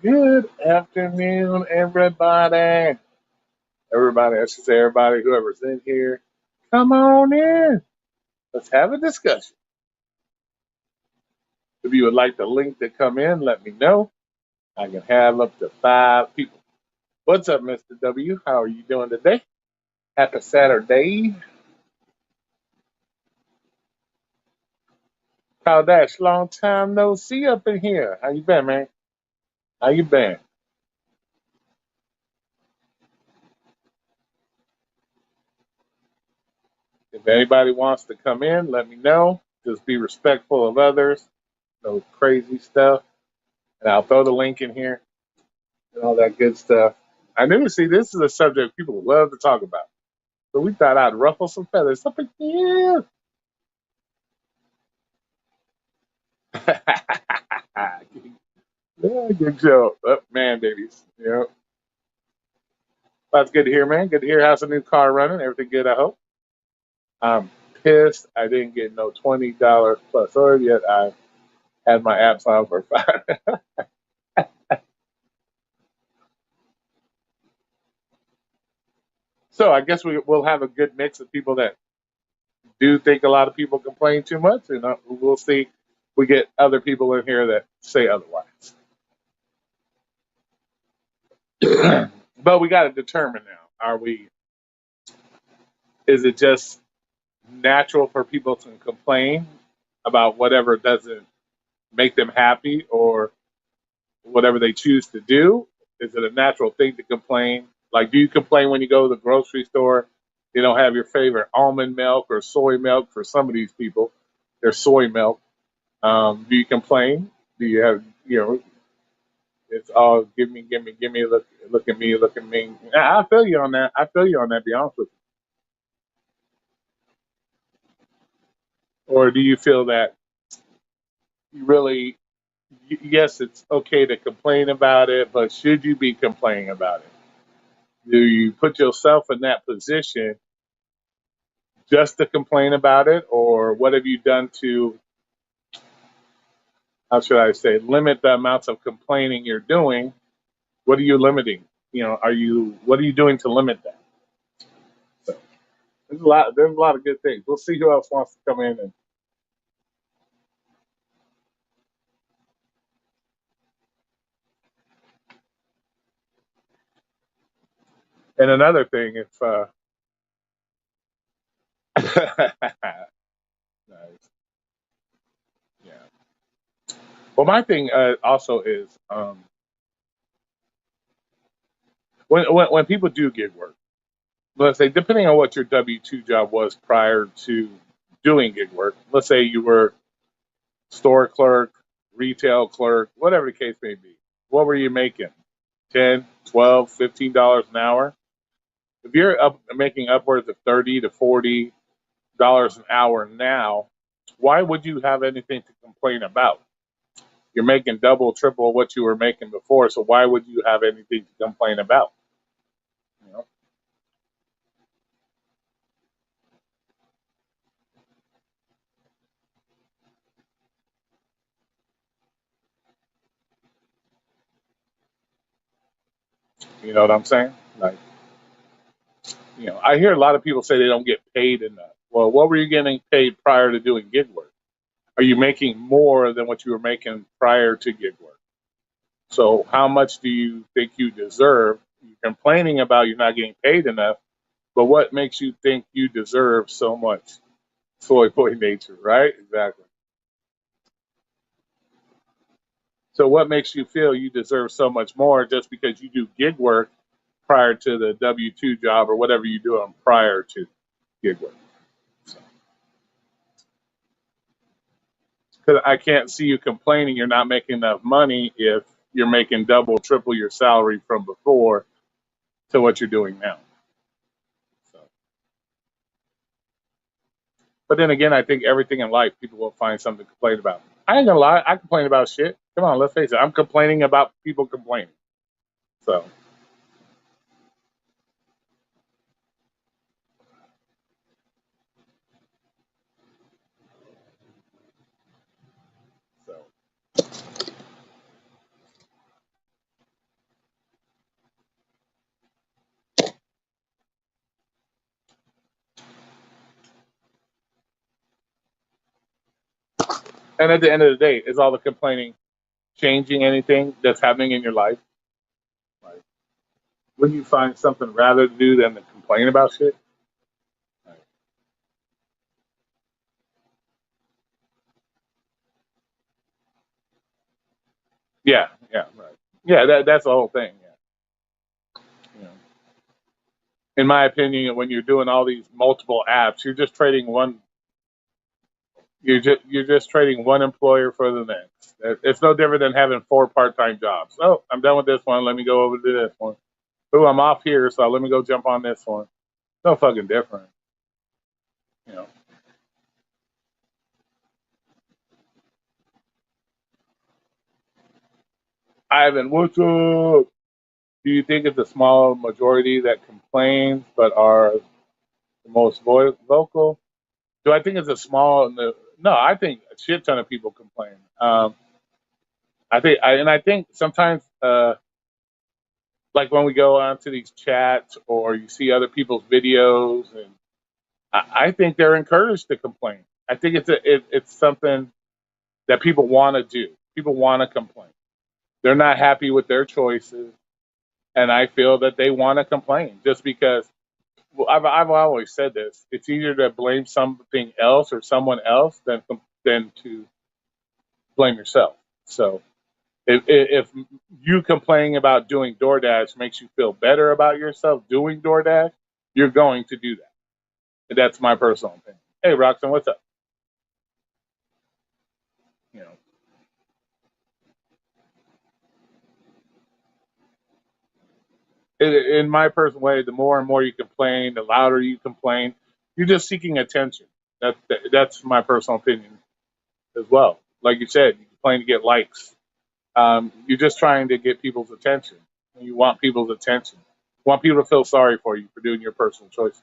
Good afternoon, everybody. Everybody, I should say everybody, whoever's in here, come on in. Let's have a discussion. If you would like the link to come in, let me know. I can have up to 5 people. What's up, Mr. W? How are you doing today? Happy Saturday. How Dash, long time no see up in here. How you been, man? How you been? If anybody wants to come in, let me know. Just be respectful of others. No crazy stuff. And I'll throw the link in here and all that good stuff. I knew, see, this is a subject people love to talk about. So we thought I'd ruffle some feathers up in here. Yeah, good job. Oh, man, babies. Yeah. That's good to hear, man. Good to hear. How's the new car running? Everything good, I hope. I'm pissed I didn't get no $20 plus order yet. I had my apps on for 5. So I guess we'll have a good mix of people that do think a lot of people complain too much, and we'll see. We get other people in here that say otherwise. But we got to determine now: are we? Is it just natural for people to complain about whatever doesn't make them happy or whatever they choose to do? Is it a natural thing to complain? Like, do you complain when you go to the grocery store? You don't have your favorite almond milk or soy milk for some of these people. There's soy milk. Do you complain? Do you have, it's all give me, look at me, look at me. I feel you on that. I feel you on that, be honest with you. Or do you feel that you really, yes, it's okay to complain about it, but should you be complaining about it? Do you put yourself in that position just to complain about it? Or what have you done to, how should I say, limit the amounts of complaining you're doing? What are you limiting? What are you doing to limit that? So there's a lot of good things. We'll see who else wants to come in. And another thing, if, nice. Yeah. Well, my thing also is when people do gig work, let's say, depending on what your W-2 job was prior to doing gig work, let's say you were store clerk, retail clerk, whatever the case may be. What were you making? 10, 12, $15 an hour? If you're making upwards of 30 to $40 an hour now, why would you have anything to complain about? You're making double, triple what you were making before, so why would you have anything to complain about? You know, you know what I'm saying? Like, I hear a lot of people say they don't get paid enough. Well, what were you getting paid prior to doing gig work? Are you making more than what you were making prior to gig work? So how much do you think you deserve? You're complaining about you're not getting paid enough, but what makes you think you deserve so much? Soy boy nature, right? Exactly. So what makes you feel you deserve so much more just because you do gig work prior to the W-2 job or whatever you do on prior to gig work? Because I can't see you complaining you're not making enough money if you're making double, triple your salary from before to what you're doing now. So, but then again, I think everything in life people will find something to complain about. I ain't gonna lie, I complain about shit. Come on, let's face it, I'm complaining about people complaining. So, so And at the end of the day, is all the complaining changing anything that's happening in your life? Like, wouldn't you find something rather to do than to complain about shit? Like, yeah, yeah, right. Yeah, that's the whole thing. Yeah, you know. In my opinion, when you're doing all these multiple apps, you're just trading one. You're just trading one employer for the next. It's no different than having four part-time jobs. Oh, I'm done with this one. Let me go over to this one. Oh, I'm off here, so let me go jump on this one. No fucking different. You know. Ivan, what's up? Do you think it's a small majority that complains but are the most vocal? Do I think it's a small? No, I think a shit ton of people complain. I think sometimes, like when we go onto these chats or you see other people's videos, and I think they're encouraged to complain. I think it's something that people want to do. People want to complain. They're not happy with their choices, and I feel that they want to complain just because. Well, I've always said this. It's easier to blame something else or someone else than to blame yourself. So if you complaining about doing DoorDash makes you feel better about yourself doing DoorDash, you're going to do that. And that's my personal opinion. Hey, Roxanne, what's up? You know, in my personal way, the more and more you complain, the louder you complain, you're just seeking attention. That's my personal opinion as well. Like you said, you complain to get likes. You're just trying to get people's attention. You want people's attention. You want people to feel sorry for you for doing your personal choices.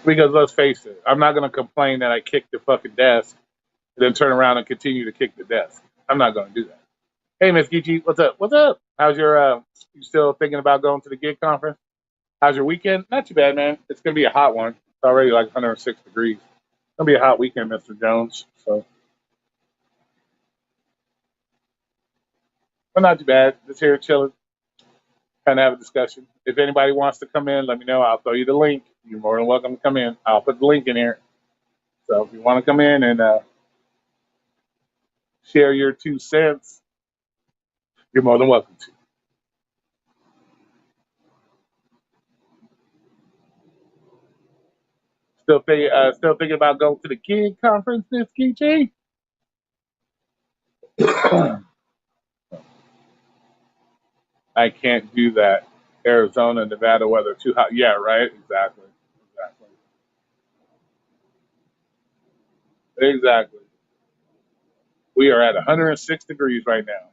Because let's face it, I'm not going to complain that I kicked the fucking desk and then turn around and continue to kick the desk. I'm not going to do that. Hey, Miss Geechee, what's up? What's up? How's your? You still thinking about going to the gig conference? How's your weekend? Not too bad, man. It's going to be a hot one. It's already like 106 degrees. It's going to be a hot weekend, Mr. Jones. So, but not too bad. Just here chilling, kind of have a discussion. If anybody wants to come in, let me know. I'll throw you the link. You're more than welcome to come in. I'll put the link in here. So if you want to come in and share your 2 cents, you're more than welcome to. Still thinking about going to the gig conference this Geechee? I can't do that. Arizona, Nevada weather too hot. Yeah, right. Exactly. Exactly. Exactly. We are at 106 degrees right now.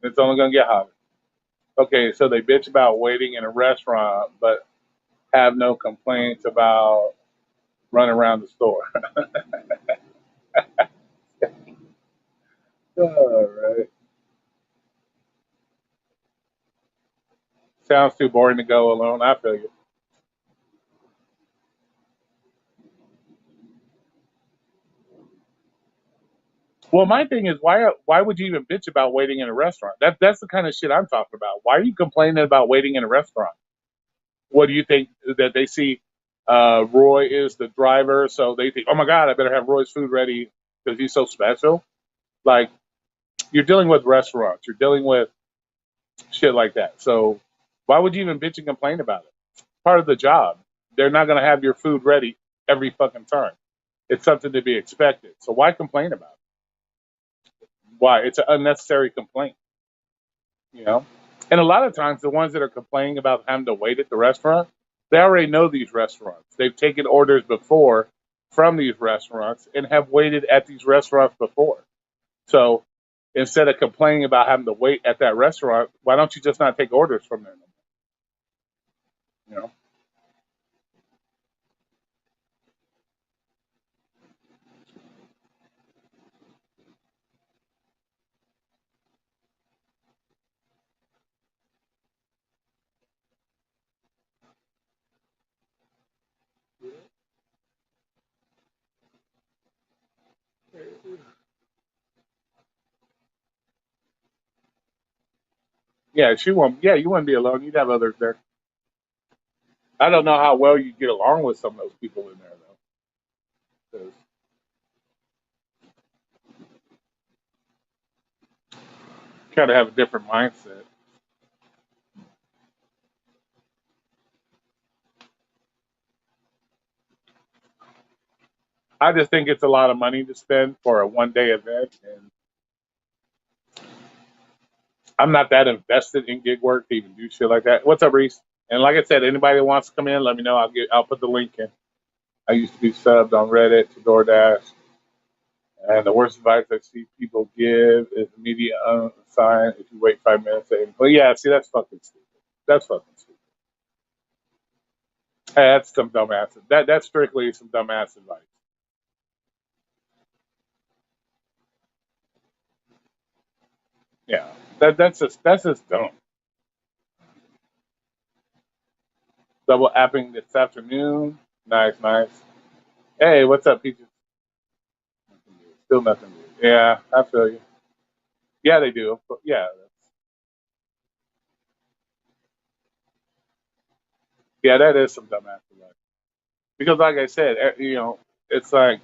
It's only going to get hotter. Okay, so they bitch about waiting in a restaurant, but have no complaints about running around the store. All right. Sounds too boring to go alone. I feel you. Well, my thing is, why would you even bitch about waiting in a restaurant? That's the kind of shit I'm talking about. Why are you complaining about waiting in a restaurant? What do you think that they see? Roy is the driver, so they think, oh my god, I better have Roy's food ready because he's so special. Like you're dealing with restaurants, you're dealing with shit like that. So why would you even bitch and complain about it? Part of the job. They're not going to have your food ready every fucking time. It's something to be expected. So why complain about it? Why? It's an unnecessary complaint. You know. And a lot of times, the ones that are complaining about having to wait at the restaurant, they already know these restaurants. They've taken orders before from these restaurants and have waited at these restaurants before. So instead of complaining about having to wait at that restaurant, why don't you just not take orders from them? You know, Yeah, she won't. Yeah, you wouldn't be alone. You'd have others there. I don't know how well you get along with some of those people in there though. 'Cause you kind of have a different mindset. I just think it's a lot of money to spend for a 1 day event, and I'm not that invested in gig work to even do shit like that. What's up, Reese? And like I said, anybody that wants to come in, let me know. I'll put the link in. I used to be subbed on Reddit to DoorDash, and the worst advice I see people give is immediate unsigned if you wait 5 minutes. But yeah, see, that's fucking stupid. That's fucking stupid. Hey, that's some dumbass. That's strictly some dumbass advice. Yeah, that's just dumb. Double apping this afternoon. Nice, nice. Hey, what's up, Peaches? Still nothing new. Yeah, I feel you. Yeah, they do. But yeah, yeah, that is some dumbass advice. Because, like I said, it's like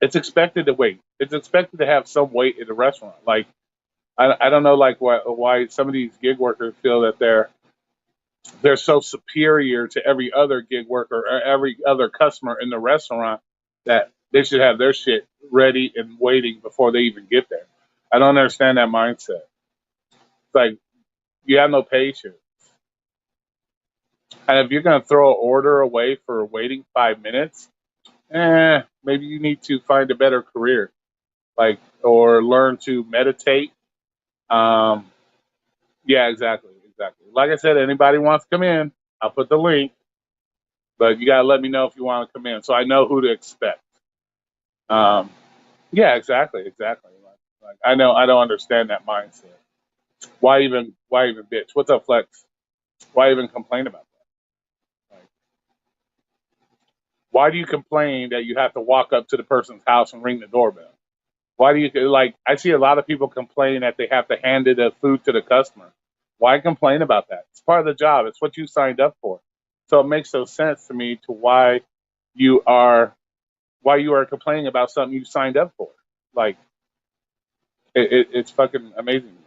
it's expected to wait. It's expected to have some wait at a restaurant. Like I don't know, like why some of these gig workers feel that they're so superior to every other gig worker or every other customer in the restaurant that they should have their shit ready and waiting before they even get there. I don't understand that mindset. It's like you have no patience. And if you're going to throw an order away for waiting 5 minutes, maybe you need to find a better career, like or learn to meditate. Um, yeah, exactly, exactly. Like I said, anybody wants to come in, I'll put the link, but you gotta let me know if you want to come in, so I know who to expect. Um, yeah, exactly, exactly. Like I know I don't understand that mindset. Why even bitch? What's up, Flex? Why even complain about that? Like, why do you complain that you have to walk up to the person's house and ring the doorbell? Why do you like? I see a lot of people complain that they have to hand the food to the customer. Why complain about that? It's part of the job. It's what you signed up for. So it makes no sense to me to you are why you are complaining about something you signed up for. Like it's fucking amazing.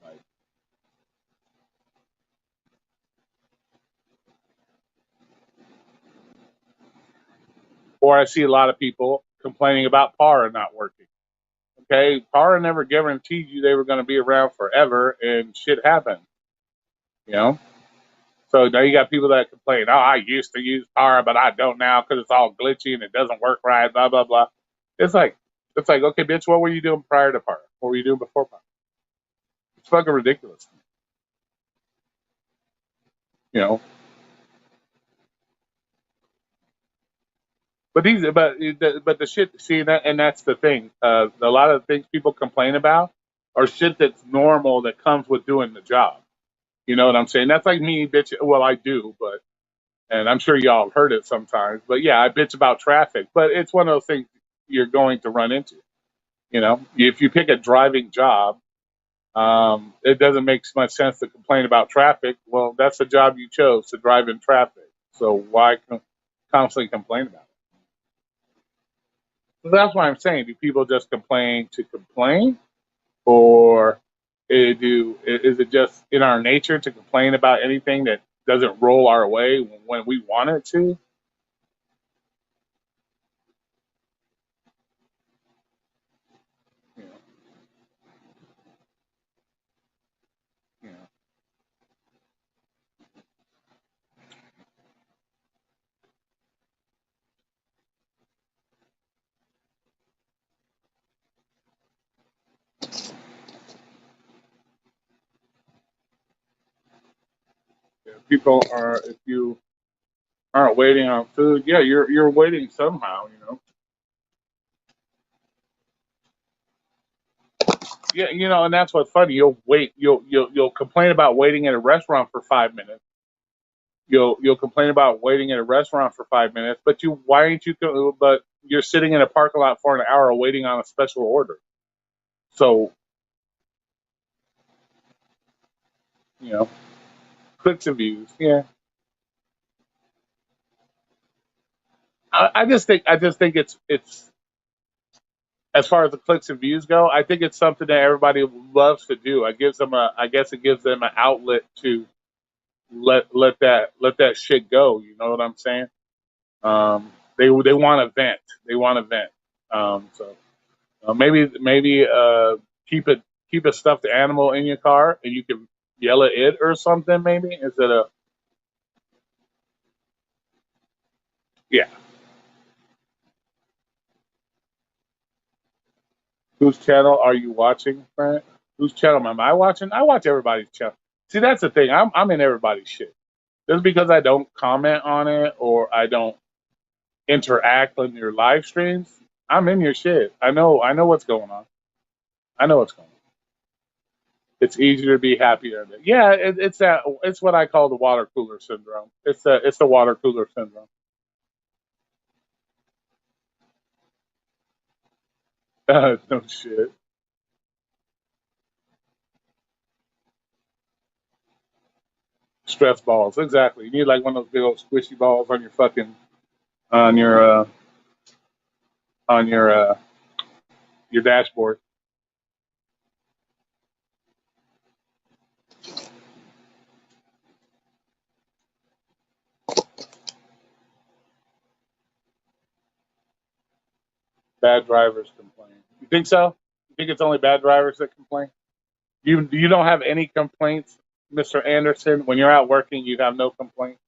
Like, or I see a lot of people complaining about PAR not working. Okay, PAR never guaranteed you they were going to be around forever, and shit happened. You know. So now you got people that complain, oh, I used to use Power, but I don't now because it's all glitchy and it doesn't work right, blah, blah, blah. It's like, okay, bitch, what were you doing prior to Power? What were you doing before Power? It's fucking ridiculous, you know. But the shit, see that, and that's the thing. A lot of the things people complain about are shit that's normal that comes with doing the job. You know what I'm saying? That's like me, bitch. Well, I do, but and I'm sure y'all have heard it sometimes. But yeah, I bitch about traffic, but it's one of those things you're going to run into. You know, if you pick a driving job, it doesn't make much sense to complain about traffic. Well, that's the job you chose to drive in traffic. So why constantly complain about it? So that's why I'm saying, do people just complain to complain, or is it just in our nature to complain about anything that doesn't roll our way when we want it to? You know, you know. If people are if you aren't waiting on food, yeah, you're waiting somehow. You know. Yeah, and that's what's funny. You'll complain about waiting at a restaurant for 5 minutes. You'll complain about waiting at a restaurant for 5 minutes, but why ain't you? But you're sitting in a parking lot for an hour waiting on a special order. So You know, clicks and views. Yeah, I just think it's as far as the clicks and views go. I think it's something that everybody loves to do. It gives them I guess it gives them an outlet to let that shit go. You know what I'm saying? They want to vent. They want to vent. So maybe keep it keep a stuffed animal in your car and you can yell at it or something maybe instead of yeah. Whose channel are you watching, Frank? Whose channel am I watching? I watch everybody's channel. See, that's the thing. I'm in everybody's shit. Just because I don't comment on it or I don't interact on your live streams, I'm in your shit. I know what's going on. I know what's going on. It's easier to be happier. Yeah, it's what I call the water cooler syndrome. It's the water cooler syndrome. No shit. Stress balls, exactly. You need like one of those big old squishy balls on your fucking on your uh on your dashboard. Bad drivers complain. You think so? You think it's only bad drivers that complain? You don't have any complaints, Mr. Anderson. When you're out working, you have no complaints.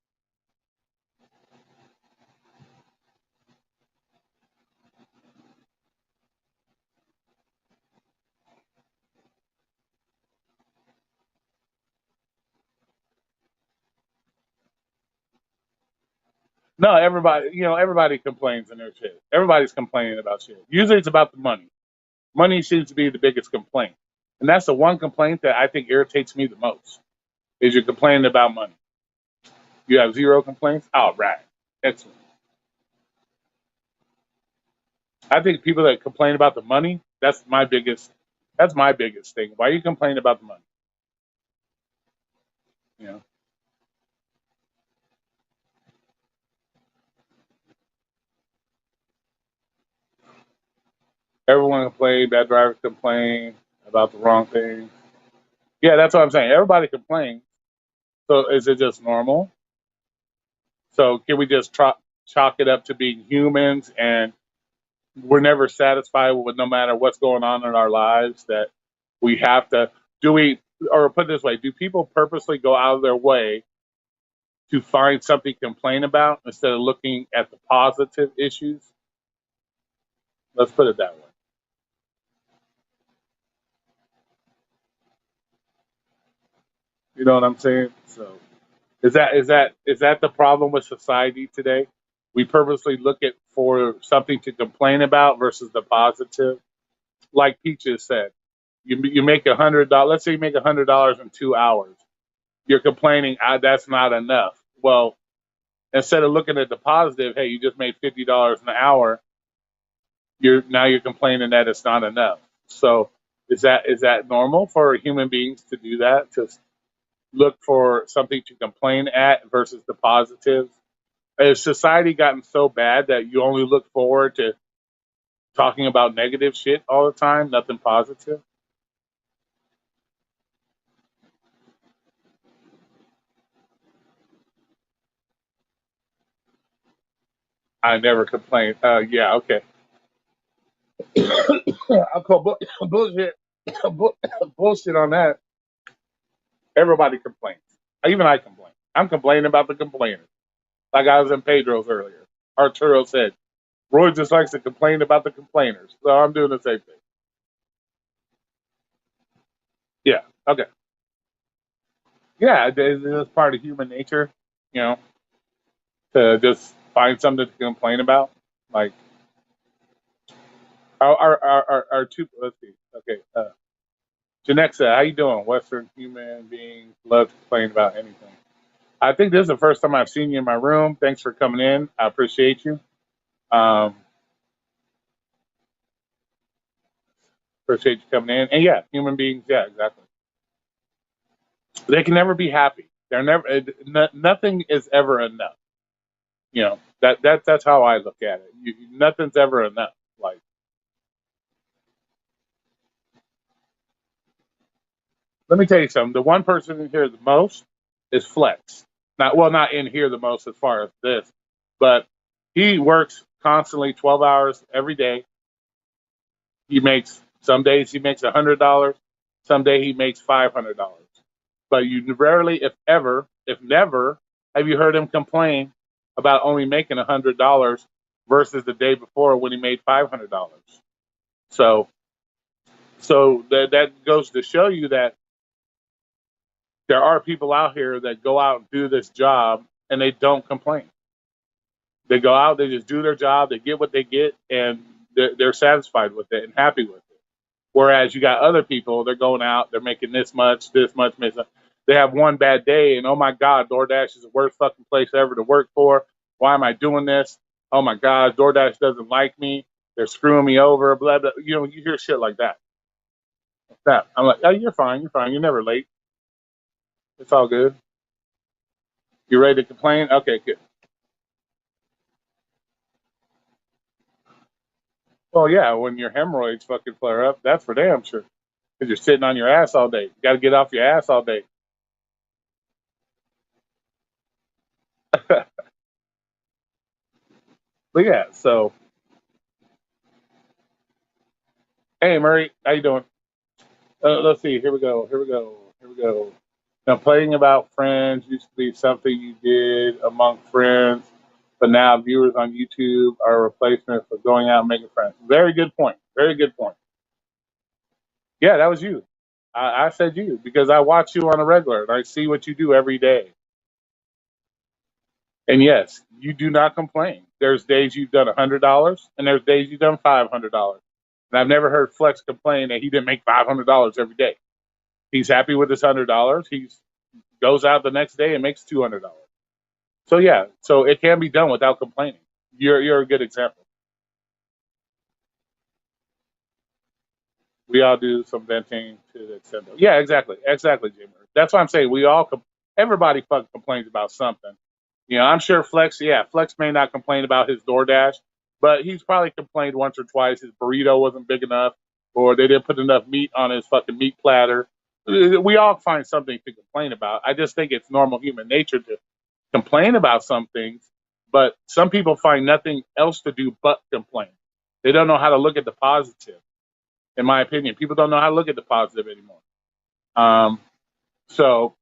No, everybody, everybody complains in their shit. Everybody's complaining about shit. Usually it's about the money. Money seems to be the biggest complaint. And that's the one complaint that I think irritates me the most is you're complaining about money. You have zero complaints? All right. Excellent. I think people that complain about the money, that's my biggest thing. Why are you complaining about the money? You know, everyone complains, bad drivers complain about the wrong thing. Yeah, that's what I'm saying. Everybody complains. So is it just normal? So can we just chalk it up to being humans and we're never satisfied with no matter what's going on in our lives that we have to do we or put it this way, do people purposely go out of their way to find something to complain about instead of looking at the positive issues? Let's put it that way. You know what I'm saying? So is that the problem with society today? We purposely look at for something to complain about versus the positive. Like Peaches said, you make $100. Let's say you make $100 in 2 hours. You're complaining that's not enough. Well, instead of looking at the positive, hey, you just made $50 an hour. You're complaining that it's not enough. So is that normal for human beings to do that? To look for something to complain at versus the positives? Has society gotten so bad that you only look forward to talking about negative shit all the time, nothing positive? I never complain. Yeah, okay. I'll call bullshit. Bullshit on that. Everybody complains. Even I complain. I'm complaining about the complainers. Like I was in Pedro's earlier. Arturo said, Roy just likes to complain about the complainers. So I'm doing the same thing. Yeah. Okay. Yeah, it's part of human nature, you know, to just find something to complain about. Like our two. Let's see. Okay. Janexa, how you doing? Western human beings love to complain about anything. I think this is the first time I've seen you in my room. Thanks for coming in. I appreciate you. Um, appreciate you coming in. And yeah, human beings. Yeah, exactly. They can never be happy. They're never. Nothing is ever enough. That's how I look at it. Nothing's ever enough. Like, let me tell you something. The one person in here the most is Flex. Not in here the most as far as this, but he works constantly 12 hours every day. He makes some days he makes $100. Some day he makes $500. But you rarely, if ever, if never, have you heard him complain about only making $100 versus the day before when he made $500. So, that goes to show you that there are people out here that go out and do this job and they don't complain. They go out, they just do their job, they get what they get, and they're satisfied with it and happy with it. Whereas you got other people, they're going out, they're making this much, they have one bad day, and oh my God, DoorDash is the worst fucking place ever to work for. Why am I doing this? Oh my God, DoorDash doesn't like me. They're screwing me over, blah, blah. You hear shit like that. I'm like, oh, you're fine, you're fine. You're never late. It's all good. You ready to complain? Okay, good. Well, yeah, when your hemorrhoids fucking flare up, that's for damn sure. Because you're sitting on your ass all day. You got to get off your ass all day. But yeah, so hey Murray, how you doing? Let's see. Here we go. Here we go. Here we go. Now, playing about friends used to be something you did among friends, but now viewers on YouTube are a replacement for going out and making friends. Very good point. Very good point. Yeah, that was you. I said you because I watch you on a regular and I see what you do every day. And yes, you do not complain. There's days you've done $100 and there's days you've done $500. And I've never heard Flex complain that he didn't make $500 every day. He's happy with his $100. He goes out the next day and makes $200. So yeah, so it can be done without complaining. You're a good example. We all do some venting to the extent of, yeah, exactly, Jimmy. That's why I'm saying everybody fucking complains about something. I'm sure Flex, yeah, Flex may not complain about his DoorDash, but he's probably complained once or twice his burrito wasn't big enough, or they didn't put enough meat on his fucking meat platter. We all find something to complain about. I just think it's normal human nature to complain about some things, but some people find nothing else to do but complain. They don't know how to look at the positive. In my opinion, people don't know how to look at the positive anymore. Um, so,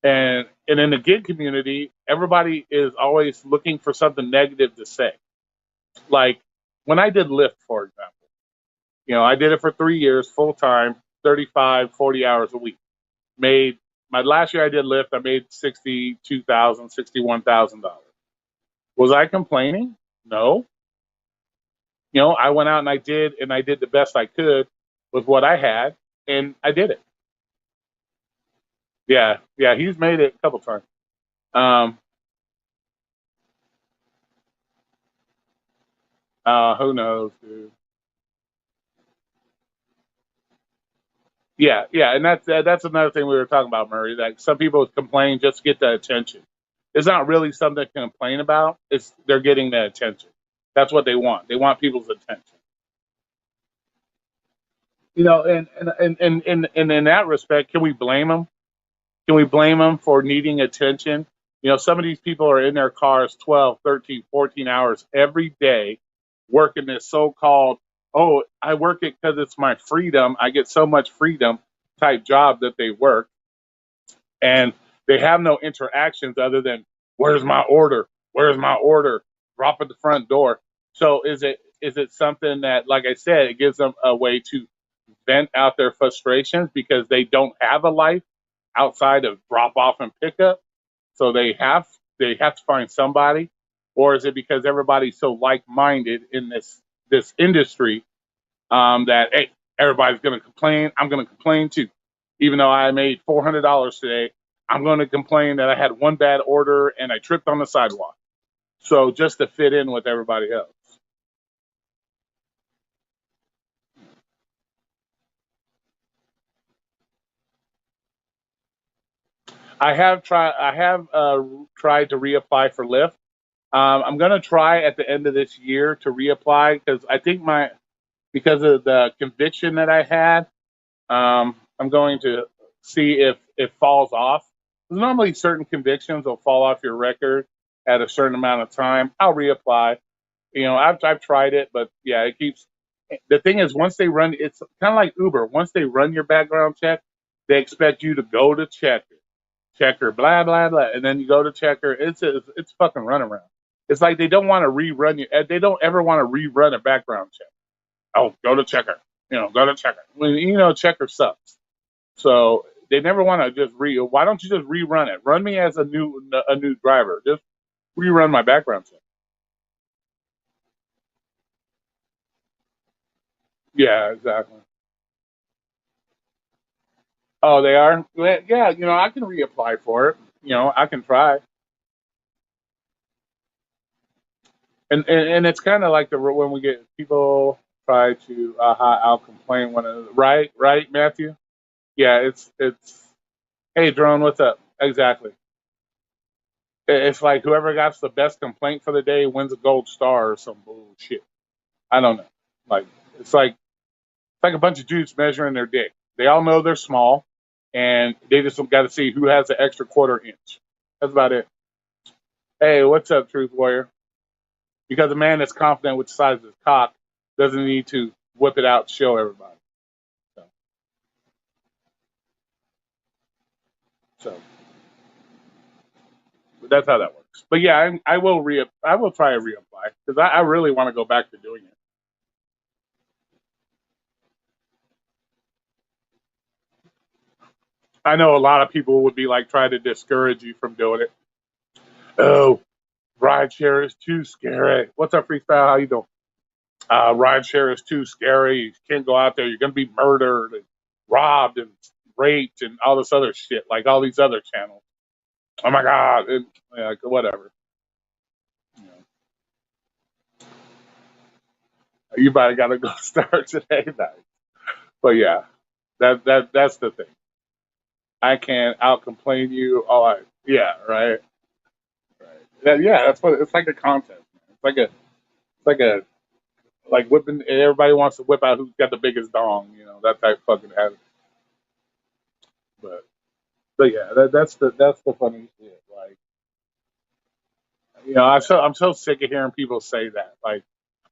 and in the gig community, everybody is always looking for something negative to say. Like when I did Lyft, for example, I did it for 3 years, full time, 35, 40 hours a week. Made my last year I did Lyft, I made $62,000, $61,000. Was I complaining? No. I went out and I did the best I could with what I had, and I did it. Yeah, he's made it a couple times. Um, who knows, dude? Yeah, and that's another thing we were talking about, Murray. Like some people complain just to get the attention. It's not really something to complain about. It's they're getting the attention. That's what they want. They want people's attention. And in that respect, can we blame them? Can we blame them for needing attention? Some of these people are in their cars 12, 13, 14 hours every day working this so-called, oh, I work it because it's my freedom. I get so much freedom type job that they work. And they have no interactions other than, where's my order? Where's my order? Drop at the front door. So is it something that, like I said, it gives them a way to vent out their frustrations because they don't have a life outside of drop off and pickup, so they have to find somebody, or is it because everybody's so like minded in this industry that hey, everybody's going to complain? I'm going to complain too, even though I made $400 today. I'm going to complain that I had one bad order and I tripped on the sidewalk. So just to fit in with everybody else. tried to reapply for Lyft. I'm gonna try at the end of this year to reapply because I think because of the conviction that I had, I'm going to see if it falls off. Normally, certain convictions will fall off your record at a certain amount of time. I'll reapply. I've tried it, but yeah, it keeps. The thing is, once they run, it's kind of like Uber. Once they run your background check, they expect you to go to checker, blah blah blah, and then you go to checker. It's fucking runaround. It's like they don't want to rerun you. They don't ever want to rerun a background check. Oh, go to checker. Go to checker. Checker sucks. So they never want to just Why don't you just rerun it? Run me as a new driver. Just rerun my background check. Yeah, exactly. Oh, they are. Well, yeah, I can reapply for it. I can try. And it's kind of like when we get people try to out complain right, Matthew. Yeah, it's hey drone, what's up? Exactly. It's like whoever got the best complaint for the day wins a gold star or some bullshit. I don't know. Like it's like a bunch of dudes measuring their dick. They all know they're small, and they just got to see who has the extra quarter inch. That's about it. Hey, what's up, Truth Warrior? Because a man that's confident with the size of his cock doesn't need to whip it out and show everybody. So, so that's how that works. But yeah, I will try a reapply because I really want to go back to doing it. I know a lot of people would be like trying to discourage you from doing it. Oh, rideshare is too scary. What's up, freestyle? How you doing? Rideshare is too scary. You can't go out there. You're gonna be murdered and robbed and raped and all this other shit, like all these other channels. Oh my god, like whatever. You, know, you probably got to go start today, night. But yeah, that's the thing. I can't out complain you. Yeah, right, right. Yeah, that's what it's like a contest. Man. It's like whipping. Everybody wants to whip out who's got the biggest dong. That type of fucking attitude. But but yeah, that's the funny shit. Like I'm so sick of hearing people say that. Like,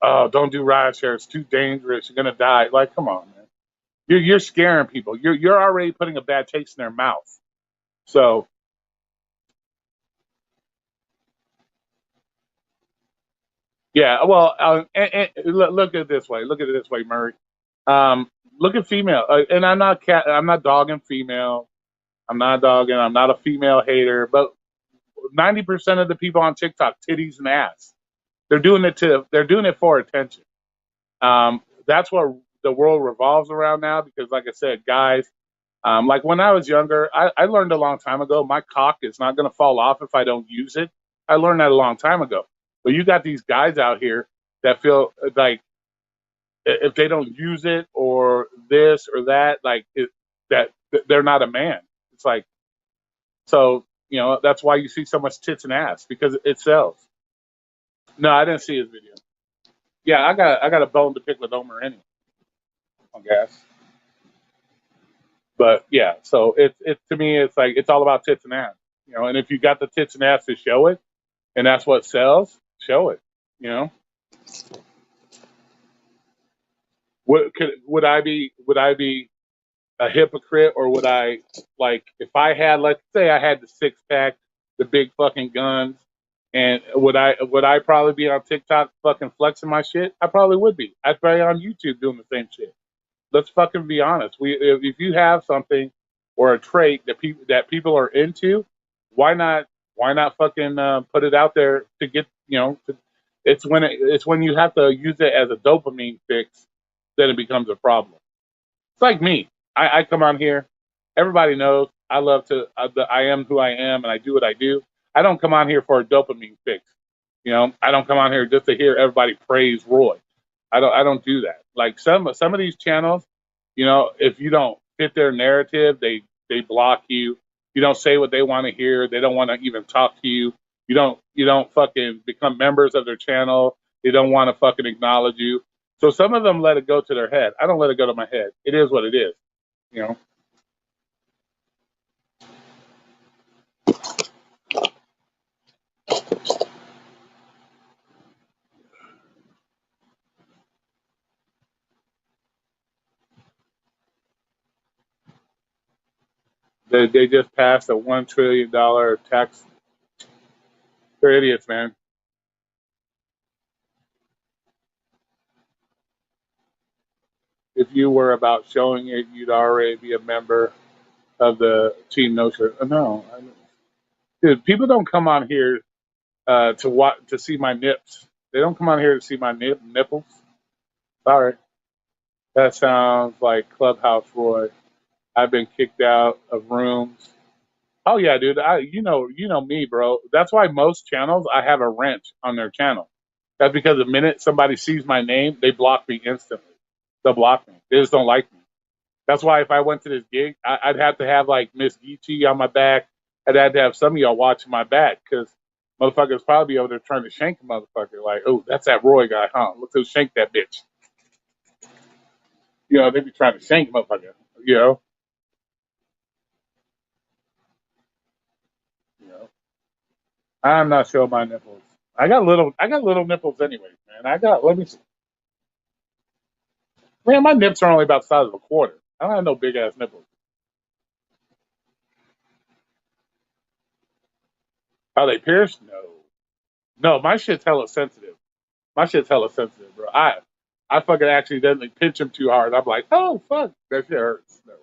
oh, don't do rideshare. It's too dangerous. You're gonna die. Like, come on, man. You're scaring people. You're already putting a bad taste in their mouth. So yeah, well, look at it this way. Look at it this way, Murray. Look at female, and I'm not dogging female. I'm not dogging. I'm not a female hater. But 90% of the people on TikTok, titties and ass. They're doing it for attention. That's what the world revolves around now. Because, like I said, guys, like when I was younger, I learned a long time ago. My cock is not going to fall off if I don't use it. I learned that a long time ago. But you got these guys out here that feel like if they don't use it or this or that, that they're not a man. It's like so. That's why you see so much tits and ass because it sells. No, I didn't see his video. Yeah, I got a bone to pick with Omer anyway. I guess. But yeah, so it to me it's like it's all about tits and ass. And if you got the tits and ass to show it, and that's what sells, show it. You know, would I be a hypocrite or would I like if I had let's say I had the six pack, the big fucking guns, and would I probably be on TikTok fucking flexing my shit? I probably would be. I'd be on YouTube doing the same shit. Let's fucking be honest. If you have something or a trait that people are into, why not fucking put it out there to get it's when you have to use it as a dopamine fix that it becomes a problem. It's like me. I come on here. Everybody knows I love I am who I am and I do what I do. I don't come on here for a dopamine fix. I don't come on here just to hear everybody praise Roy. I don't do that. Like some of these channels, if you don't fit their narrative, they block you. You don't say what they want to hear. They don't want to even talk to you. You don't fucking become members of their channel. They don't want to fucking acknowledge you. So some of them let it go to their head. I don't let it go to my head. It is what it is. You know, they just passed a $1 trillion tax. They're idiots, man. If you were about showing it, you'd already be a member of the team. No shirt. No, dude. People don't come on here to see my nips. They don't come on here to see my nipples. Sorry. That sounds like Clubhouse Roy. I've been kicked out of rooms. Oh yeah, dude. You know me, bro. That's why most channels I have a wrench on their channel. That's because the minute somebody sees my name, they block me instantly. They'll block me. They just don't like me. That's why if I went to this gig, I'd have to have like Miss Geechee on my back. I'd have to have some of y'all watching my back because motherfuckers probably be over there trying to shank a motherfucker. Like, oh, that's that Roy guy, huh? Let's go shank that bitch. They be trying to shank a motherfucker. You know, you know. I'm not showing my nipples. I got little nipples anyways, man. Let me see. Man, my nips are only about the size of a quarter. I don't have no big ass nipples. Are they pierced? No. No, my shit's hella sensitive. My shit's hella sensitive, bro. I fucking accidentally pinch them too hard. I'm like, oh fuck, that shit hurts. No,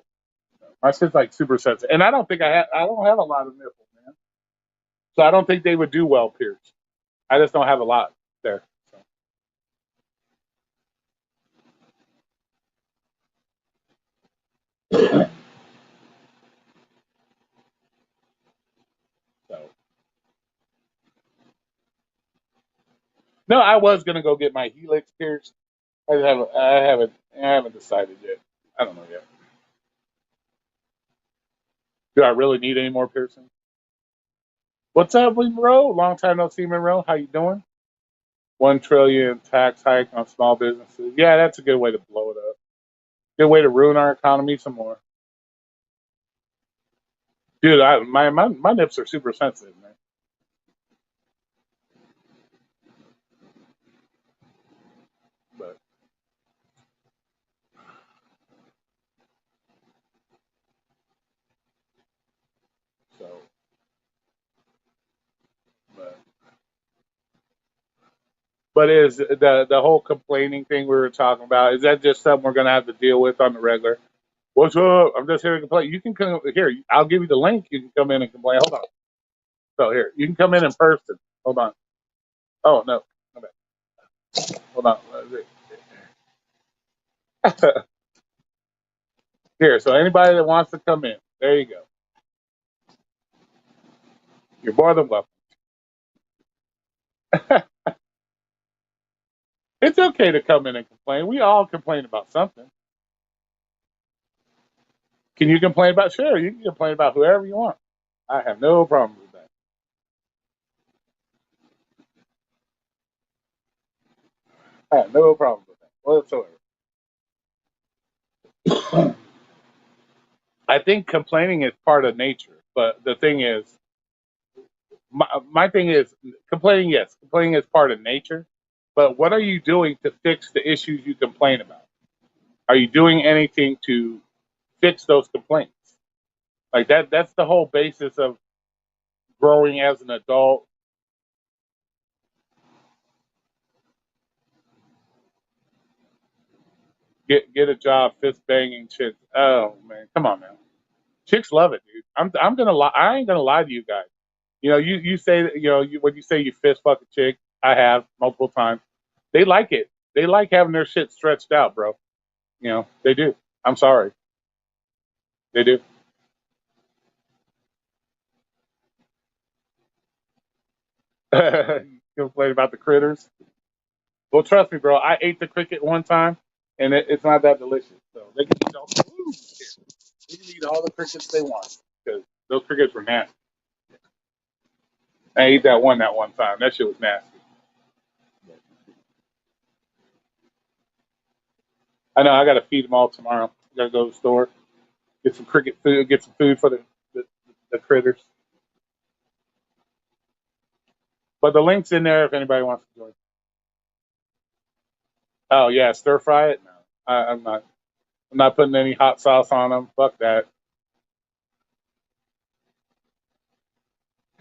no. My shit's like super sensitive, and I don't have a lot of nipples, man. So I don't think they would do well pierced. I just don't have a lot there. So, so. No, I was gonna go get my helix pierced. I haven't decided yet. I don't know yet. Do I really need any more piercing? What's up, Monroe? Long time no see, Monroe. How you doing? 1 trillion tax hike on small businesses. Yeah, that's a good way to blow it up. Good way to ruin our economy some more. Dude, my nips are super sensitive, man. But so, but is the whole complaining thing we were talking about? Is that just something we're gonna have to deal with on the regular? What's up? I'm just here to complain. You can come here. I'll give you the link. You can come in and complain. Hold on. So here, you can come in person. Hold on. Oh no. Okay. Hold on. Here. So anybody that wants to come in, there you go. You're more than welcome. It's okay to come in and complain. We all complain about something. Can you complain about? Sure, you can complain about whoever you want. I have no problem with that. I have no problem with that whatsoever. I think complaining is part of nature, but the thing is, my thing is, complaining. Yes, complaining is part of nature, but what are you doing to fix the issues you complain about? Are you doing anything to fix those complaints? Like that's the whole basis of growing as an adult. Get a job, fist banging chicks. Oh man, come on, man. Chicks love it, dude. I'm gonna lie. I ain't gonna lie to you guys. You say that when you say you fist fuck a chick, I have multiple times. They like it. They like having their shit stretched out, bro. They do. I'm sorry, they do. You complain about the critters. Well, trust me, bro. I ate the cricket one time, and it's not that delicious. So they can eat all the crickets they want. Those crickets were nasty. I ate that one time. That shit was nasty. I know. I got to feed them all tomorrow. Got to go to the store, get some cricket food, get some food for the, the critters. But the link's in there if anybody wants to join. Oh yeah, stir fry it. No, I'm not. I'm not putting any hot sauce on them. Fuck that.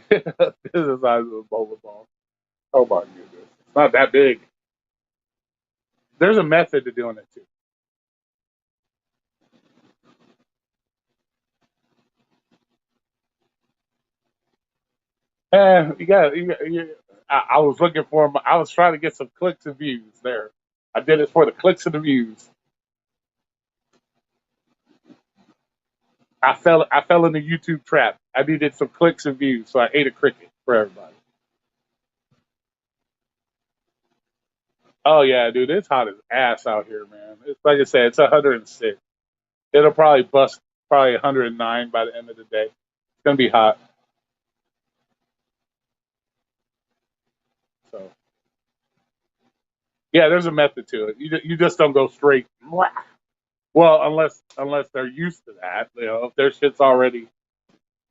This is the size of a bowling ball. Oh my goodness, it's not that big. There's a method to doing it too. I was looking for. I was trying to get some clicks and views there. I did it for the clicks and the views. I fell in the YouTube trap. I needed some clicks and views, so I ate a cricket for everybody. Oh yeah, dude, it's hot as ass out here, man. It's like I said, it's 106. It'll probably bust probably 109 by the end of the day. It's gonna be hot. So yeah, there's a method to it. You just don't go straight. Well, unless they're used to that, if their shit's already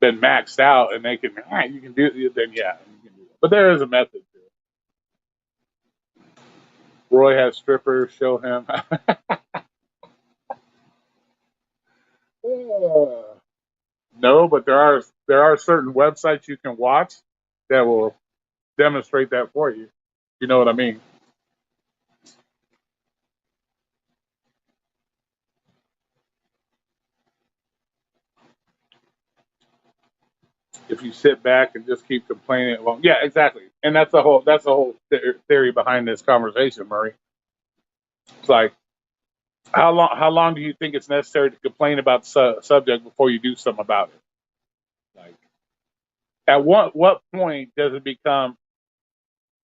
been maxed out and they can you can do it, then yeah, you can do it. But there is a method to it. Roy has strippers. Show him. No, but there are certain websites you can watch that will demonstrate that for you. You know what I mean? If you sit back and just keep complaining, well, yeah, exactly. And that's the whole theory behind this conversation, Murray. It's like how long do you think it's necessary to complain about subject before you do something about it? Like at what point does it become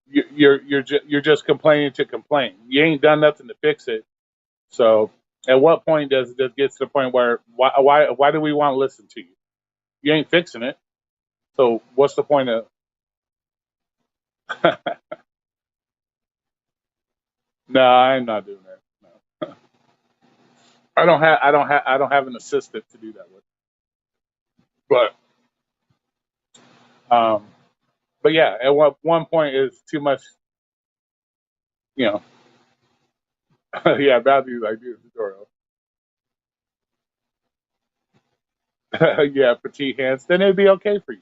you're just complaining to complain? You ain't done nothing to fix it. So at what point does it just get to the point where why do we want to listen to you? You ain't fixing it. So what's the point of? No, I'm not doing that. No. I don't have an assistant to do that with. But um, but yeah, at one point is too much. You know, yeah, bad news. I do tutorial. Yeah, petite hands. Then it'd be okay for you.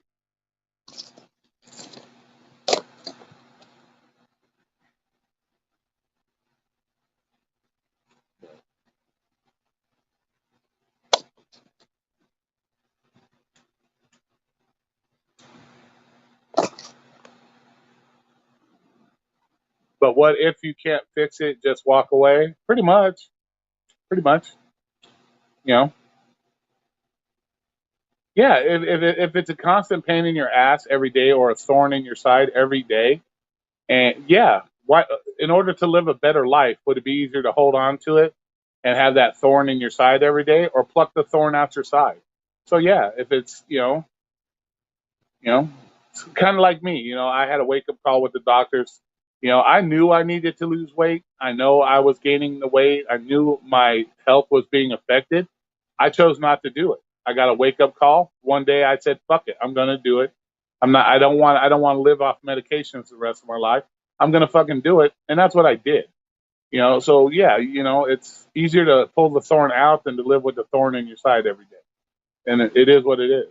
But what if you can't fix it? Just walk away. Pretty much. Pretty much. You know. Yeah. If it's a constant pain in your ass every day or a thorn in your side every day, and yeah, why? In order to live a better life, would it be easier to hold on to it and have that thorn in your side every day, or pluck the thorn out your side? So yeah, if it's you know, it's kind of like me. I had a wake up call with the doctors. I knew I needed to lose weight. I know I was gaining the weight. I knew my health was being affected. I chose not to do it. I got a wake up call. One day I said, "Fuck it, I'm gonna do it. I'm not. I don't want to live off medications the rest of my life. I'm gonna fucking do it." And that's what I did. So yeah, it's easier to pull the thorn out than to live with the thorn in your side every day. And it is what it is.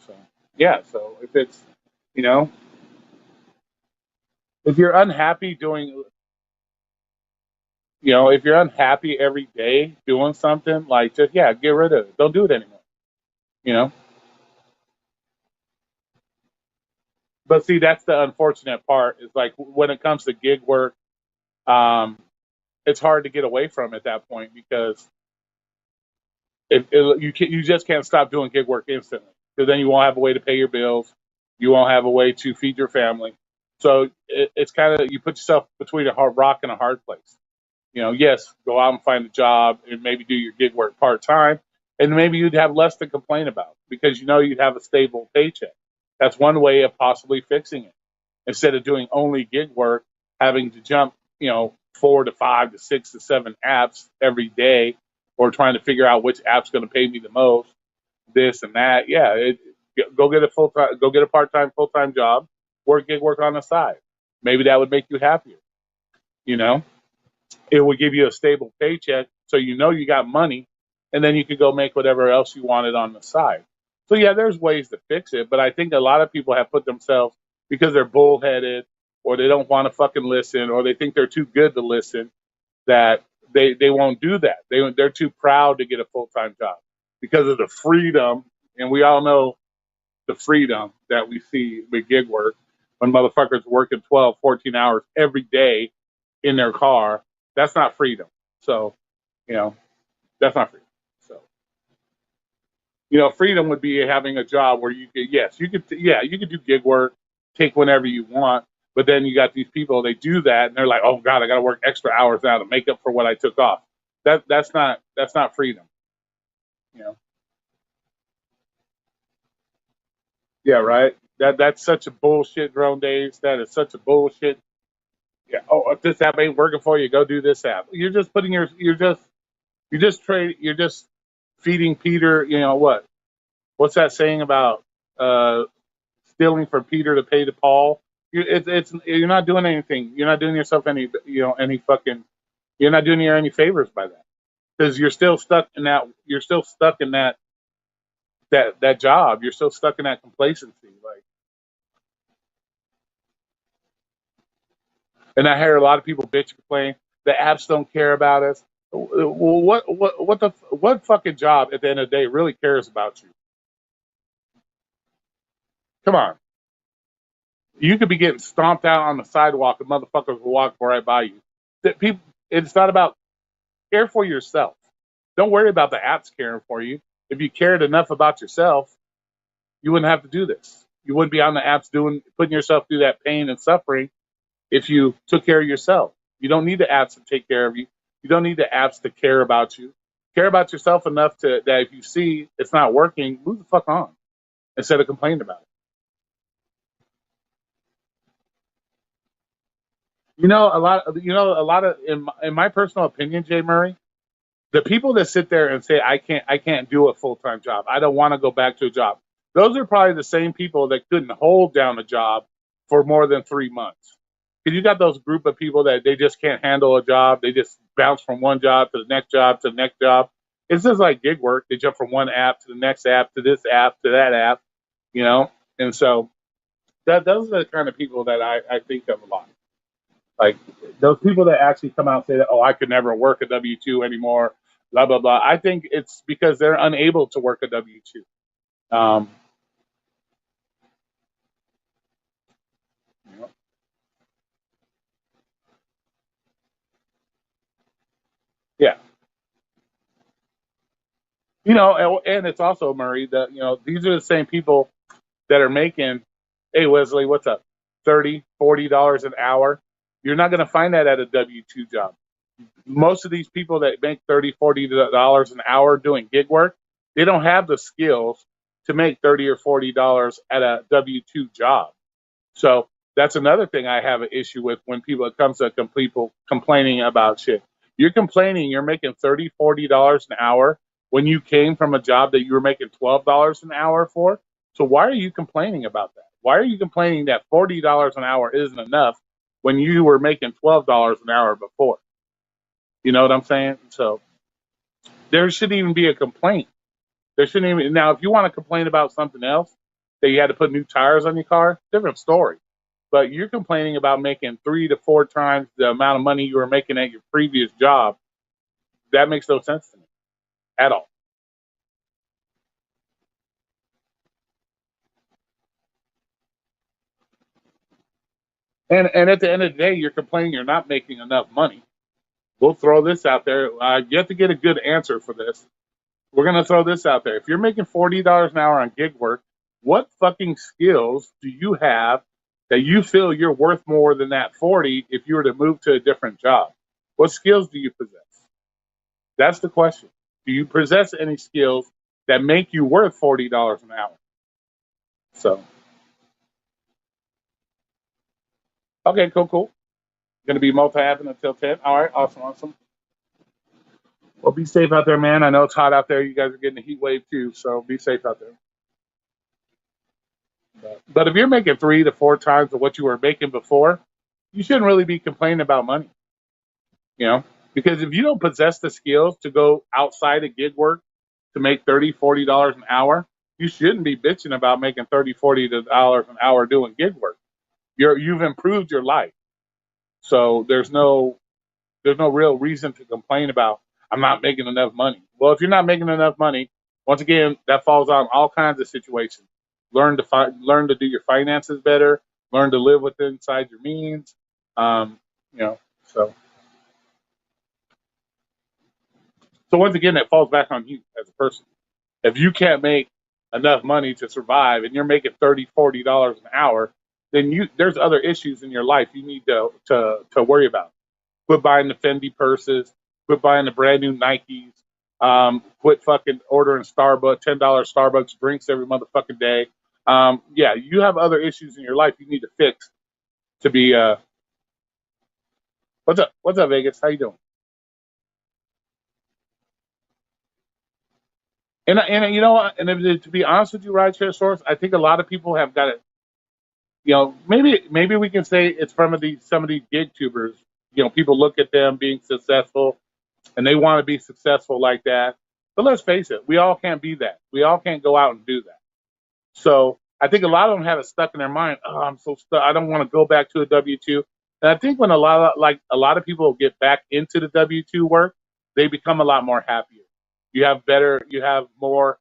So yeah. So you know, if you're unhappy doing, if you're unhappy every day doing something, like just yeah, get rid of it. Don't do it anymore. You know. But see, that's the unfortunate part. Is like when it comes to gig work, um, it's hard to get away from at that point because you just can't stop doing gig work instantly because then you won't have a way to pay your bills. You won't have a way to feed your family. So it's kind of, you put yourself between a hard rock and a hard place. Yes, go out and find a job and maybe do your gig work part time, and maybe you'd have less to complain about because you'd have a stable paycheck. That's one way of possibly fixing it. Instead of doing only gig work, having to jump, 4 to 5 to 6 to 7 apps every day, or trying to figure out which app's going to pay me the most, this and that. Yeah, go get a go get a part time, full time job, work gig work on the side. Maybe that would make you happier. You know, it would give you a stable paycheck, so you got money, and then you could go make whatever else you wanted on the side. So yeah, there's ways to fix it, but I think a lot of people have put themselves, because they're bullheaded, or they don't want to fucking listen, or they think they're too good to listen, that they won't do that. They're too proud to get a full time job because of the freedom, and we all know the freedom that we see with gig work when motherfuckers working 12, 14 hours every day in their car. That's not freedom. So, you know, that's not freedom. So, freedom would be having a job where you could do gig work, take whenever you want. But then you got these people, they do that and they're like, oh God, I got to work extra hours now to make up for what I took off. That's not freedom. You know? Yeah, right. That's such a bullshit drone days. That is such a bullshit. Yeah. Oh, if this app ain't working for you, go do this app. You're just putting you're just feeding Peter. What's that saying about uh, stealing from Peter to pay to Paul? You're not doing anything. You're not doing yourself any fucking. You're not doing you any favors by that, because you're still stuck in that. You're still stuck in that job. You're still stuck in that complacency. Like, and I hear a lot of people bitch and complain the apps don't care about us. Well, what fucking job at the end of the day really cares about you? Come on. You could be getting stomped out on the sidewalk and motherfuckers will walk right by you. That people, it's not about, care for yourself. Don't worry about the apps caring for you. If you cared enough about yourself, you wouldn't have to do this. You wouldn't be on the apps putting yourself through that pain and suffering if you took care of yourself. You don't need the apps to take care of you. You don't need the apps to care about you. Care about yourself enough that if you see it's not working, move the fuck on instead of complaining about it. A lot of in my personal opinion, Jay Murray, the people that sit there and say I can't do a full-time job, I don't want to go back to a job, those are probably the same people that couldn't hold down a job for more than 3 months. Because you got those group of people that they just can't handle a job, they just bounce from one job to the next job to the next job. It's just like gig work. They jump from one app to the next app to this app to that app, you know. And so those are the kind of people that I think of a lot. Like those people that actually come out and say that, oh, I could never work a W-2 anymore, blah blah blah. I think it's because they're unable to work a W-2. Um, you know, yeah, and it's also, Murray, that these are the same people that are making, hey Wesley, what's up, $30, $40 an hour. You're not going to find that at a W-2 job. Most of these people that make $30, $40 an hour doing gig work, they don't have the skills to make $30 or $40 at a W-2 job. So that's another thing I have an issue with when it comes to people complaining about shit. You're complaining you're making $30, $40 an hour when you came from a job that you were making $12 an hour for. So why are you complaining about that? Why are you complaining that $40 an hour isn't enough when you were making $12 an hour before? You know what I'm saying? So there shouldn't even be a complaint. There shouldn't even. Now, if you want to complain about something else, that you had to put new tires on your car, different story. But you're complaining about making 3 to 4 times the amount of money you were making at your previous job. That makes no sense to me at all. And at the end of the day, you're complaining you're not making enough money. We'll throw this out there. You have to get a good answer for this. We're going to throw this out there. If you're making $40 an hour on gig work, what fucking skills do you have that you feel you're worth more than that 40 if you were to move to a different job? What skills do you possess? That's the question. Do you possess any skills that make you worth $40 an hour? So, okay, cool. Going to be multi-apping until 10. All right, awesome. Well, be safe out there, man. I know it's hot out there. You guys are getting a heat wave too, so be safe out there. But if you're making 3 to 4 times of what you were making before, you shouldn't really be complaining about money, you know? Because if you don't possess the skills to go outside of gig work to make $30, $40 an hour, you shouldn't be bitching about making $30, $40 an hour doing gig work. You've improved your life. So there's no real reason to complain about I'm not making enough money. Well, if you're not making enough money, once again, that falls on all kinds of situations. Learn to do your finances better. Learn to live within inside your means. Um, you know, so once again, it falls back on you as a person. If you can't make enough money to survive, and you're making $30, $40 an hour, then there's other issues in your life you need to worry about. Quit buying the Fendi purses. Quit buying the brand new Nikes. Quit fucking ordering $10 Starbucks drinks every motherfucking day. Yeah, you have other issues in your life you need to fix to be. What's up? What's up, Vegas? How you doing? And you know what? And to be honest with you, rideshare source, I think a lot of people have got it. You know, maybe we can say it's from some of these gig tubers. You know, people look at them being successful and they want to be successful like that. But let's face it, we all can't be that. We all can't go out and do that. So I think a lot of them have it stuck in their mind. Oh, I'm so stuck. I don't want to go back to a W-2. And I think when a lot of people get back into the W-2 work, they become a lot more happier. You have more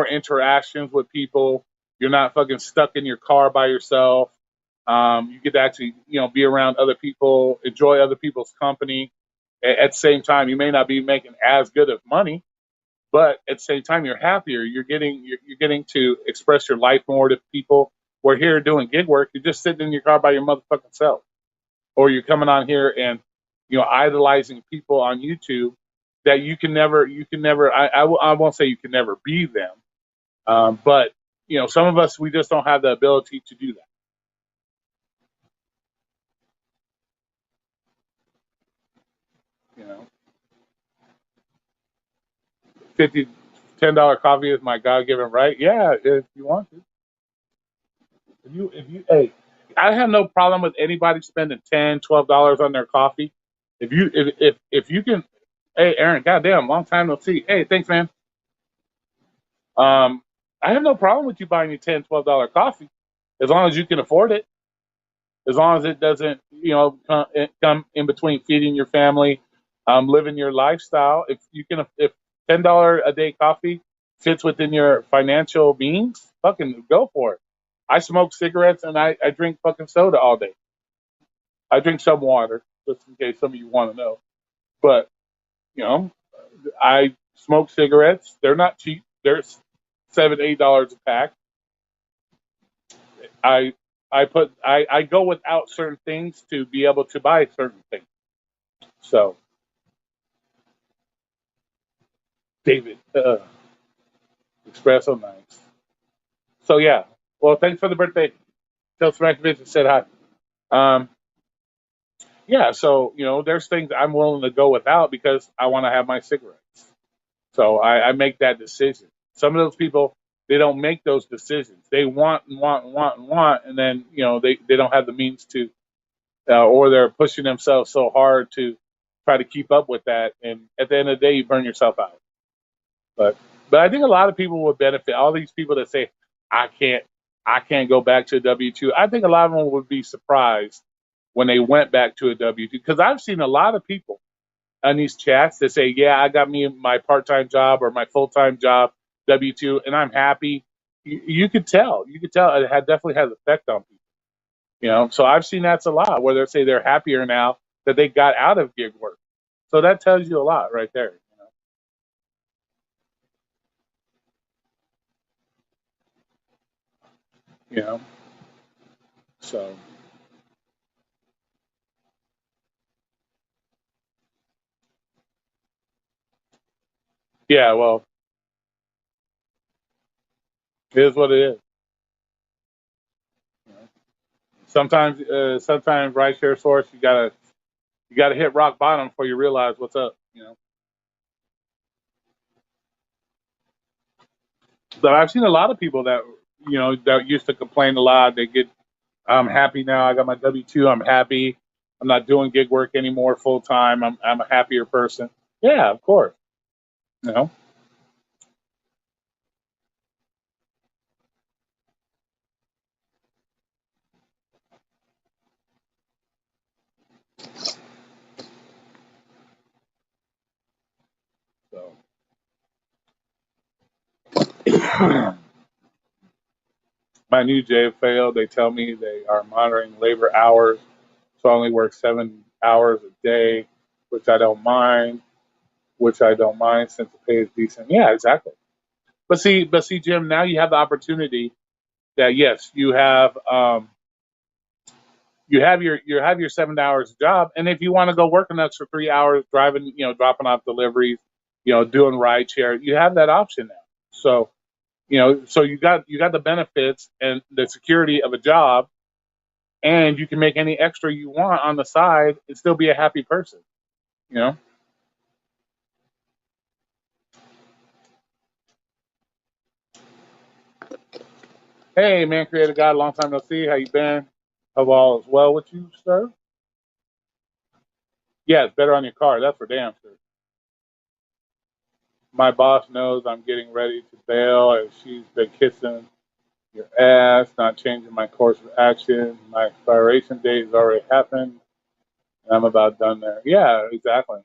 interactions with people. You're not fucking stuck in your car by yourself. You get to actually, be around other people, enjoy other people's company. At the same time, you may not be making as good of money, but at the same time, you're happier. You're getting to express your life more to people. We're here doing gig work. You're just sitting in your car by your motherfucking self, or you're coming on here and idolizing people on YouTube that you can never. I won't say you can never be them, but some of us, we just don't have the ability to do that. You know, 50 $10 coffee is my God given right. Yeah, if you want to. Hey, I have no problem with anybody spending $10, $12 on their coffee. If you can, hey Aaron, goddamn, long time no see. Hey, thanks, man. Um, I have no problem with you buying your $10, $12 coffee, as long as you can afford it. As long as it doesn't, come in between feeding your family, living your lifestyle. If $10 a day coffee fits within your financial means, fucking go for it. I smoke cigarettes and I drink fucking soda all day. I drink some water, just in case some of you want to know. But you know, I smoke cigarettes. They're not cheap. They're $7, $8 a pack. I I go without certain things to be able to buy certain things. So, David, espresso nice. So yeah. Well, thanks for the birthday. Tell Smack and said hi. Um, yeah. So there's things I'm willing to go without because I want to have my cigarettes. So I make that decision. Some of those people, they don't make those decisions. They want and want and want and want, and then they don't have the means to, or they're pushing themselves so hard to try to keep up with that, and at the end of the day, you burn yourself out. But I think a lot of people would benefit. All these people that say I can't I can't go back to a W-2. I think a lot of them would be surprised when they went back to a W-2 because I've seen a lot of people on these chats that say, yeah, I got me my part-time job or my full-time job, W-2, and I'm happy. You could tell. You could tell it definitely has effect on people. So I've seen that's a lot where they say they're happier now that they got out of gig work. So that tells you a lot right there. you know. So yeah, well, it is what it is. You know. Sometimes right share source, you gotta hit rock bottom before you realize what's up. You know. But I've seen a lot of people that that used to complain a lot. I'm happy now. I got my W-2. I'm happy. I'm not doing gig work anymore full time. I'm a happier person. Yeah, of course. You know. So my new job failed. They tell me they are monitoring labor hours, so I only work 7 hours a day, which I don't mind. Which I don't mind since the pay is decent. Yeah, exactly. But see, Jim. Now you have the opportunity that yes, you have your 7 hours job, and if you want to go work an extra 3 hours driving, dropping off deliveries, doing ride share, you have that option now. So so you got the benefits and the security of a job, and you can make any extra you want on the side and still be a happy person. You know. Hey man, creator God, long time no see. How you been? Hope all is well with you, sir. Yeah, it's better on your car. That's for damn sure. My boss knows I'm getting ready to bail, and she's been kissing your ass, not changing my course of action. My expiration date has already happened, and I'm about done there. Yeah, exactly.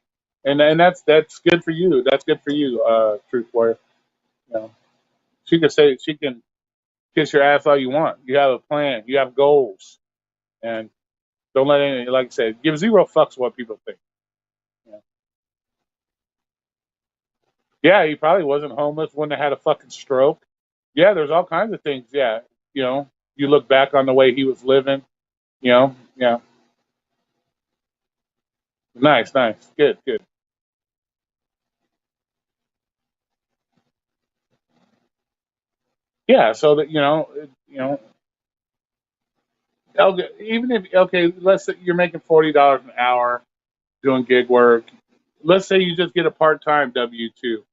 And that's good for you. That's good for you, truth warrior. You know, she can kiss your ass all you want. You have a plan. You have goals, and don't let any, like I said, give zero fucks what people think. You know? Yeah, he probably wasn't homeless. Wouldn't have had a fucking stroke. Yeah, there's all kinds of things. Yeah, you look back on the way he was living. Yeah, nice, nice, good, good. Yeah, so that okay, even if okay, let's say you're making $40 an hour doing gig work. Let's say you just get a part-time W-2.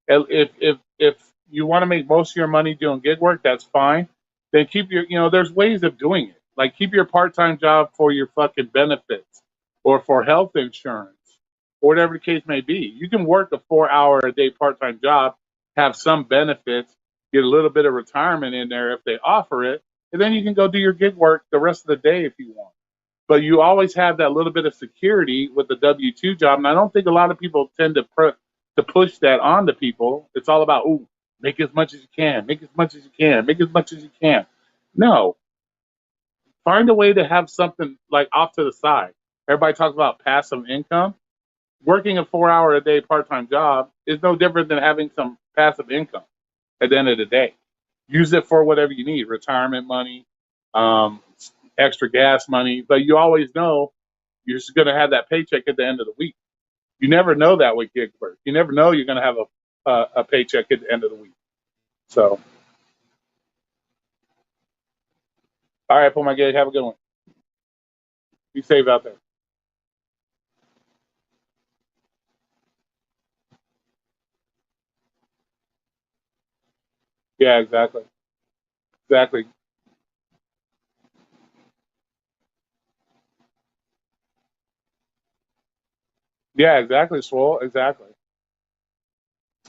If you want to make most of your money doing gig work, that's fine. Then keep there's ways of doing it. Like keep your part-time job for your fucking benefits or for health insurance or whatever the case may be. You can work a 4 hour a day part-time job, have some benefits, get a little bit of retirement in there if they offer it, and then you can go do your gig work the rest of the day if you want. But you always have that little bit of security with the W-2 job, and I don't think a lot of people tend to push that on to people. It's all about make as much as you can, make as much as you can, make as much as you can. No, find a way to have something like off to the side. Everybody talks about passive income. Working a 4 hour a day part time job is no different than having some passive income at the end of the day. Use it for whatever you need, retirement money, um, extra gas money, but you always know you're just going to have that paycheck at the end of the week. You never know that with gig work. You never know you're going to have a paycheck at the end of the week. So, all right, pull my gig. Have a good one. Be safe out there. Yeah, exactly. Exactly. Yeah, exactly, Swole. Exactly.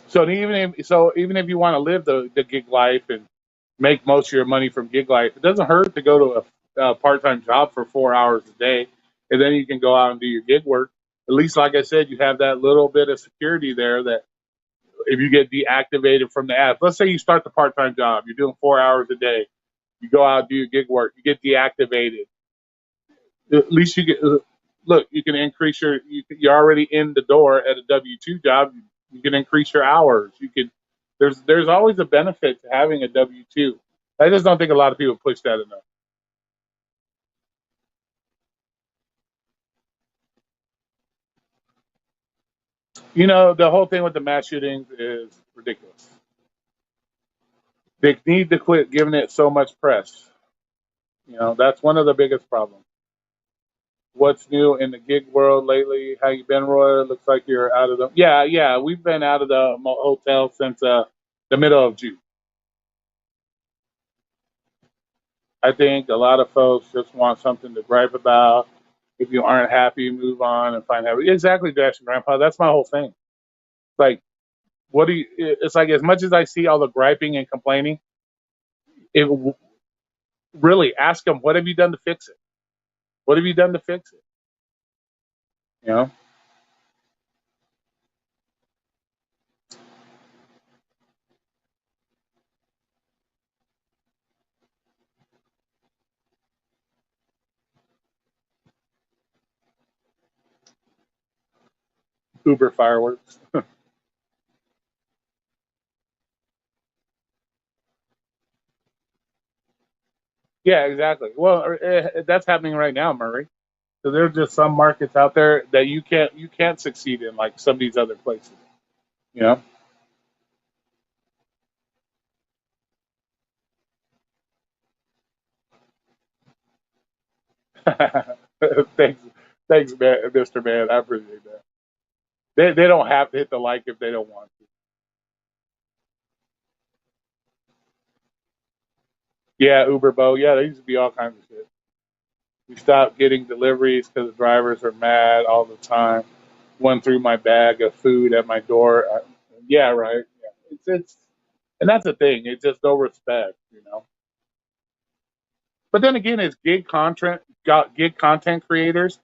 So even if you want to live the gig life and make most of your money from gig life, it doesn't hurt to go to a part time job for 4 hours a day, and then you can go out and do your gig work. At least, like I said, you have that little bit of security there that if you get deactivated from the app, let's say you start the part time job, you're doing 4 hours a day, you go out do your gig work, you get deactivated. At least you get look. You can increase you're already in the door at a W-2 job. You can increase your hours. You can there's always a benefit to having a W-2. I just don't think a lot of people push that enough. You know, the whole thing with the mass shootings is ridiculous. They need to quit giving it so much press. You know, that's one of the biggest problems. What's new in the gig world lately? How you been, Roy? Looks like you're out of the. Yeah, yeah, we've been out of the hotel since the middle of June. I think a lot of folks just want something to gripe about. If you aren't happy, move on and find happy. Exactly, Dash and Grandpa. That's my whole thing. Like, what do you? It's like as much as I see all the griping and complaining, it really ask them, what have you done to fix it? What have you done to fix it? You know, Uber fireworks. Yeah, exactly. Well, that's happening right now, Murray. So there are just some markets out there that you can't succeed in like some of these other places. You know. thanks, thanks, man, Mister Man. I appreciate that. They don't have to hit the like if they don't want to. Yeah, Uber Bo. Yeah, there used to be all kinds of shit. We stopped getting deliveries because the drivers are mad all the time. One threw my bag of food at my door. Yeah, right. Yeah. It's and that's the thing. It's just no respect, you know. But then again, as gig content creators,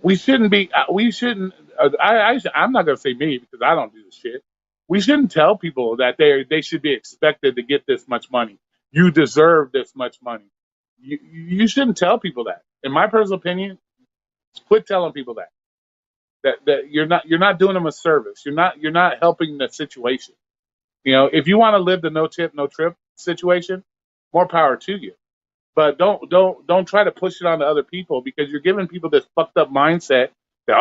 we shouldn't be. We shouldn't. I'm not gonna say me because I don't do the shit. We shouldn't tell people that they should be expected to get this much money. You deserve this much money. You shouldn't tell people that. In my personal opinion, quit telling people that. That you're not doing them a service. You're not helping the situation. You know, if you want to live the no tip no trip situation, more power to you. But don't try to push it on to other people because you're giving people this fucked up mindset that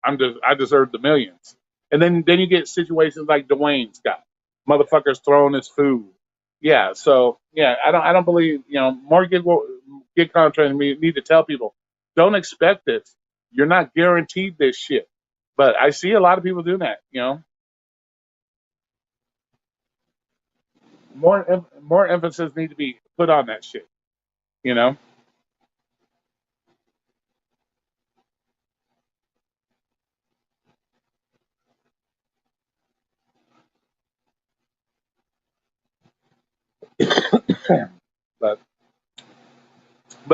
I deserve the millions, and then you get situations like Dwayne's got motherfuckers throwing his food. Yeah, so yeah, I don't believe more gig contract. We need to tell people don't expect this. You're not guaranteed this shit. But I see a lot of people doing that. More emphasis need to be put on that shit. You know. But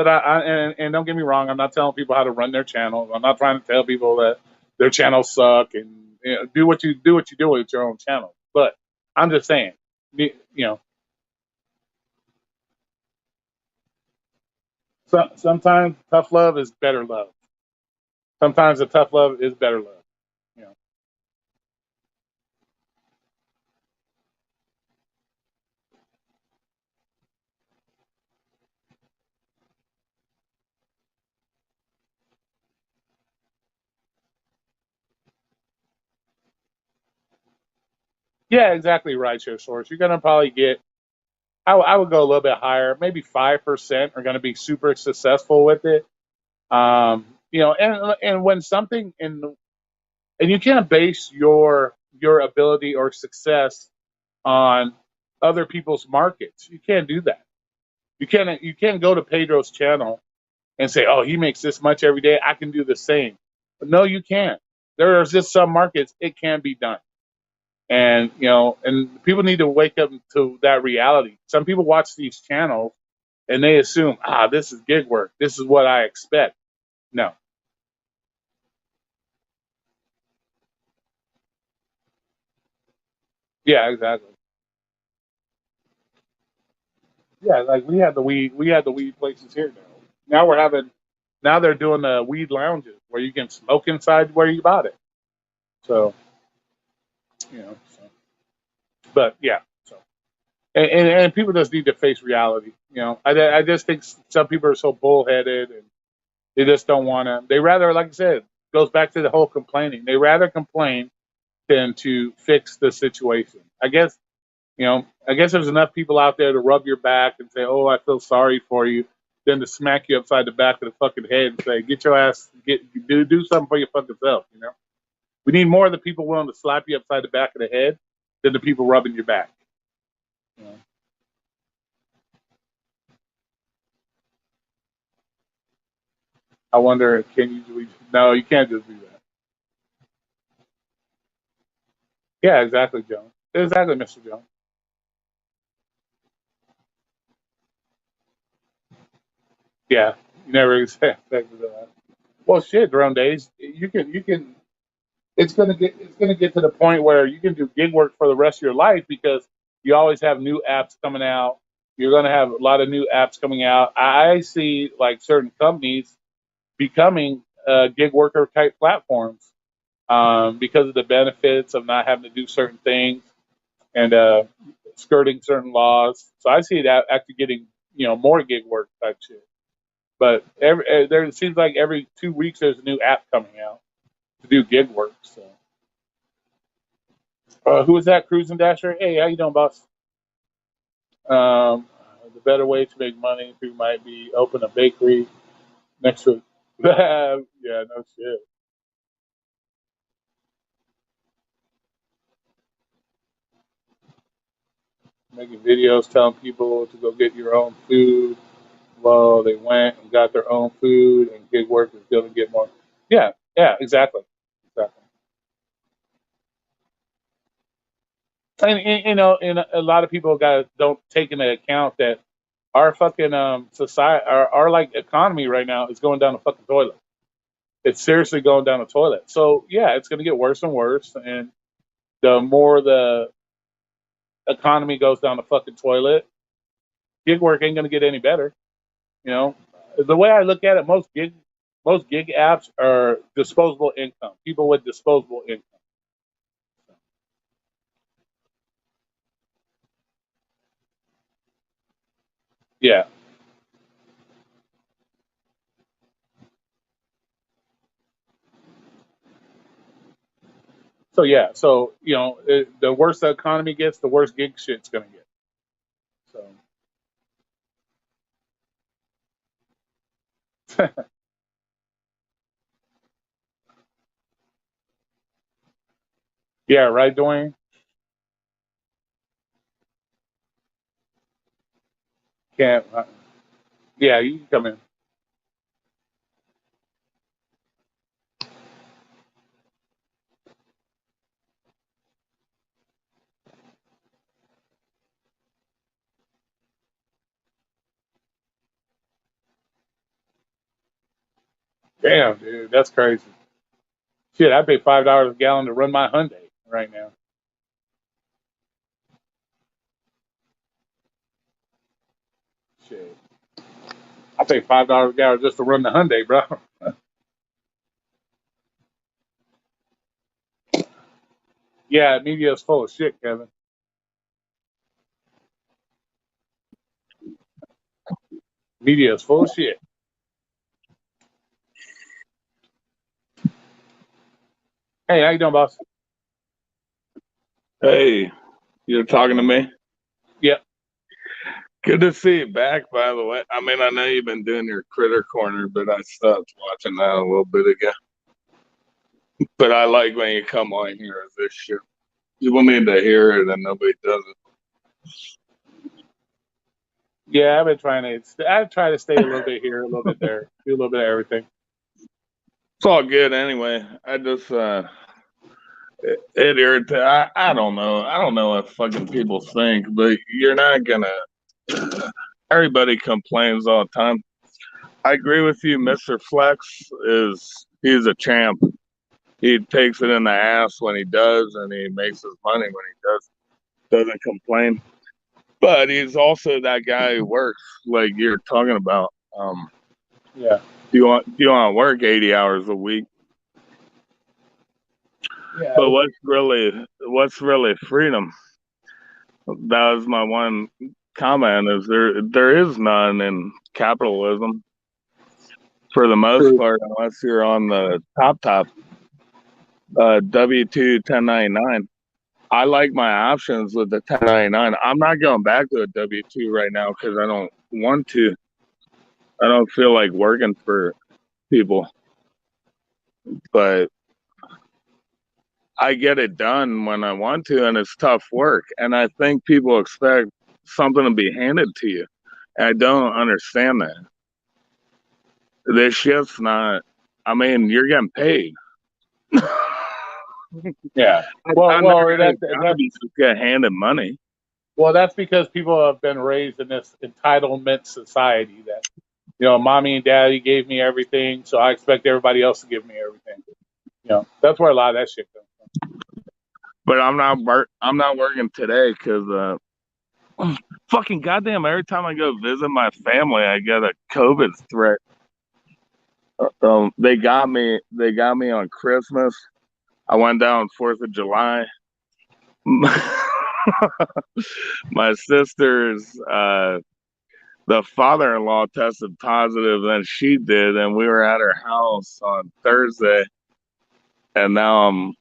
and don't get me wrong, I'm not telling people how to run their channels. I'm not trying to tell people that their channels suck and do what you do with your own channel. But I'm just saying, you know, sometimes tough love is better love. Sometimes the tough love is better love. You know. Yeah, exactly right, Share Source. You're gonna probably get. I would go a little bit higher. Maybe 5% are going to be super successful with it. And when something and you can't base your ability or success on other people's markets. You can't do that. You can't go to Pedro's channel and say, "Oh, he makes this much every day. I can do the same." But no, you can't. There are just some markets it can be done, and people need to wake up to that reality. Some people watch these channels and they assume, this is gig work. This is what I expect. No, yeah, exactly. Yeah, like we had the weed places here now. Now they're doing the weed lounges where you can smoke inside where you bought it. So, so. But yeah. So And people just need to face reality. I just think some people are so bullheaded and they just don't want to. They rather, like I said, goes back to the whole complaining. They rather complain than to fix the situation. I guess there's enough people out there to rub your back and say, "Oh, I feel sorry for you," than to smack you upside the back of the fucking head and say, "Get your ass, do something for your fucking self." We need more of the people willing to slap you upside the back of the head than the people rubbing your back. You know? I wonder, can you do? No, you can't just do that. Yeah, exactly, Jones. Exactly, Mr. Jones. Yeah, you never expected that. Well, shit, drone days. You can. It's gonna get to the point where you can do gig work for the rest of your life because you always have new apps coming out. You're gonna have a lot of new apps coming out. I see like certain companies becoming gig worker type platforms because of the benefits of not having to do certain things and skirting certain laws. So I see that actually getting more gig work type shit. But there it seems like every 2 weeks there's a new app coming out to do gig work. So who is that? Cruising Dasher? Hey, how you doing, boss? Um, the better way to make money, people might be open a bakery next to. Yeah, no shit. Making videos telling people to go get your own food. Well, they went and got their own food, and gig workers going to get more. Yeah, yeah, exactly. And a lot of people got don't take into account that our fucking society, our like economy right now is going down the fucking toilet. It's seriously going down the toilet. So yeah, it's going to get worse and worse, and the more the economy goes down the fucking toilet, gig work ain't going to get any better. You know, the way I look at it, most gig apps are disposable income. People with disposable income. Yeah. So yeah. So the worse the economy gets, the worse gig shit's going to get. So yeah, right, Dwayne. Can't. Yeah, you can come in. Damn, dude, that's crazy. Shit, I pay $5 a gallon to run my Hyundai right now. Shit, I pay $5 a gallon just to run the Hyundai, bro. Yeah, media is full of shit, Kevin. Media is full of shit. Hey, how you doing, boss? Hey, you're talking to me? Yep. Good to see you back, by the way. I mean, I know you've been doing your critter corner, but I stopped watching that a little bit ago. But I like when you come on here with this shit. People need to hear it and nobody does it. Yeah, I've been trying to. I try to stay a little bit here, a little bit there, do a little bit of everything. It's all good anyway. I just it irritates. I don't know. I don't know what fucking people think, but you're not gonna. Everybody complains all the time. I agree with you. Mr. Flex he's a champ. He takes it in the ass when he does, and he makes his money when he does. Doesn't complain. But he's also that guy who works like you're talking about. Yeah. Do you want to work 80 hours a week? Yeah. But what's really freedom? That was my one comment. Is there is none in capitalism for the most True. part, unless you're on the top W-2 1099. I like my options with the 1099. I'm not going back to a W-2 right now because I don't want to. I don't feel like working for people, but I get it done when I want to, and it's tough work. And I think people expect something to be handed to you. And I don't understand that. This shit's not. I mean, you're getting paid. Yeah. I'm Well, not gonna just get handed money. well, that's because people have been raised in this entitlement society that, mommy and daddy gave me everything, so I expect everybody else to give me everything. That's where a lot of that shit comes from. But I'm not working today because fucking goddamn. Every time I go visit my family, I get a COVID threat. They got me. They got me on Christmas. I went down 4th of July. My sister's the father-in-law tested positive than she did, and we were at her house on Thursday, and now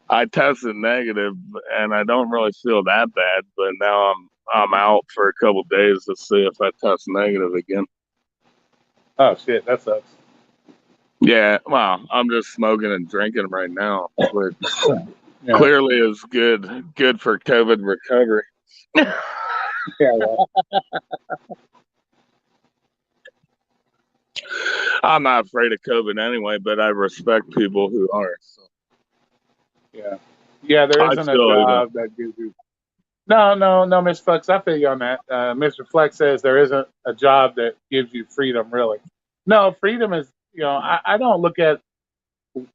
I tested negative, and I don't really feel that bad, but now I'm out for a couple days to see if I test negative again. Oh shit, that sucks. Yeah, well, I'm just smoking and drinking right now, but Yeah. clearly it's good for COVID recovery. Yeah, well, I'm not afraid of COVID anyway, but I respect people who are. So. yeah. There I isn't a still even. job that gives you. No, Mr. Flex. I feel you on that. Mr. Flex says there isn't a job that gives you freedom, really. No, freedom is. I don't look at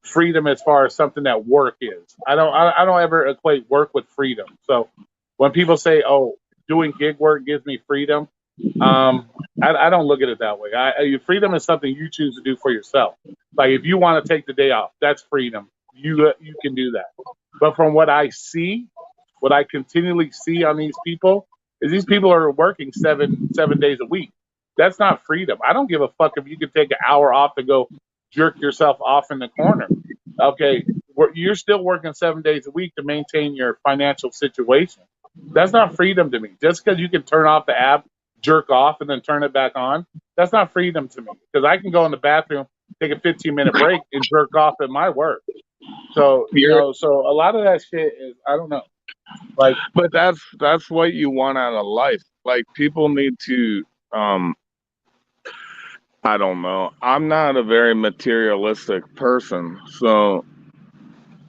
freedom as far as something that work is. I don't ever equate work with freedom. So when people say, "Oh, doing gig work gives me freedom," I don't look at it that way. Freedom is something you choose to do for yourself. Like if you want to take the day off, that's freedom. You can do that. But from what I see, what I continually see on these people is these people are working seven days a week. That's not freedom. I don't give a fuck if you can take an hour off to go jerk yourself off in the corner. Okay, you're still working 7 days a week to maintain your financial situation. That's not freedom to me. Just because you can turn off the app, jerk off, and then turn it back on, that's not freedom to me. Because I can go in the bathroom, take a 15-minute break, and jerk off at my work. So so a lot of that shit is I don't know. Like, But that's what you want out of life. Like people need to. I don't know. I'm not a very materialistic person, so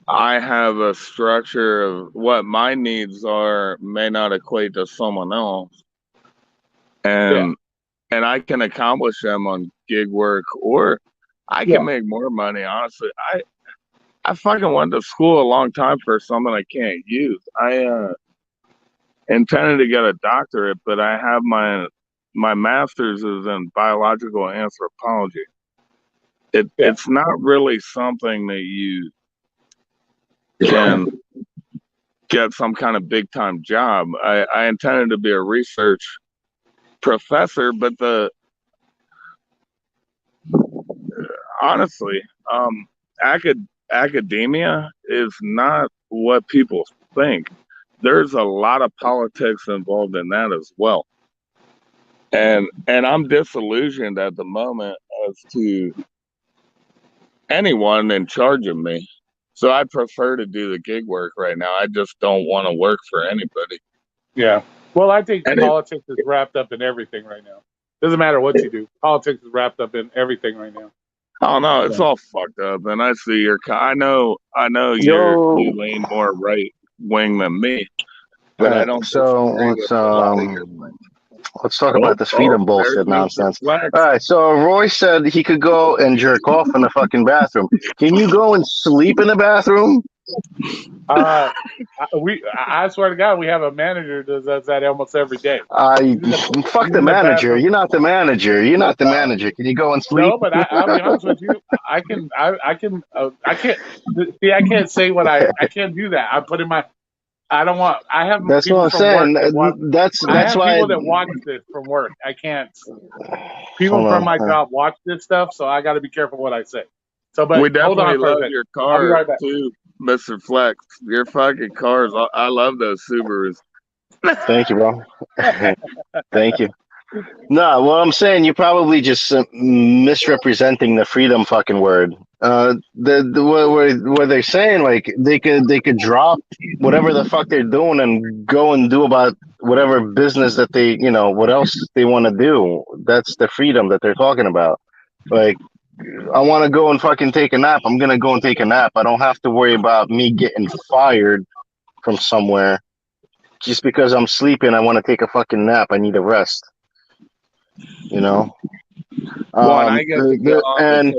I have a structure of what my needs are may not equate to someone else, yeah, and I can accomplish them on gig work, or I can yeah, make more money. Honestly, I fucking went to school a long time for something I can't use. I intended to get a doctorate, but I have my master's is in biological anthropology. yeah, It's not really something that you can get some kind of big time job. I intended to be a research professor, but the honestly, academia is not what people think. There's a lot of politics involved in that as well. And I'm disillusioned at the moment as to anyone in charge of me. So I prefer to do the gig work right now. I just don't want to work for anybody. yeah. Well, I think And politics is wrapped up in everything right now. Doesn't matter what you do. Politics is wrapped up in everything right now. oh no, it's So, all fucked up. And I see I know Yo, you lean more right wing than me, all but I right. don't So disagree with a lot of your things. let's talk Oh, about this freedom there's bullshit Mr. nonsense. All Flex. right. So Roy said he could go and jerk off in the fucking bathroom. Can you go and sleep in the bathroom? I swear to God, we have a manager that does that almost every day. I He's in the, fuck he's the in the manager. bathroom. You're not the manager. You're not the manager. Can you go and sleep? No, but I'll be honest with you. I can't. See, I can't say what I can't do that. I put in my I don't want. I have That's what people I'm from work saying. that watch. I That's have why. people that watch this from work. I can't. People Hold from my on. job watch this stuff, so I got to be careful what I say. So, We but hold definitely on for a love second. your I'll be car right back. too, Mr. Flex. Your fucking cars. I love those Subarus. Thank you, bro. Thank you. No, well, I'm saying you're probably just misrepresenting the freedom fucking word. What they're saying, like they could drop whatever the fuck they're doing and go and do about whatever business that they, what else they want to do. That's the freedom that they're talking about. Like, I want to go and fucking take a nap. I'm gonna go and take a nap. I don't have to worry about me getting fired from somewhere just because I'm sleeping. I want to take a fucking nap. I need a rest. You know. When I get to go on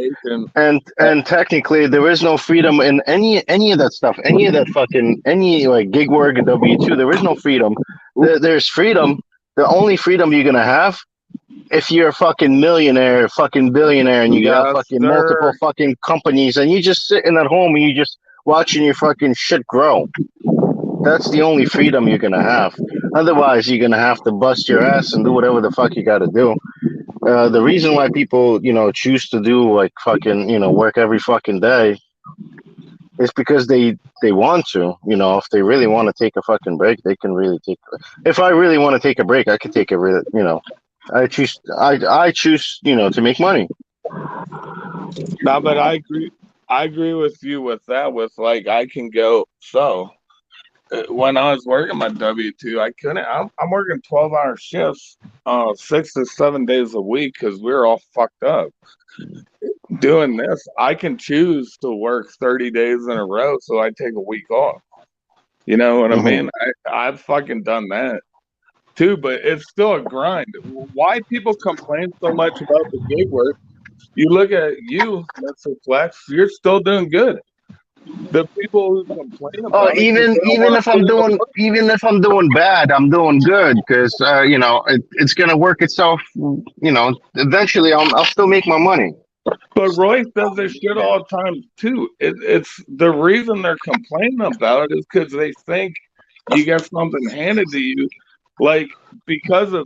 And vacation, technically there is no freedom in any of that stuff, any of that fucking any like gig work and W-2. There is no freedom. There's freedom. The only freedom you're gonna have if you're a fucking millionaire, fucking billionaire, and you got yes, fucking multiple sir. fucking companies, and you just sitting at home and you just watching your fucking shit grow. That's the only freedom you're gonna have. Otherwise, you're gonna have to bust your ass and do whatever the fuck you got to do. The reason why people, choose to do like fucking, work every fucking day is because they want to. If they really want to take a fucking break, they can really take. If I really want to take a break, I could take a real. I choose, to make money. No, but I agree. I agree with you with that. With like, I can go. So when I was working my W-2, I couldn't. I'm working 12-hour shifts, 6 to 7 days a week because we're all fucked up. Doing this, I can choose to work 30 days in a row, so I take a week off. You know what I Hmm. mean? I've fucking done that too, but it's still a grind. Why people complain so much about the gig work? You look at you, Mr. Flex, you're still doing good. The people who complain Oh, about it because they don't even want to if put I'm in the doing work. even if I'm doing bad, I'm doing good because it's gonna work itself. Eventually I'll still make my money. But Royce does this shit all the time too. It's the reason they're complaining about it is because they think you get something handed to you, like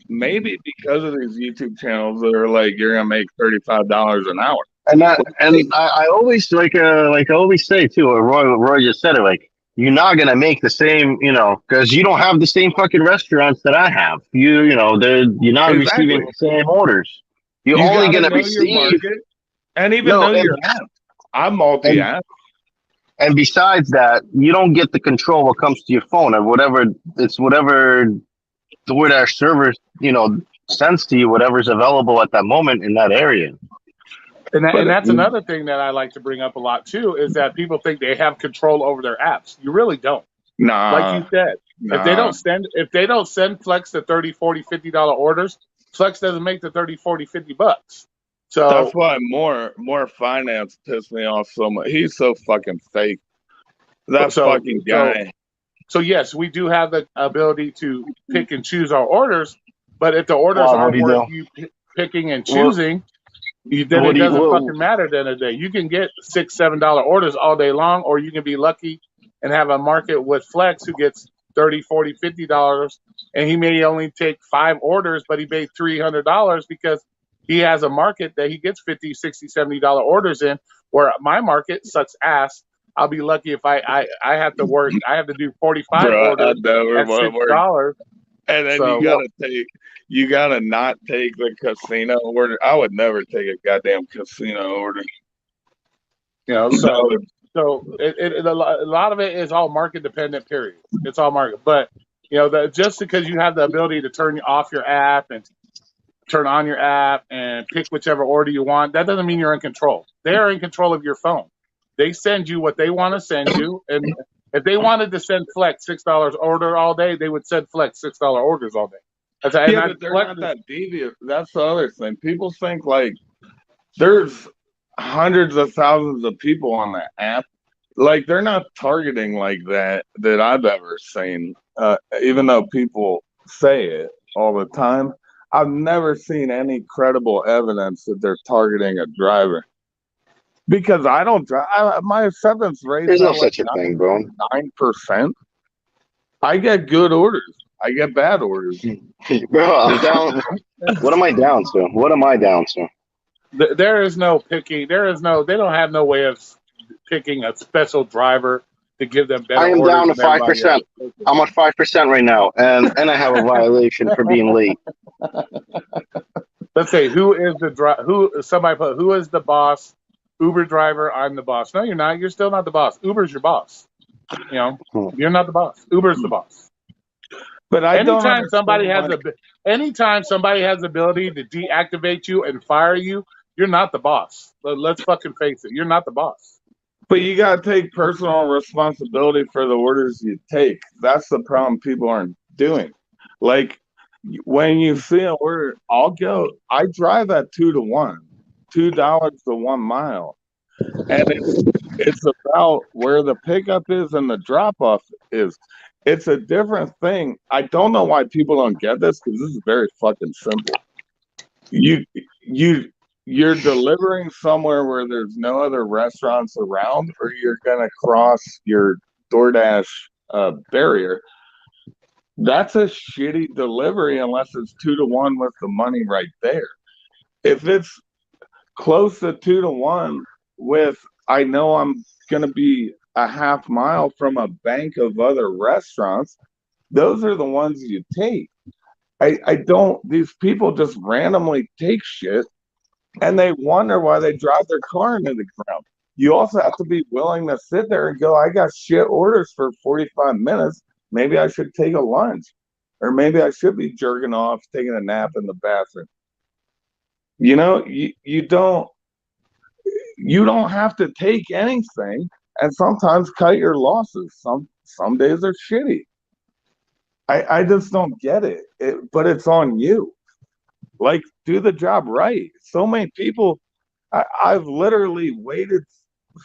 maybe because of these YouTube channels that are like you're gonna make $35 an hour. And I Like, and hey, I always like I always say too. Roy just said it. Like, you're not gonna make the same, because you don't have the same fucking restaurants that I have. You're not receiving exactly. the same orders. You're You only got to gonna know your receive market and even no. know your app. I'm multi And app. and besides that, you don't get the control what comes to your phone and whatever the word our server sends to you, whatever's available at that moment in that area. But And that's another thing that I like to bring up a lot too is that people think they have control over their apps. You really don't. Like nah, you said, nah. if they don't send Flex the 30, 40, $50 orders, Flex doesn't make the 30, 40, $50. That's So why more finance pissed me off so much. He's so fucking fake. That so fucking so guy. so yes, we do have the ability to pick and choose our orders, but if the orders Wow, what aren't do you worth do? you picking and What choosing, then what it do you doesn't what, fucking matter at the end of the day. You can get $6, $7 orders all day long, or you can be lucky and have a market with Flex who gets 30, 40, $50, and he may only take 5 orders, but he made $300 because he has a market that he gets 50, 60, $70 orders in, where my market sucks ass. I'll be lucky if I have to work, I have to do 45 Bro, I orders never at want to six work. dollars. And then So you gotta not take the casino order. I would never take a goddamn casino order. you know, That so would, a lot of it is all market dependent. Period. It's all market, but just because you have the ability to turn off your app and turn on your app and pick whichever order you want, that doesn't mean you're in control. They are in control of your phone. They send you what they want to send you, and if they wanted to send Flex $6 order all day, they would send Flex $6 orders all day. yeah, but they're Flex not that devious. That's the other thing. People think like there's hundreds of thousands of people on the app. Like they're not targeting like that I've ever seen. Even though people say it all the time, I've never seen any credible evidence that they're targeting a driver. Because I don't drive. My acceptance rate's there's no at like such a thing, bro. 9%. I get good orders. I get bad orders. Bro, I'm down. What am I down to? What am I down to? There is no picking. There is no. They don't have no way of picking a special driver to give them better I am orders down to than everybody else. 5%. I'm at 5% right now, and I have a violation for being late. Let's say who is the who somebody put who is the boss? Uber driver. I'm the boss. No, you're not. You're still not the boss. Uber's your boss. You know, you're not the boss. Uber's the boss. But I don't Anytime somebody has understand anytime somebody has the ability to deactivate you and fire you, you're not the boss. Let's fucking face it. You're not the boss. But you got to take personal responsibility for the orders you take. That's the problem people aren't doing. Like when you see an order, I drive at 2 to 1, $2 to 1 mile. And it's about where the pickup is and the drop off is. It's a different thing. I don't know why people don't get this because this is very fucking simple. You're delivering somewhere where there's no other restaurants around, or you're gonna cross your DoorDash barrier. That's a shitty delivery unless it's 2 to 1 with the money right there. If it's close to 2 to 1 with, I know I'm gonna be a half mile from a bank of other restaurants, those are the ones you take. I don't, these people just randomly take shit and they wonder why they drive their car into the ground. You also have to be willing to sit there and go, I got shit orders for 45 minutes. Maybe I should take a lunch. Or maybe I should be jerking off, taking a nap in the bathroom. You know, you don't have to take anything, and sometimes cut your losses. Some days are shitty. I just don't get it. But it's on you. Like, do the job right. So many people, I've literally waited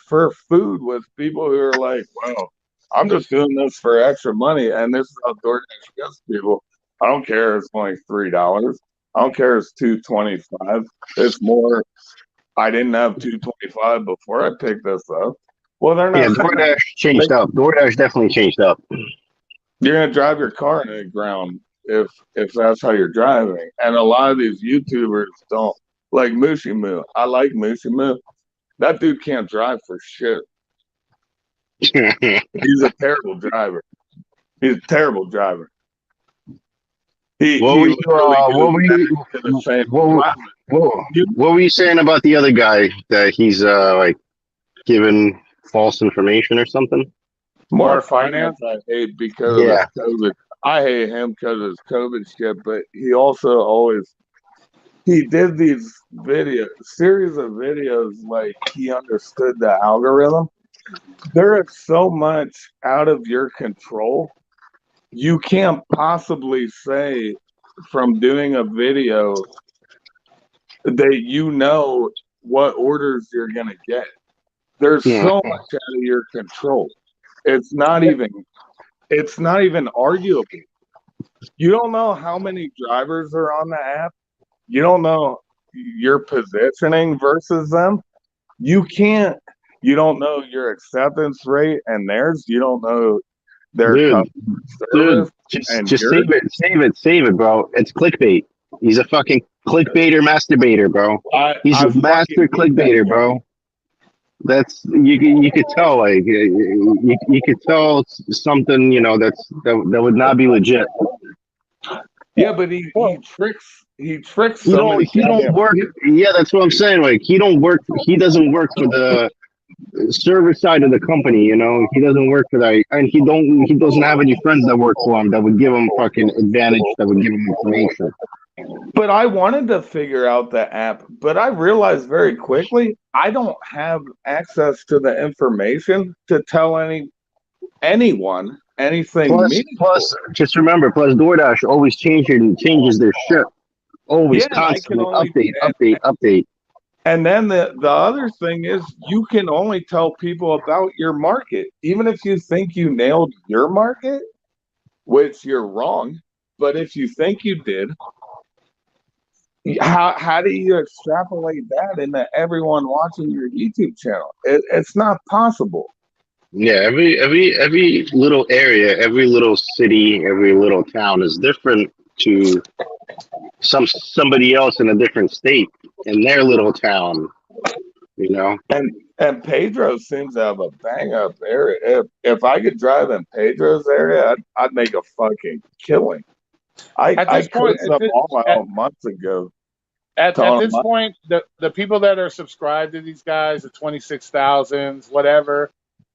for food with people who are like, well, I'm just doing this for extra money. And this is how DoorDash gets people. I don't care. It's only $3. I don't care. It's $2.25. It's more. I didn't have $2.25 before I picked this up. Well, they're Yeah, not. DoorDash changed up. DoorDash definitely changed up. You're gonna drive your car into the ground if that's how you're driving. And a lot of these YouTubers don't, like Mushi Moo. I like Mushi Moo. That dude can't drive for shit. He's a terrible driver. He's a terrible driver. What were you? What were you saying about the other guy that he's like giving false information or something? More finance I hate because of his COVID. I hate him because of his COVID shit, but he also he did these series of videos like he understood the algorithm. There is so much out of your control. You can't possibly say from doing a video that you know what orders you're going to get. There's so much out of your control. It's not even arguable. You don't know how many drivers are on the app. You don't know your positioning versus them. You don't know your acceptance rate and theirs. You don't know their customer service. Just save it, bro. It's clickbait. He's a fucking clickbaiter masturbator, bro. He's a master clickbaiter, bro. That's you could tell, like you could tell something, you know, that would not be legit. Yeah, but he tricks He don't work. Yeah, that's what I'm saying. Like he doesn't work for the server side of the company, you know. He doesn't work for that, and he doesn't have any friends that work for him that would give him fucking advantage, that would give him information. But I wanted to figure out the app, but I realized very quickly I don't have access to the information to tell anyone anything. Plus, just remember, DoorDash always changes their shit. Always constantly update. And then the other thing is you can only tell people about your market. Even if you think you nailed your market, which you're wrong, but if you think you did, how do you extrapolate that into everyone watching your YouTube channel? It's not possible. Yeah, every little area, every little city, every little town is different to somebody else in a different state in their little town. You know, And Pedro seems to have a bang up area. If I could drive in Pedro's area, I'd make a fucking killing. At I this point, cursed them all out months ago, at telling this them, point, the people that are subscribed to these guys, the 26,000s, whatever,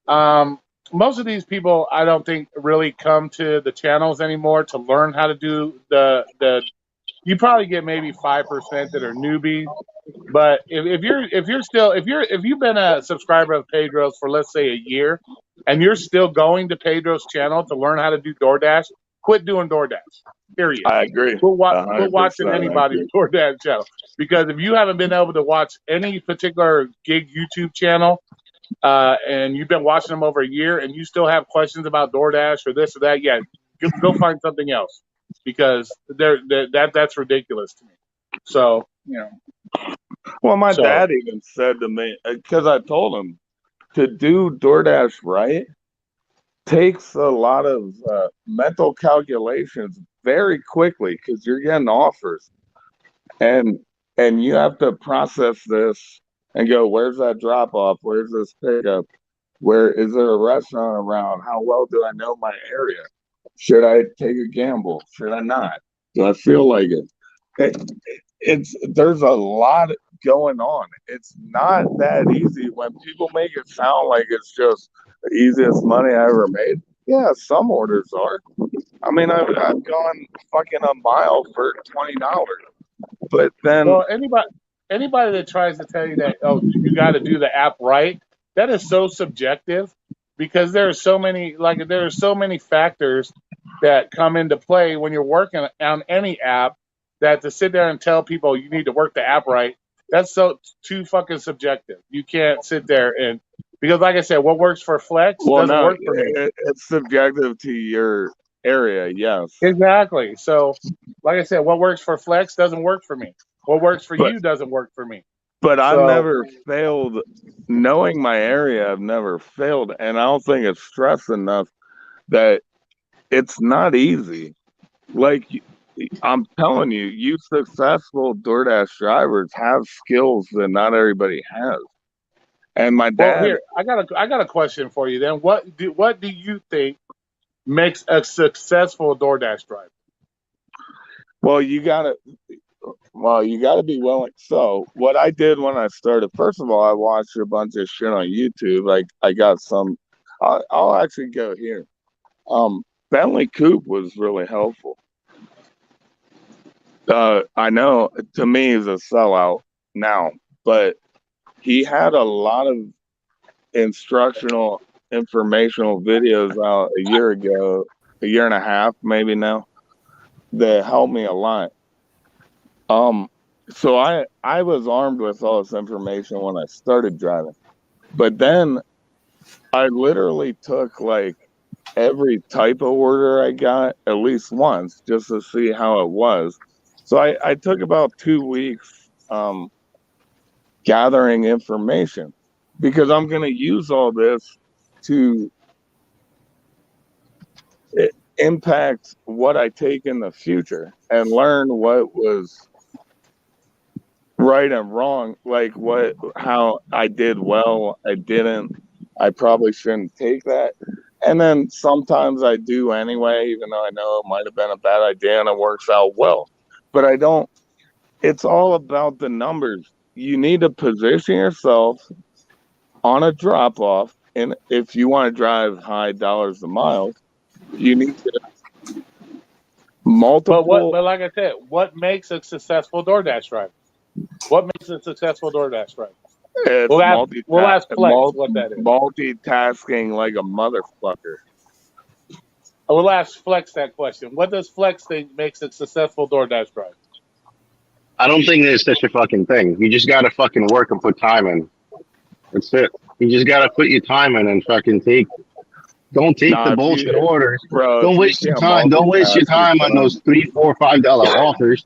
um, most of these people, I don't think really come to the channels anymore to learn how to do the. You probably get maybe 5% that are newbies, but if you've been a subscriber of Pedro's for let's say a year, and you're still going to Pedro's channel to learn how to do DoorDash, quit doing DoorDash. Period. I agree, Quit watching 100%. I anybody's agree. DoorDash channel because if you haven't been able to watch any particular gig YouTube channel, and you've been watching them over a year, and you still have questions about DoorDash or this or that, yeah, go find something else because that's ridiculous to me. So Well, my so dad even said to me, because I told him to do DoorDash right takes a lot of mental calculations very quickly because you're getting offers and you have to process this and go, where's that drop off? Where's this pickup? Where is there a restaurant around? How well do I know my area? Should I take a gamble? Should I not? Do I feel like it? It's there's a lot going on. It's not that easy when people make it sound like it's just the easiest money I ever made. Yeah, some orders are. I mean, I've gone fucking a mile for $20, but then well anybody that tries to tell you that you got to do the app right, that is so subjective because there are so many factors that come into play when you're working on any app that to sit there and tell people you need to work the app right, that's so too fucking subjective. You can't sit there and because like I said, what works for Flex well, doesn't no, work for me. it's subjective to your area, yes, Exactly. So like I said, what works for Flex doesn't work for me. What works for but you doesn't work for me. I've So never failed. Knowing my area, I've never failed, and I don't think it's stressed enough that it's not easy. Like I'm telling you, you successful DoorDash drivers have skills that not everybody has. And my well, dad, here I got a question for you. Then what do you think makes a successful DoorDash driver? well, you gotta be willing. So what I did when I started, first of all, I watched a bunch of shit on YouTube. Like I got some. I'll actually go here. Bentley Coupe was really helpful. I know to me he's a sellout now, but he had a lot of instructional, informational videos out a year ago, a year and a half, maybe now, that helped me a lot. Um, so I was armed with all this information when I started driving, but then I literally took like every type of order I got at least once just to see how it was. So I took about 2 weeks gathering information because I'm going to use all this to impact what I take in the future and learn what was right and wrong, like how I did well, I didn't, I probably shouldn't take that. And then sometimes I do anyway, even though I know it might have been a bad idea and it works out well. But I don't, it's all about the numbers. You need to position yourself on a drop off. And if you want to drive high dollars a mile, you need to multiple. But like I said, what makes a successful DoorDash driver? What makes a successful DoorDash driver? It's We'll ask Flex what that is. multitasking like a motherfucker. We'll ask Flex that question. What does Flex think makes a successful DoorDash driver? I don't think there's such a fucking thing. You just gotta fucking work and put time in. That's it. You just gotta put your time in and fucking don't take the Nah, bullshit orders. bro, Don't if you waste your can't time. Don't waste your multitask, you're time on done. those $3, $4, $5 offers.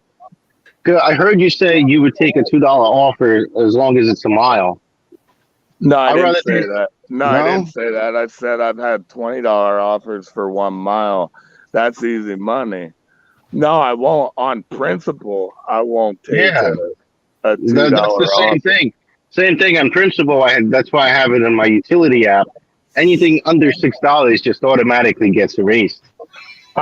'Cause I heard you say you would take a $2 offer as long as it's a mile. No, I I'd didn't rather say take that. No, I didn't no. say that. I said I've had $20 offers for 1 mile. That's easy money. No, I won't. On principle, I won't take Yeah, a $2 that's the same offer. thing. Same thing on principle. That's why I have it in my utility app. Anything under $6 just automatically gets erased.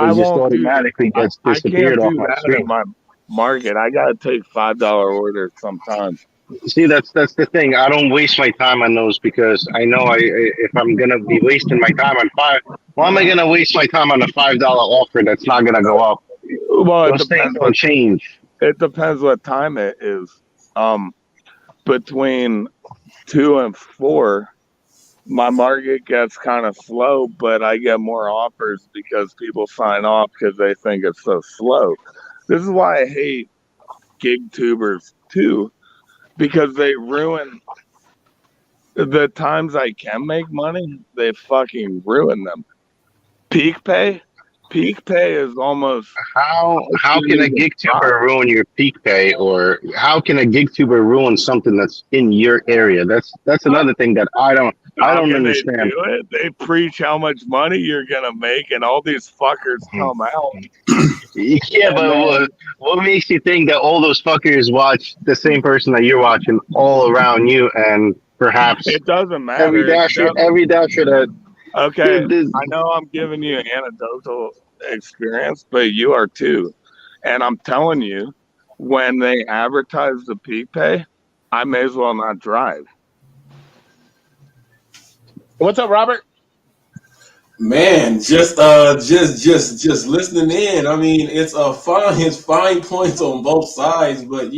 It I just won't do. automatically gets I disappeared can't off do my that in screen. my market. I gotta take $5 orders sometimes. See, that's the thing. I don't waste my time on those because I know if I'm gonna be wasting my time on five, why am I gonna waste my time on a $5 offer that's not gonna go up? Well, Those things don't change. it depends what time it is. Um, between 2 and 4, my market gets kind of slow, but I get more offers because people sign off because they think it's so slow. This is why I hate gig tubers too, because they ruin the times I can make money. They fucking ruin them. Peak pay, peak pay is almost How can a even gig hot. tuber ruin your peak pay, or how can a gig tuber ruin something that's in your area? That's another thing that I How don't can they understand. do it? They preach how much money you're gonna make, and all these fuckers come out, Yeah, and but then what makes you think that all those fuckers watch the same person that you're watching all around you, and perhaps it doesn't matter. every dasher that Okay, the I know I'm giving you anecdotal experience, but you are too. And I'm telling you, when they advertise the peak pay, I may as well not drive. What's up, Robert? Man, just listening in. I mean, it's fine points on both sides, but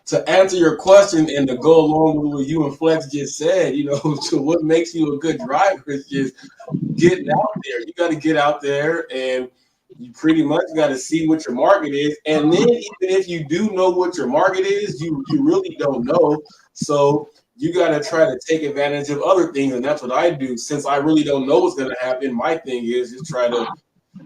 to answer your question and to go along with what you and Flex just said, to what makes you a good driver is just getting out there. You got to get out there, and you pretty much got to see what your market is. And then even if you do know what your market is, you really don't know. So you got to try to take advantage of other things, and that's what I do. Since I really don't know what's going to happen, my thing is just try to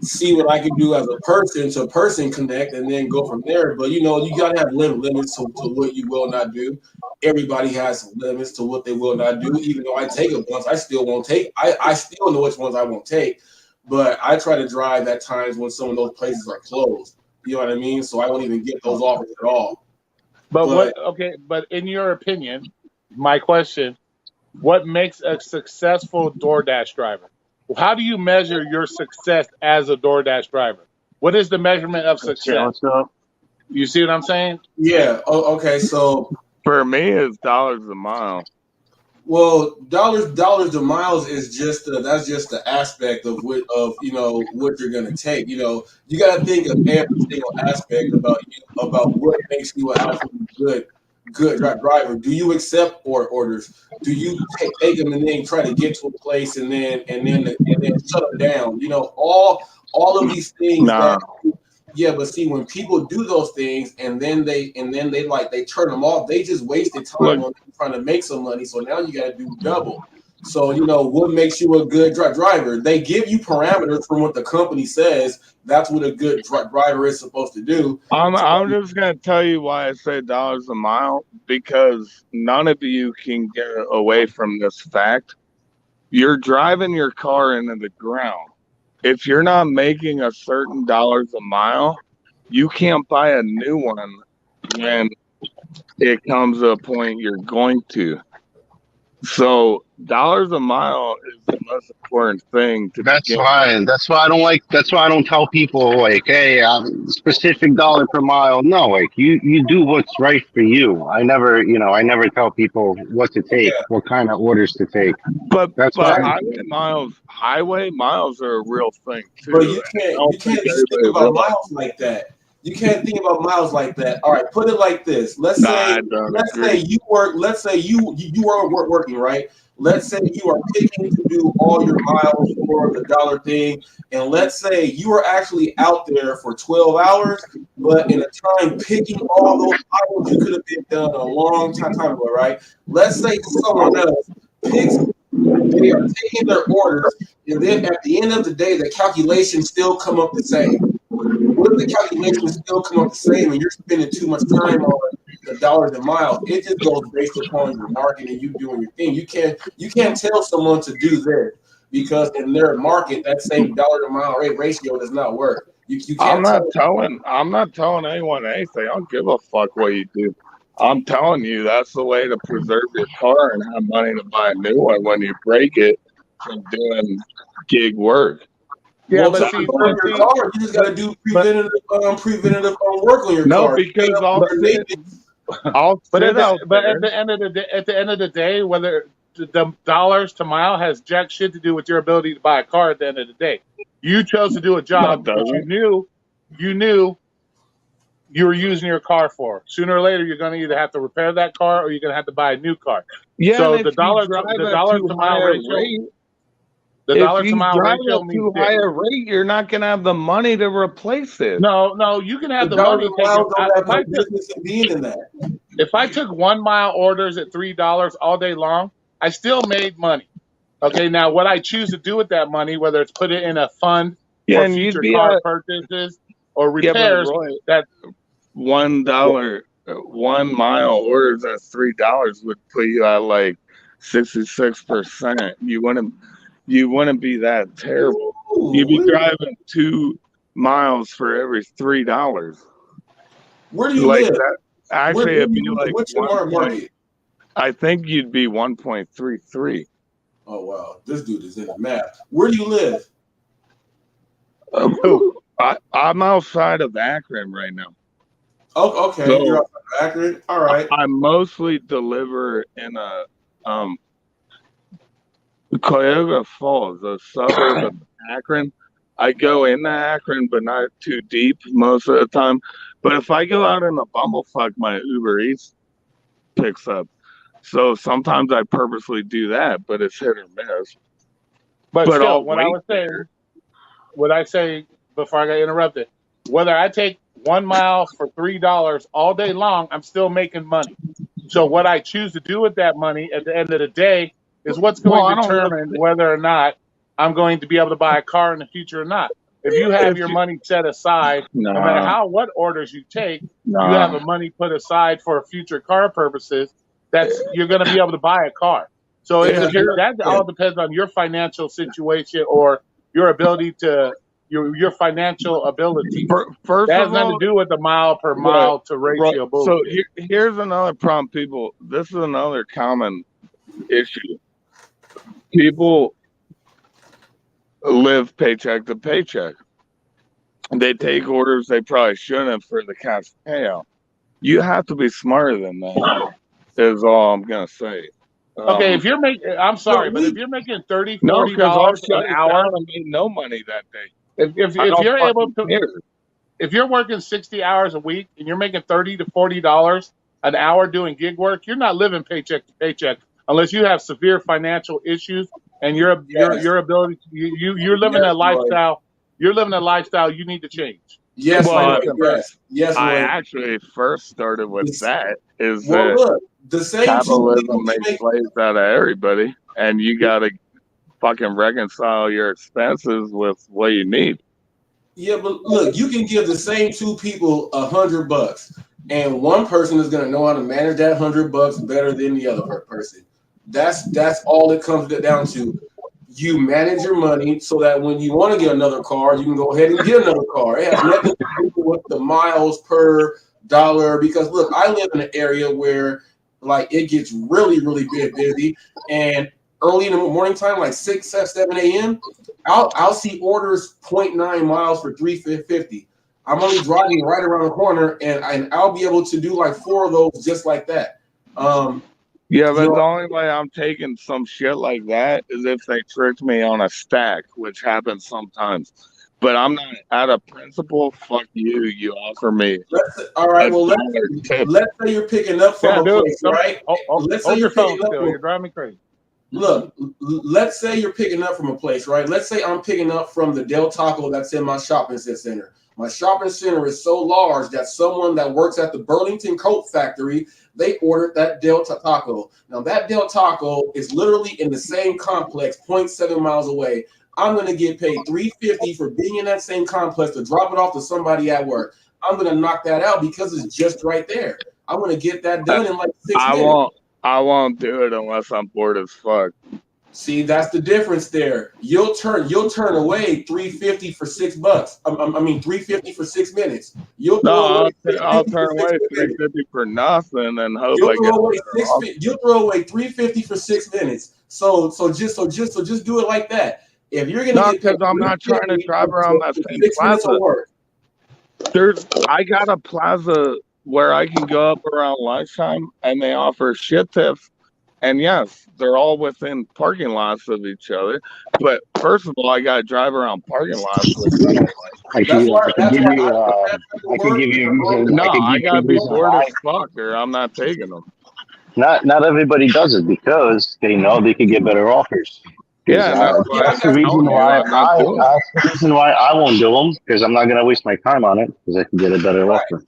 see what I can do as a person to person connect, and then go from there. But you got to have limits to what you will not do. Everybody has limits to what they will not do. Even though I take a bunch, I still won't take. I still know which ones I won't take, but I try to drive at times when some of those places are closed. You know what I mean? So I won't even get those offers at all. But But what? Okay, but in your opinion, my question: what makes a successful DoorDash driver? How do you measure your success as a DoorDash driver? What is the measurement of success? what's up? You see what I'm saying? yeah, okay. So For me, it's dollars a mile. well, dollars to miles is just that's just the aspect of what you're gonna take. You got to think of every single aspect about what makes you an absolutely good driver. Do you accept orders? Do you take them and then try to get to a place and then shut them down? All of these things Nah, that. Yeah, but see, when people do those things and then they they turn them off, they just wasted look, time on trying to make some money. So now you got to do double. So what makes you a good driver? They give you parameters from what the company says. That's what a good driver is supposed to do. So I'm just gonna tell you why I say dollars a mile, because none of you can get away from this fact. You're driving your car into the ground. If you're not making a certain dollars a mile, you can't buy a new one when it comes to a point you're going to. So dollars a mile is the most important thing to That's begin. fine. That's why I don't tell people like, hey, specific dollar per mile. No, like you do what's right for you. I never tell people what to take, yeah, what kind of orders to take. But That's but why. highway miles are a real thing but too. you And I can't don't you think can't just think everybody about realizes. miles like that. You can't think about miles like that. All right, put it like this. Let's Nah, say I don't let's say agree. you work. Let's say you are working, right. Let's say you are picking to do all your miles for the dollar thing, and let's say you are actually out there for 12 hours, but in a time picking all those miles you could have been done a long time ago, right? Let's say someone else picks. They are taking their orders, and then at the end of the day, the calculations still come up the same. What if the calculations still come up the same and you're spending too much time on the dollars and miles. It just goes based upon your market and you doing your thing. You can't tell someone to do this because in their market that same dollar to mile rate ratio does not work. You I'm can't not telling anyone anything. I don't give a fuck what you do. I'm telling you that's the way to preserve your car and have money to buy a new one when you break it from doing gig work. Yeah, well, but to see, preserve your car, you just got to do preventative work on your No, car. because I'll but sit out but there. at the end of the day, whether the dollars to mile has jack shit to do with your ability to buy a car at the end of the day. You chose to do a No, job it that doesn't. you knew you were using your car for. Sooner or later, you're going to either have to repair that car or you're going to have to buy a new car. Yeah, So and if you drive the at dollar too to high mile a ratio, rate, the if dollar to you mile drive ratio at means too dick. high a rate, you're not gonna have the money to replace it. No, you can have The the dollars money and taken. miles don't have no business in being in that. If I took 1 mile orders at $3 all day long, I still made money. Okay, now what I choose to do with that money, whether it's put it in a fund Yeah, for and you'd future be car at purchases or yeah, but repairs, Roy, that $1, 1 mile orders at $3 would put you at like 66%. You wouldn't be that terrible. You'd be Ooh, driving 2 miles for every $3. where do you Like live? that. Actually, Where it'd do be you live? like What's your market? I think you'd be 1.33. Oh wow, this dude is in the math. Where do you live? who? I'm outside of Akron right now. Oh, okay, you're So outside of Akron. All right. I mostly deliver in a Cuyahoga Falls, a suburb of Akron. I go into Akron, but not too deep most of the time. But if I go out in a bumblefuck, my Uber Eats picks up. So sometimes I purposely do that, but it's hit or miss. But But still, I'll wait there. what I say before I got interrupted, whether I take 1 mile for $3 all day long, I'm still making money. So what I choose to do with that money at the end of the day is what's Well, going to I don't live. determine whether or not I'm going to be able to buy a car in the future or not. If you have If your you money set aside, no matter nah what orders you take, you have a nah. money put aside for future car purposes. That's you're going to be able to buy a car. So If the that yeah, all depends on your financial situation or your ability to your financial abilities. First That has of nothing to all, do with the mile per right, mile to right. ratio So bullshit. here's another problem. People, this is another common issue. People live paycheck to paycheck. They take orders they probably shouldn't for the cash payout. You have to be smarter than that. Is all I'm gonna say. Okay, if Um, you're making, I'm but sorry, but if you're making 30, no, because I'll $40 an shut it down hour, and make no money that day. I if don't you're able fucking to, care. if you're working 60 hours a week and you're making $30 to $40 an hour doing gig work, you're not living paycheck to paycheck unless you have severe financial issues and yes, your ability you're living yes, a Roy. lifestyle. You're living a lifestyle you need to change. Yes, Plain Roy. and Well, simple. Yes, yes, I Roy. actually first started with This- that. Is well, that look, the same two people capitalism can makes make. slaves out of everybody, and you gotta fucking reconcile your expenses with what you need. Yeah, but look, you can give the same two people $100, and one person is gonna know how to manage that $100 better than the other person. That's all it comes down to. You manage your money so that when you want to get another car, you can go ahead and get another car. It has nothing to do with the miles per dollar. Because look, I live in an area where like it gets really, really busy, and early in the morning time, like 6, 7 a.m., I'll see orders 0.9 miles for 350. I'm only driving right around the corner, and I'll be able to do like 4 of those just like that. Um, Yeah, you but know, the only way I'm taking some shit like that is if they tricked me on a stack, which happens sometimes. But I'm not out of principle. Fuck you. You offer me all right. a Well, dollar tip. let's say you're picking up from Yeah, a dude. place, right? Let's say Hold you're your phone picking up still. from You're driving me crazy. look. Let's say you're picking up from a place, right? Let's say I'm picking up from the Del Taco that's in my shopping center. My shopping center is so large that someone that works at the Burlington Coat Factory, they ordered that Del Taco. Now that Del Taco is literally in the same complex, zero point 0.7 miles away. I'm going to get paid $350 for being in that same complex to drop it off to somebody at work. I'm going to knock that out because it's just right there. I want to get that done in like 6 I minutes. won't do it unless I'm bored as fuck. See, that's the difference there. You'll turn away $350 for $6. I mean $350 for 6 minutes. You'll No, throw away I'll $650 turn for away 6 minutes. $350 for nothing and hope You'll I get throw away better off. You'll throw away $350 for 6 minutes. So just do it like that. If you're gonna get because I'm not trying to drive around that same 6 minutes plaza. of work. I got a plaza where I can go up around lunchtime and they offer shit tips. And yes, they're all within parking lots of each other. But first of all, I got to drive around parking lots. I can give you a reason. No, I I could give got to you a be reason bored why. as fuck or I'm not taking them. Not everybody does it because they know they could get better offers. Yeah, and that's why That's the I'm reason telling you why I'm not doing it. that's the reason why I won't do them because I'm not going to waste my time on it because I can get a better offer.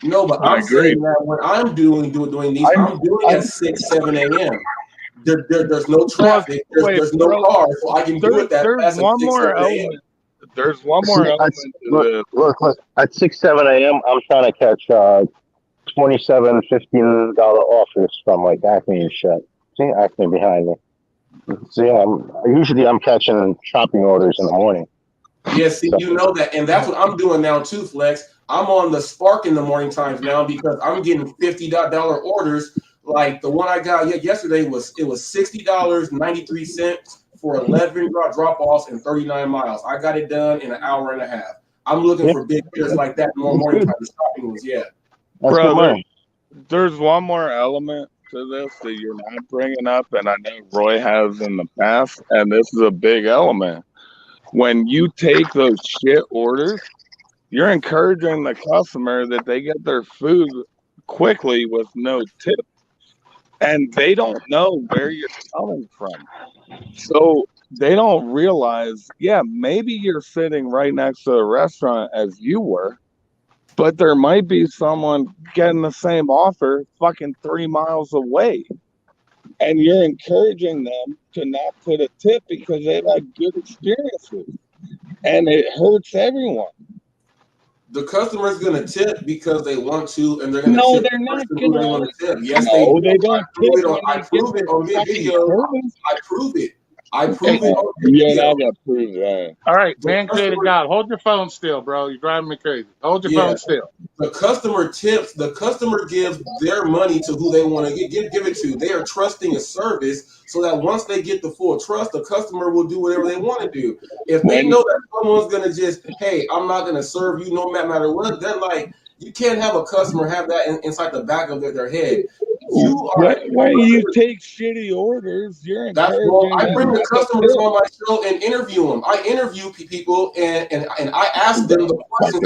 No, but I'm saying that when I'm doing these, I'm doing at 6, 7 a.m. There's no traffic, there's no cars, so I can do it that fast at 6, 7 a.m. There's one more element to this. Look, at 6, 7 a.m., I'm trying to catch $27, $15 offers from like Acme and shit. See, Acme behind me. So yeah, I'm catching shopping orders in the morning. Yeah, see, you know that, and that's what I'm doing now too, Flex. I'm on the Spark in the morning times now because I'm getting $50 orders. Like the one I got yesterday was $60.93 for 11 drop-offs and 39 miles. I got it done in an hour and a half. I'm looking for big deals like that in the morning time. The shopping was That's good money. There's one more element to this that you're not bringing up, and I know Roy has in the past, and this is a big element. When you take those shit orders, you're encouraging the customer that they get their food quickly with no tip. And they don't know where you're coming from. So they don't realize, maybe you're sitting right next to the restaurant as you were, but there might be someone getting the same offer fucking 3 miles away. And you're encouraging them to not put a tip because they like good experiences. And it hurts everyone. The customer's gonna tip because they want to, and they're gonna tip they're the not person who they want to tip. Yes, No, they they do. don't I prove it on video. I prove it. I prove it on You're video. not gonna prove that. All right, man, created God. Hold your phone still, bro. You're driving me crazy. Hold your phone still. The customer tips. The customer gives their money to who they want to give it to. They are trusting a service so that once they get the full trust, the customer will do whatever they want to do. If they know that someone's gonna just, hey, I'm not gonna serve you no matter what, then like you can't have a customer have that inside the back of their head. When you take shitty orders, you're encouraging. I bring the customers on my show and interview them. I interview people and I ask them the questions.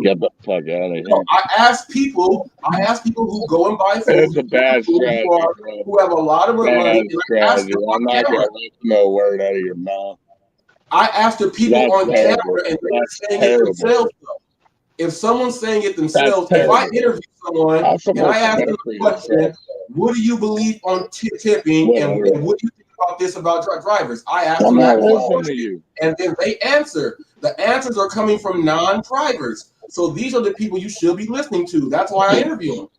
Get the fuck out of here. No, I ask people who go and buy food. It's a bad strategy, who have a lot of money. I'm not gonna let no word out of your mouth. I ask the people on camera and they're saying it themselves. If someone's saying it themselves, if I interview someone and I ask them the question, what do you believe on tipping and what do you think about this about drivers? I ask them that question and then they answer. The answers are coming from non-drivers. So these are the people you should be listening to. That's why I interview them.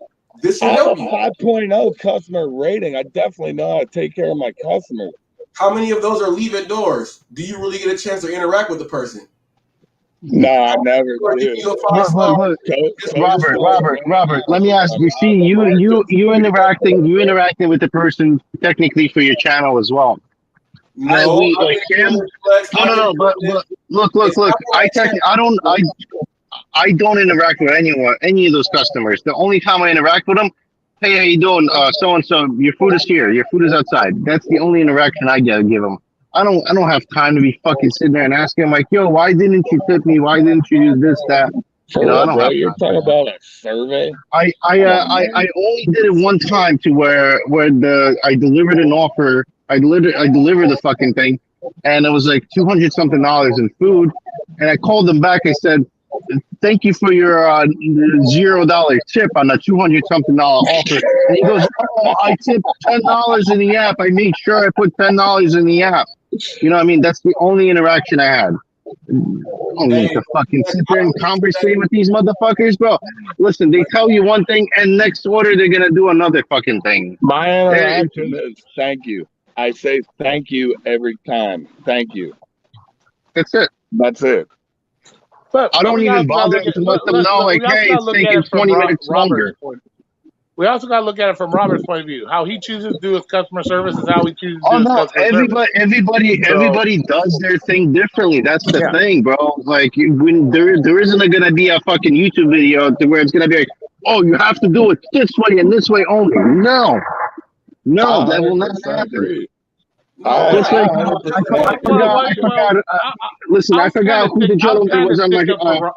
This should help you. 5.0 customer rating. I definitely know how to take care of my customers. How many of those are leave at doors? Do you really get a chance to interact with the person? No, I never do. Robert, let me ask you. See, you interacting with the person technically for your channel as well. No, but look. I don't interact with any of those customers. The only time I interact with them, hey, how you doing? So and so, your food is here. Your food is outside. That's the only interaction I give them. I don't have time to be fucking sitting there and asking them like, yo, why didn't you tip me? Why didn't you do this, that? You know, I don't have. You're talking about a survey. I only did it one time to where I delivered an offer. I delivered the fucking thing, and it was like $200 something in food. And I called them back. I said, thank you for your $0 tip on the $200 something offer. And he goes, oh, I tipped $10 in the app. I made sure I put $10 in the app. You know what I mean? That's the only interaction I had. I don't need Hey, to fucking sit there and conversate with these motherfuckers, bro. Listen, they tell you one thing, and next order they're gonna do another fucking thing. My Eh, interaction is thank you. I say thank you every time. Thank you. That's it. That's it. But I don't we even also got to bother look at to let them know, like, we also hey, got to it's look at taking it from 20 minutes Robert's longer. point. We also got to look at it from Robert's point of view. How he chooses to do his customer service is how he chooses to Oh do his no, customer service. So everybody does their thing differently. That's the yeah, thing, bro. Like when there isn't gonna be a fucking YouTube video to where it's gonna be like, oh, you have to do it this way and this way only. No, no, I that will not 100% happen. agree. no, Just like I 100% agree. I forgot. Listen, I I'll kind forgot of who the I'll gentleman kind of was. I'm stick like, up for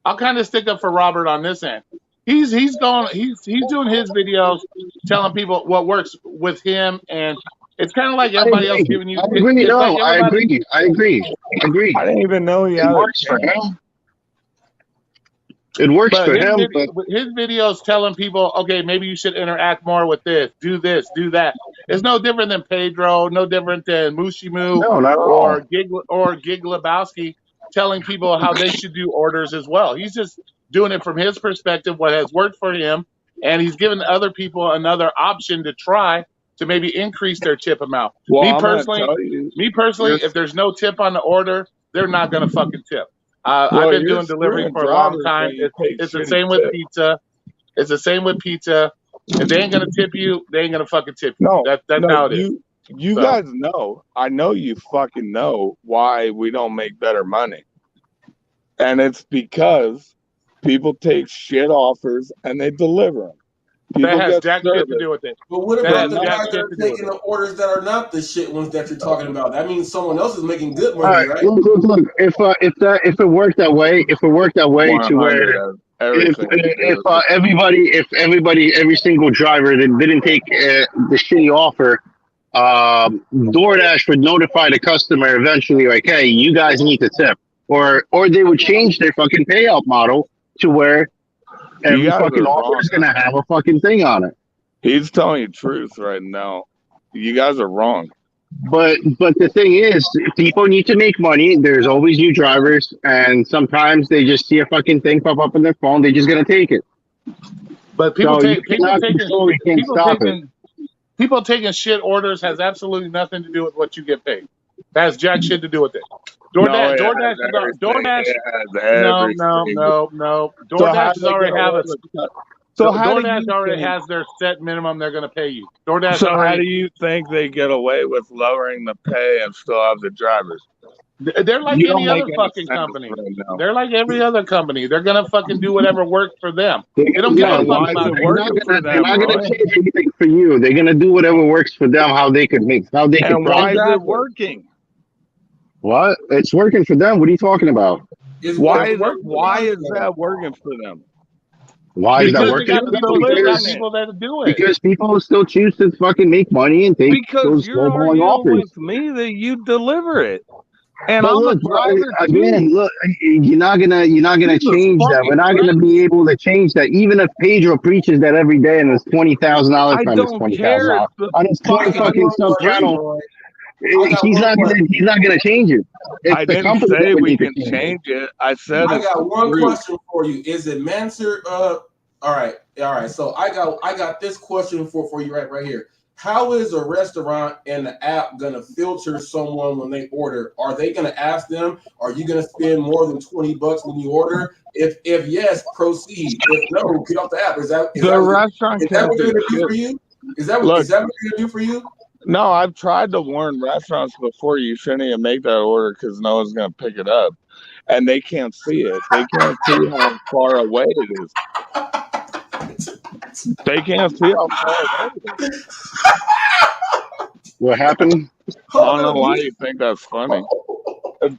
I'll kind of stick up for Robert on this end. He's doing his videos, telling people what works with him, and it's kind of like I everybody else agree. giving you. I agree. It's like No, I everybody. agree. I agree. I agree. I didn't even know he It had a works for channel. him. It works But for him, but his videos telling people, okay, maybe you should interact more with this, do that. It's no different than Pedro, no different than Mushimu no, not at all. Gig Lebowski telling people how they should do orders as well. He's just doing it from his perspective, what has worked for him, and he's giving other people another option to try to maybe increase their tip amount. Well, Me I'm going to personally, tell you, if there's no tip on the order, they're not gonna fucking tip. I've well, been you're doing delivery screwing for a long drivers time. when you take It's the shitty same with tips. pizza. It's the same with pizza. If they ain't gonna tip you, they ain't gonna fucking tip you. No, That's no, how it is. you So guys know. I know you fucking know why we don't make better money. And it's because people take shit offers and they deliver them. that People has get jack shit to service. do with it. but what That about has the jack guys that shit are to do with taking it. the orders that are not the shit ones that you're talking about? That means someone else is making good All money, right, right? look. If it worked that way, to where 100 of everything we do. every single driver that didn't take the shitty offer, DoorDash would notify the customer eventually, like, hey, you guys need to tip, or they would change their fucking payout model to where You every guys fucking are offer wrong is on gonna that. have a fucking thing on it. He's telling you truth right now. You guys are wrong. But the thing is, people need to make money. There's always new drivers, and sometimes they just see a fucking thing pop up on their phone. They're just gonna take it. But So you cannot control. You can't stop it. people taking shit orders has absolutely nothing to do with what you get paid. That has jack shit to do with it. No, it has everything. DoorDash. It has No. everything. DoorDash So how does do they get already have away a. with that? So how do DoorDash you already think? has their set minimum they're gonna pay you. DoorDash So how already. do you think they get away with lowering the pay and still have the drivers? They're like You don't any make other any fucking sense company. right now. They're like every other company. They're gonna fucking do whatever works for them. They don't give a And fuck why is about it you. working for They're them, not gonna Roy? change anything for you. They're gonna do whatever works for them. How they could And why is it profit. working? What? It's working for them. What are you talking about? Is Why It's is working for why them is that working for them? Why is that because working for them? they got Delivering it. people that do it. Because people still choose to fucking make money and take Because those you're lowballing arguing offers. with me that you deliver it. And But I'm a look, driver again, too. look, you're not gonna Jesus change that. We're fucking not gonna Christ. be able to change that. Even if Pedro preaches that every day and it's $20,000 I on his don't care. It's the on his 20 I got fucking fucking one sub question, truth. channel, Roy. I got he's one question. not gonna change it. It's I the didn't company that say would we need to can change it. change it. I said I it's got the one truth. question for you. Is it Mansur? All right. So I got this question for you right here. How is a restaurant and the app gonna filter someone when they order? Are they gonna ask them, are you gonna spend more than $20 when you order? If yes, proceed. If no, get off the app. Is that The restaurant what can't they're do gonna do shit. for you? Is that Look, what they're gonna do for you? no, I've tried to warn restaurants before you shouldn't even make that order because no one's gonna pick it up. And they can't see it. They can't see how far away it is. They can't see how far away it is. What happened? I don't know why you think that's funny. A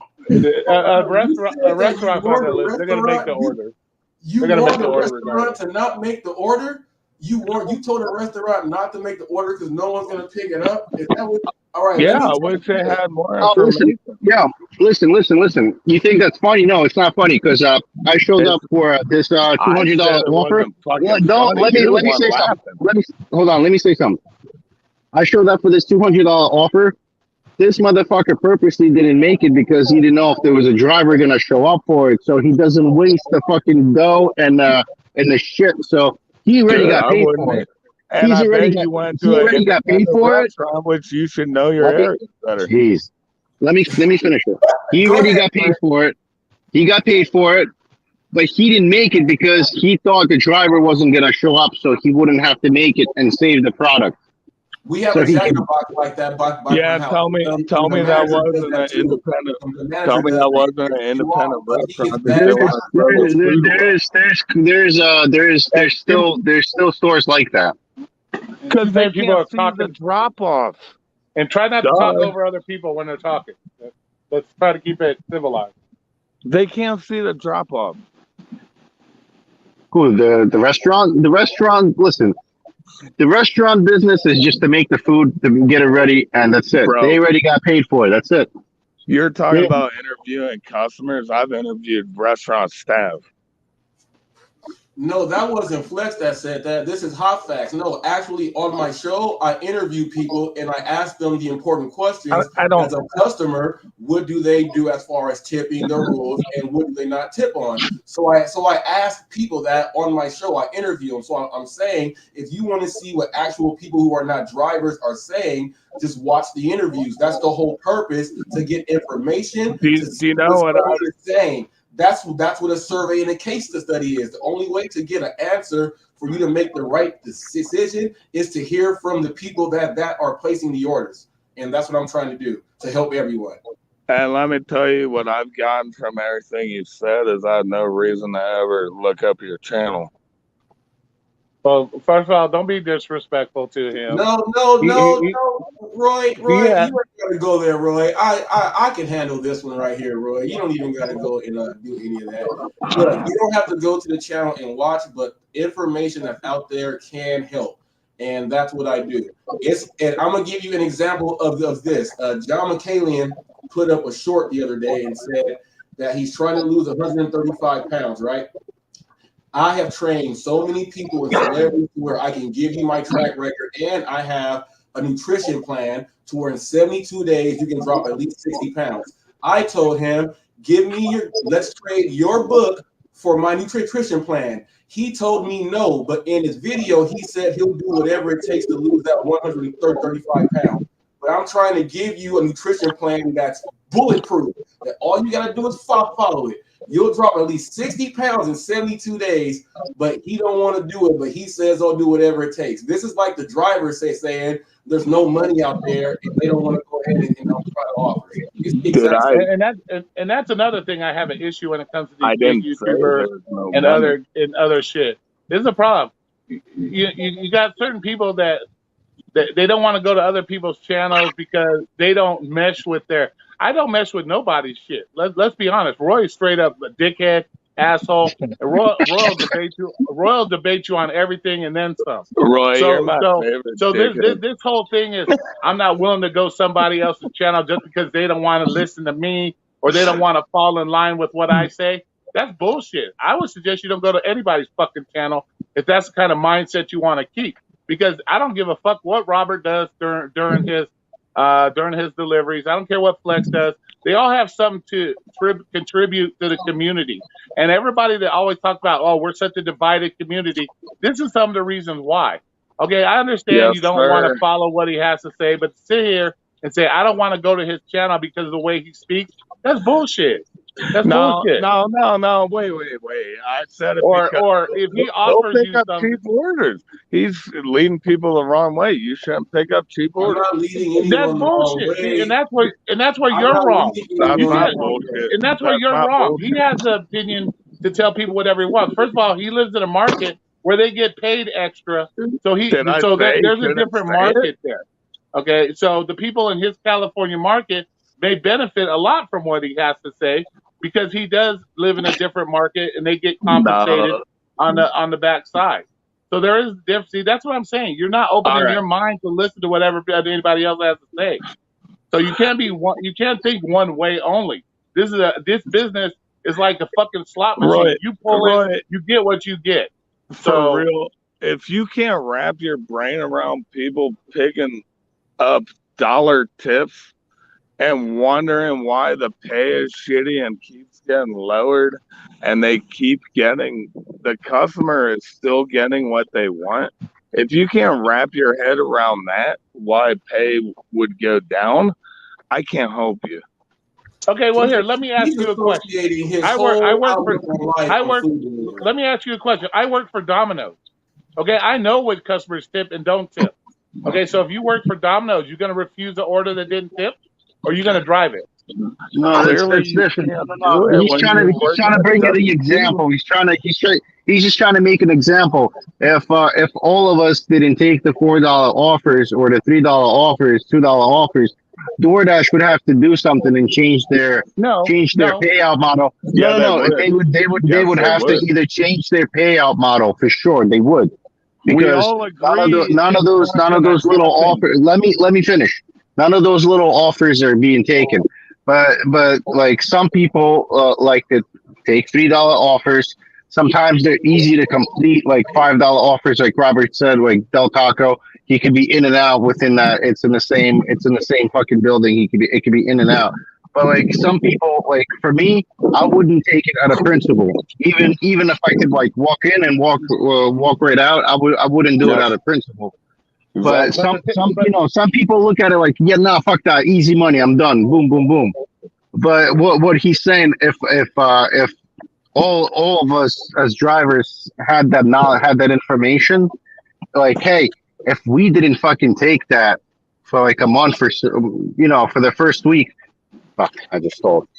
You said that you restaurant's not warned gonna the listen. They're gonna make the restaurant. order. You They're gonna make warned the the order restaurant regardless. to not make the order. You told the restaurant not to make the order because no one's gonna pick it up. Is that what? All right. Yeah, Let me I tell wish they you this. had more Oh, listen. information. Yeah, listen. You think that's funny? No, it's not funny because I showed It's, up for this I $200 said it offer. wasn't fucking Don't funny. You're the let me one say something. laughing. Hold on. Let me say something. I showed up for this $200 offer. This motherfucker purposely didn't make it because he didn't know if there was a driver gonna show up for it, so he doesn't waste the fucking dough and the shit. So he already Good, got I paid wouldn't. for it. And I bet He you went to an already got paid independent for it. restaurant, which you should know your Let me, area better. jeez, let me finish it. He Go already ahead, got paid Frank. for it. He got paid for it, but he didn't make it because he thought the driver wasn't gonna show up, so he wouldn't have to make it and save the product. We have So a he jack in could. the box like that by my Yeah, house. tell me And the that manager does wasn't an that too. independent. The Tell manager me does that that. wasn't an You are, independent but he gets restaurant that bad they There's want to throw vibes. stores like that. because Too they many people can't are see the talking, drop off. and try not to talk over other people when they're talking. Let's try to keep it civilized. They can't see the drop off. Who the restaurant? The restaurant. Listen, the restaurant business is just to make the food, to get it ready, and that's it. Bro, They already got paid for it. That's it. you're talking They, about interviewing customers. I've interviewed restaurant staff. No, that wasn't Flex that said that. This is Hot Facts. No, actually, on my show, I interview people and I ask them the important questions I don't. as a customer. What do they do as far as tipping their rules, and what do they not tip on? So I ask people that on my show. I interview them. So I'm saying, if you want to see what actual people who are not drivers are saying, just watch the interviews. That's the whole purpose, to get information, Do to see you know what what? someone is saying. That's what a survey and a case study is. The only way to get an answer for you to make the right decision is to hear from the people that are placing the orders. And that's what I'm trying to do to help everyone. And let me tell you what I've gotten from everything you said is I have no reason to ever look up your channel. Well, first of all, don't be disrespectful to him. No, Roy, you Yeah. ain't got to go there, Roy. I can handle this one right here, Roy. You don't even got to go and do any of that. Look, you don't have to go to the channel and watch, but information that's out there can help, and that's what I do. And I'm gonna give you an example of this. John McCallion put up a short the other day and said that he's trying to lose 135 pounds, right? I have trained so many people and celebrities where I can give you my track record, and I have a nutrition plan to where in 72 days you can drop at least 60 pounds. I told him, let's trade your book for my nutrition plan. He told me no, but in his video, he said he'll do whatever it takes to lose that 135 pounds. But I'm trying to give you a nutrition plan that's bulletproof, that all you got to do is follow it. You'll drop at least 60 pounds in 72 days, but he don't want to do it, but he says I'll do whatever it takes. This is like the driver saying there's no money out there and they don't want to go ahead and try to offer it. It's the exact same. And that's another thing I have an issue when it comes to these I big didn't say YouTubers there's no and money. other shit. This is a problem. You got certain people that they don't want to go to other people's channels because they don't mesh with their. I don't mesh with nobody's shit. Let's be honest. Roy's straight up a dickhead, asshole. And Royal debate you on everything and then some. Roy, you're my So favorite. this whole thing is I'm not willing to go somebody else's channel just because they don't want to listen to me or they don't want to fall in line with what I say. That's bullshit. I would suggest you don't go to anybody's fucking channel if that's the kind of mindset you want to keep. Because I don't give a fuck what Robert does during his deliveries. I don't care what Flex does. They all have something to contribute to the community. And everybody that always talks about, oh, we're such a divided community. This is some of the reasons why. Okay, I understand you Yes, don't want to sir. follow what he has to say, but sit here and say I don't want to go to his channel because of the way he speaks. That's bullshit. That's bullshit. No. Wait. I said it because Or if he he'll offers pick you up something. cheap orders. He's leading people the wrong way. You shouldn't pick up cheap I'm orders. not leading That's anyone the wrong bullshit. See, and way. that's where I'm you're not wrong. leading That's anyone not the wrong way. bullshit. And that's where That's you're not wrong. He bullshit. has the opinion to tell people whatever he wants. First of all, he lives in a market where they get paid extra, so Did I say he there's a shouldn't different say it? market there. Okay, so the people in his California market may benefit a lot from what he has to say because he does live in a different market and they get compensated No. on the backside. So there is difference. See, that's what I'm saying. You're not All opening right. your mind to listen to whatever anybody else has to say. So you can't think one way only. This business is like a fucking slot machine. You pull in, Roy, you get what you get. for So real, if you can't wrap your brain around people picking up dollar tips and wondering why the pay is shitty and keeps getting lowered, and they keep getting, the customer is still getting what they want. If you can't wrap your head around that, why pay would go down, I can't help you. Okay, well here, let me ask He's you a question. associating his I whole work for outlook on life I on work. food delivery. Let me ask you a question. I work for Domino's. Okay, I know what customers tip and don't tip. Okay, so if you work for Domino's, you're going to refuse the order that didn't tip, or you're going to drive it. No, Clearly, that's you different. can't No, do it he's when trying you to work at bring you the W2. example. He's just trying to make an example. If all of us didn't take the $4 offers or the $3 offers, $2 offers, DoorDash would have to do something and No, change their no. payout model. Yeah, they No. would. They Yes, would they have to would. either change their payout model for sure. They would, We because all agree none of it's those not going to little happen. offers. Let me finish. None of those little offers are being taken. But like some people like to take $3 offers. Sometimes they're easy to complete, like $5 offers, like Robert said, like Del Taco. He could be in and out within that. It's in the same fucking building. It could be in and out. But like some people, like for me, I wouldn't take it out of principle. Even if I could like walk in and walk right out, I wouldn't do it out Yes, of principle. But exactly. some people look at it like, yeah, nah, fuck that, easy money, I'm done, boom, boom, boom. But what he's saying, if all of us as drivers had that knowledge, had that information, like, hey, if we didn't fucking take that for like a month or so, for the first week, fuck, I just stole it.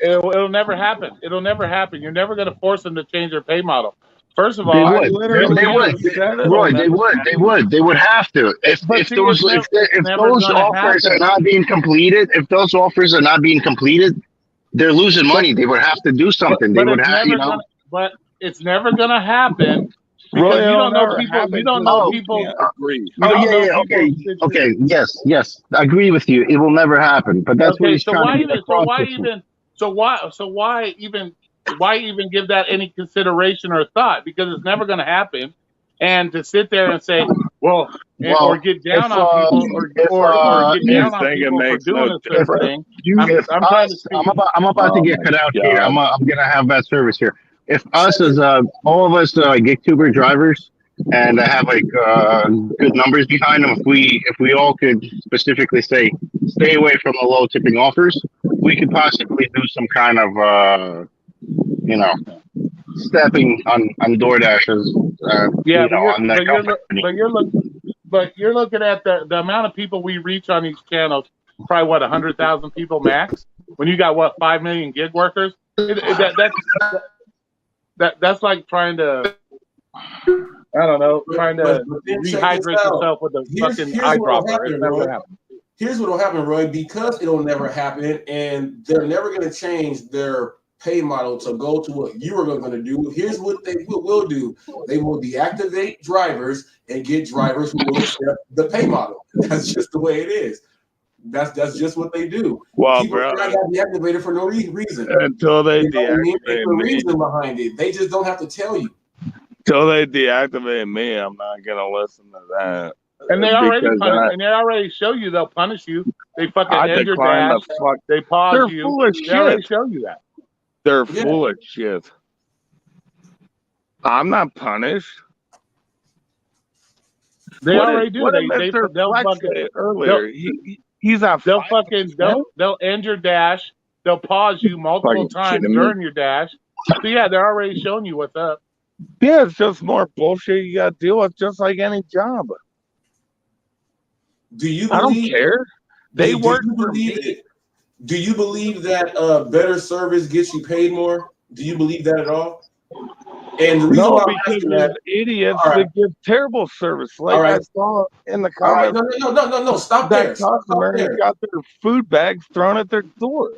It'll never happen. It'll never happen. You're never going to force them to change their pay model. First of They all, I would, literally they would, just said it'll Roy, they never would, happen. they would have to. but see, it's never, If never those going to offers are happen. not being completed, they're losing But money. They would have to do something. They but would it's have, never gonna. But it's never going to happen Roy, because you it'll don't know never people. You happen don't because know Oh, we people. can't agree. You oh don't yeah, know yeah, people's okay, situation. yes. I agree with you. It will never happen. But that's what Okay, he's so trying to why get even? So across why to you. even? Why even give that any consideration or thought? Because it's never going to happen. And to sit there and say, well, or Well, get if down on people, or get You down on think it people for makes no doing a if certain difference? thing. you if I'm trying to us, speak. I'm about to Oh get my cut out here. God. I'm gonna have bad service here. If us Check as it. all of us gig tuber drivers and have like good numbers behind them, if we all could specifically say stay away from the low tipping offers, we could possibly do some kind of you know stepping on DoorDash's Yeah, but on that company. you're looking at the amount of people we reach on these channels. Probably what 100,000 people max. When you got what 5 million gig workers, that's like trying to I don't know trying to But then check this rehydrate out. yourself with a fucking Here's what'll eyedropper. It's happen, never Roy. gonna happen. Here's what'll happen, Roy, because it'll never happen, and they're never going to change their pay model to go to what you are going to do. Here's what they will do: they will deactivate drivers and get drivers who will accept the pay model. That's just the way it is. That's just what they do. Well, People bro, try to deactivate it for no reason. until they You know what I mean? There's deactivate a me, reason behind it. They just don't have to tell you. I'm not gonna listen to that And they already because punish, and they already show you they'll punish you. They fucking I end your decline the dash. fuck. They pause They're you. full of They already shit. show you that. They're Yeah. full of shit. I'm not punished. They What already did do. what did Mr. They'll Flex fucking say earlier? He's at they'll 5%. they'll end your dash. They'll pause you multiple Fucking times kidding me? during your dash. So yeah, they're already showing you what's up. Yeah, it's just more bullshit you gotta deal with, just like any job. Do you I don't believe? care. They do work you for believe me. it? Do you believe that better service gets you paid more? Do you believe that at all? And the reason No, why I'm because asking there's that, idiots all right, that give terrible service. all Like I right, saw in the all right, comments, no, stop that there, stop customer there. got their food bags thrown at their door,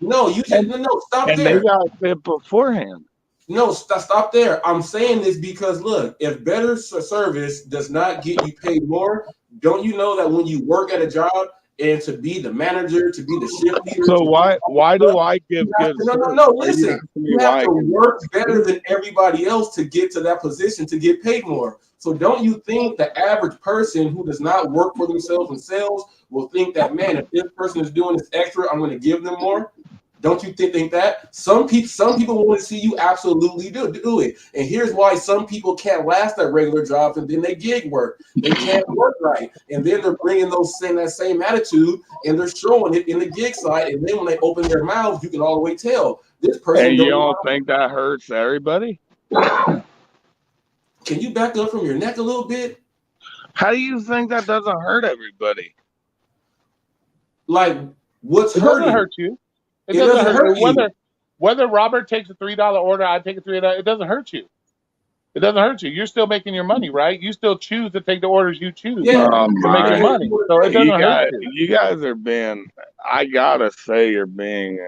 No, you just and no, stop they there. got it beforehand. No, stop there. I'm saying this because look, if better service does not get you paid more, don't you know that when you work at a job and to be the manager, to be the shift leader, So to why do I give good service? no, Are you listen. asking me You have why I to give work good better service? than everybody else to get to that position to get paid more. So don't you think the average person who does not work for themselves in sales will think that, man, if this person is doing this extra, I'm going to give them more. Don't you think that? Some people want to see you absolutely do it. And here's why some people can't last at regular jobs and then they gig work. They can't work right. And then they're bringing that same attitude and they're showing it in the gig side. And then when they open their mouths, you can all the way tell this person. And you don't think that hurts everybody? Can you back up from your neck a little bit? How do you think that doesn't hurt everybody? Like, what's It hurting? doesn't hurt you. It doesn't hurt you. Whether Robert takes a $3 order, I take a $3. It doesn't hurt you. It doesn't hurt you. You're still making your money, right? You still choose to take the orders you choose Yeah, to make your money. So it doesn't hurt you. You guys are being, I gotta say, you're being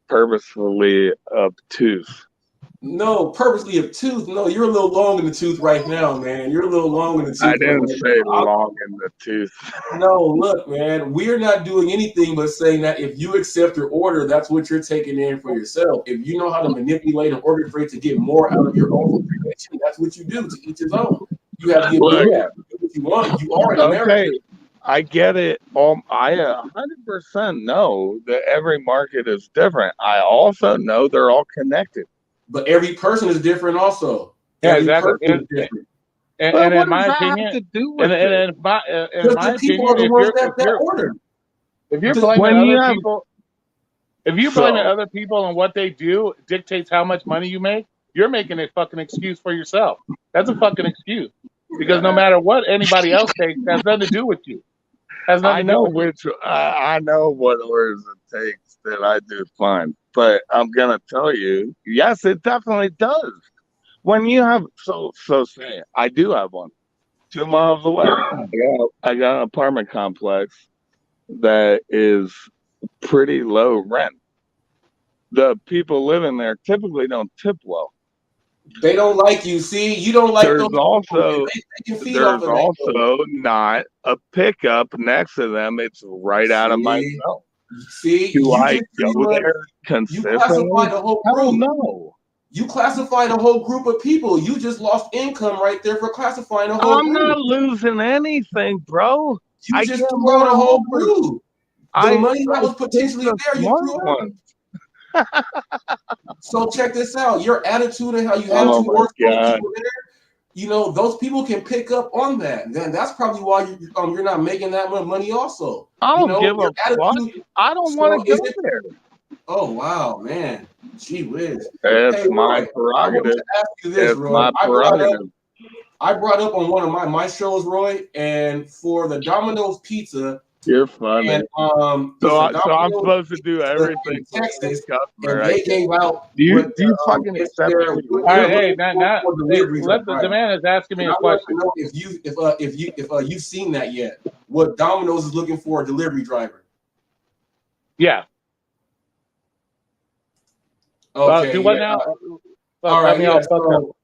purposefully obtuse. No, purposely obtuse. No, you're a little long in the tooth right now, man. You're a little long in the tooth. I didn't say long in the tooth. No, look, man, we're not doing anything but saying that if you accept your order, that's what you're taking in for yourself. If you know how to manipulate an order freight to get more out of your own situation, that's what you do. To each his own. You have the ability to do what you want. You are an American. Okay, I get it. I 100% know that every market is different. I also know they're all connected. But every person is different also. Yeah, every exactly. person is different. And in my have opinion, to do with in my people opinion, are the ones that order. if you're blaming other people, if you So- blaming other people and what they do dictates how much money you make, you're making a fucking excuse for yourself. That's a fucking excuse. Because no matter what anybody else takes, has nothing to do with you. Has nothing I to do know with you. I know what orders it takes that I do fine, but I'm gonna tell you, yes, it definitely does. When you have so say I do have one 2 miles away. I got an apartment complex that is pretty low rent. The people living there typically don't tip well. They don't like you. See, you don't like There's those also they can feed there's off of that. also not a pickup next to them. It's right out of my zone. See, Do you I just go there you classify consistently? the whole Hell group. no. You classify the whole group of people. You just lost income right there for classifying the whole I'm group. not losing anything, bro. You I just get threw out more a whole orders. group. The money that was potentially the there, you smart threw out. ones. So check this out. Your attitude and how you had Oh to my work those God. people there, you know, those people can pick up on that. Then that's probably why you're not making that much money also. I don't You know, give a your fuck. attitude. I don't So want to is go it- there. Oh wow, man. Gee whiz. It's Hey, my Roy, I want prerogative. to ask you this, It's Roy. my prerogative. I brought up on one of my shows, Roy, and for the Domino's pizza, You're funny. and So I'm Domino's supposed to do pizza everything in for Texas, the customer. and they gave out. Do you what, fucking if accept they're- me? All right, hey, for delivery the man is asking me And a I want to question. know if you've seen that yet. What Domino's is looking for a delivery driver. Yeah. Okay. Do what yeah. now? All right. Yeah. So,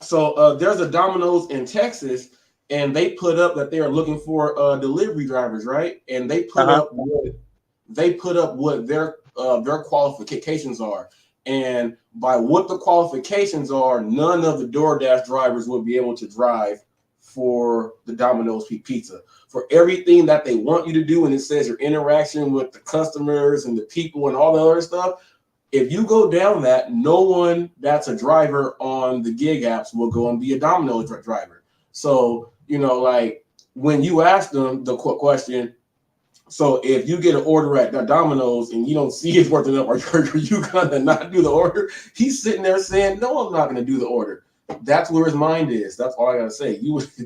So there's a Domino's in Texas, and they put up that they are looking for delivery drivers, right? And they put up what their qualifications are, and by what the qualifications are, none of the DoorDash drivers will be able to drive for the Domino's pizza. For everything that they want you to do, and it says your interaction with the customers and the people and all the other stuff. If you go down that, no one that's a driver on the gig apps will go and be a Domino's driver. So, you know, like when you ask them the question, so if you get an order at Domino's and you don't see it's working up, are you gonna not do the order? He's sitting there saying, no, I'm not gonna do the order. That's where his mind is. That's all I gotta say.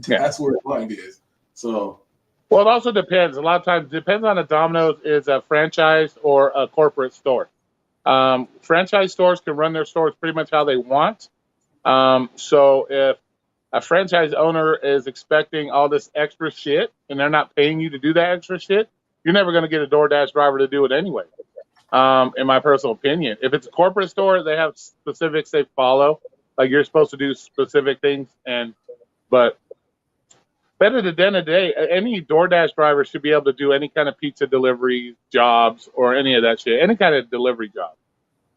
That's where his mind is. So, well, it also depends. A lot of times, depends on a Domino's is a franchise or a corporate store. Franchise stores can run their stores pretty much how they want. So if a franchise owner is expecting all this extra shit and they're not paying you to do that extra shit, you're never going to get a DoorDash driver to do it anyway. In my personal opinion, if it's a corporate store, they have specifics they follow. Like you're supposed to do specific things, but better at the end of the day, any DoorDash driver should be able to do any kind of pizza delivery jobs or any of that shit, any kind of delivery job.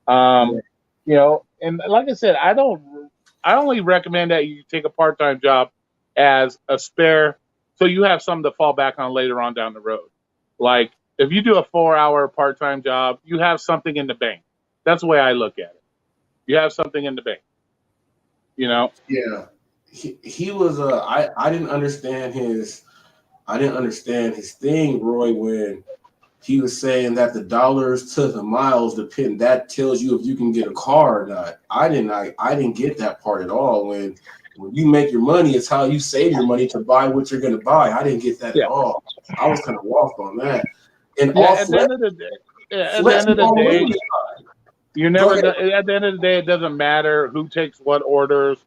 You know, and like I said, I only recommend that you take a part-time job as a spare So you have something to fall back on later on down the road. Like if you do a 4-hour part-time job, you have something in the bank. That's the way I look at it. You have something in the bank. You know? Yeah, he was. I didn't understand his. I didn't understand his thing, Roy, when he was saying that the dollars to the miles depend. That tells you if you can get a car or not. I didn't get that part at all. When you make your money, it's how you save your money to buy what you're going to buy. I didn't get that at Yeah. all. I was kind of lost on that. And Yeah. all At the end of the day, flex, you Go never. ahead. At the end of the day, it doesn't matter who takes what orders.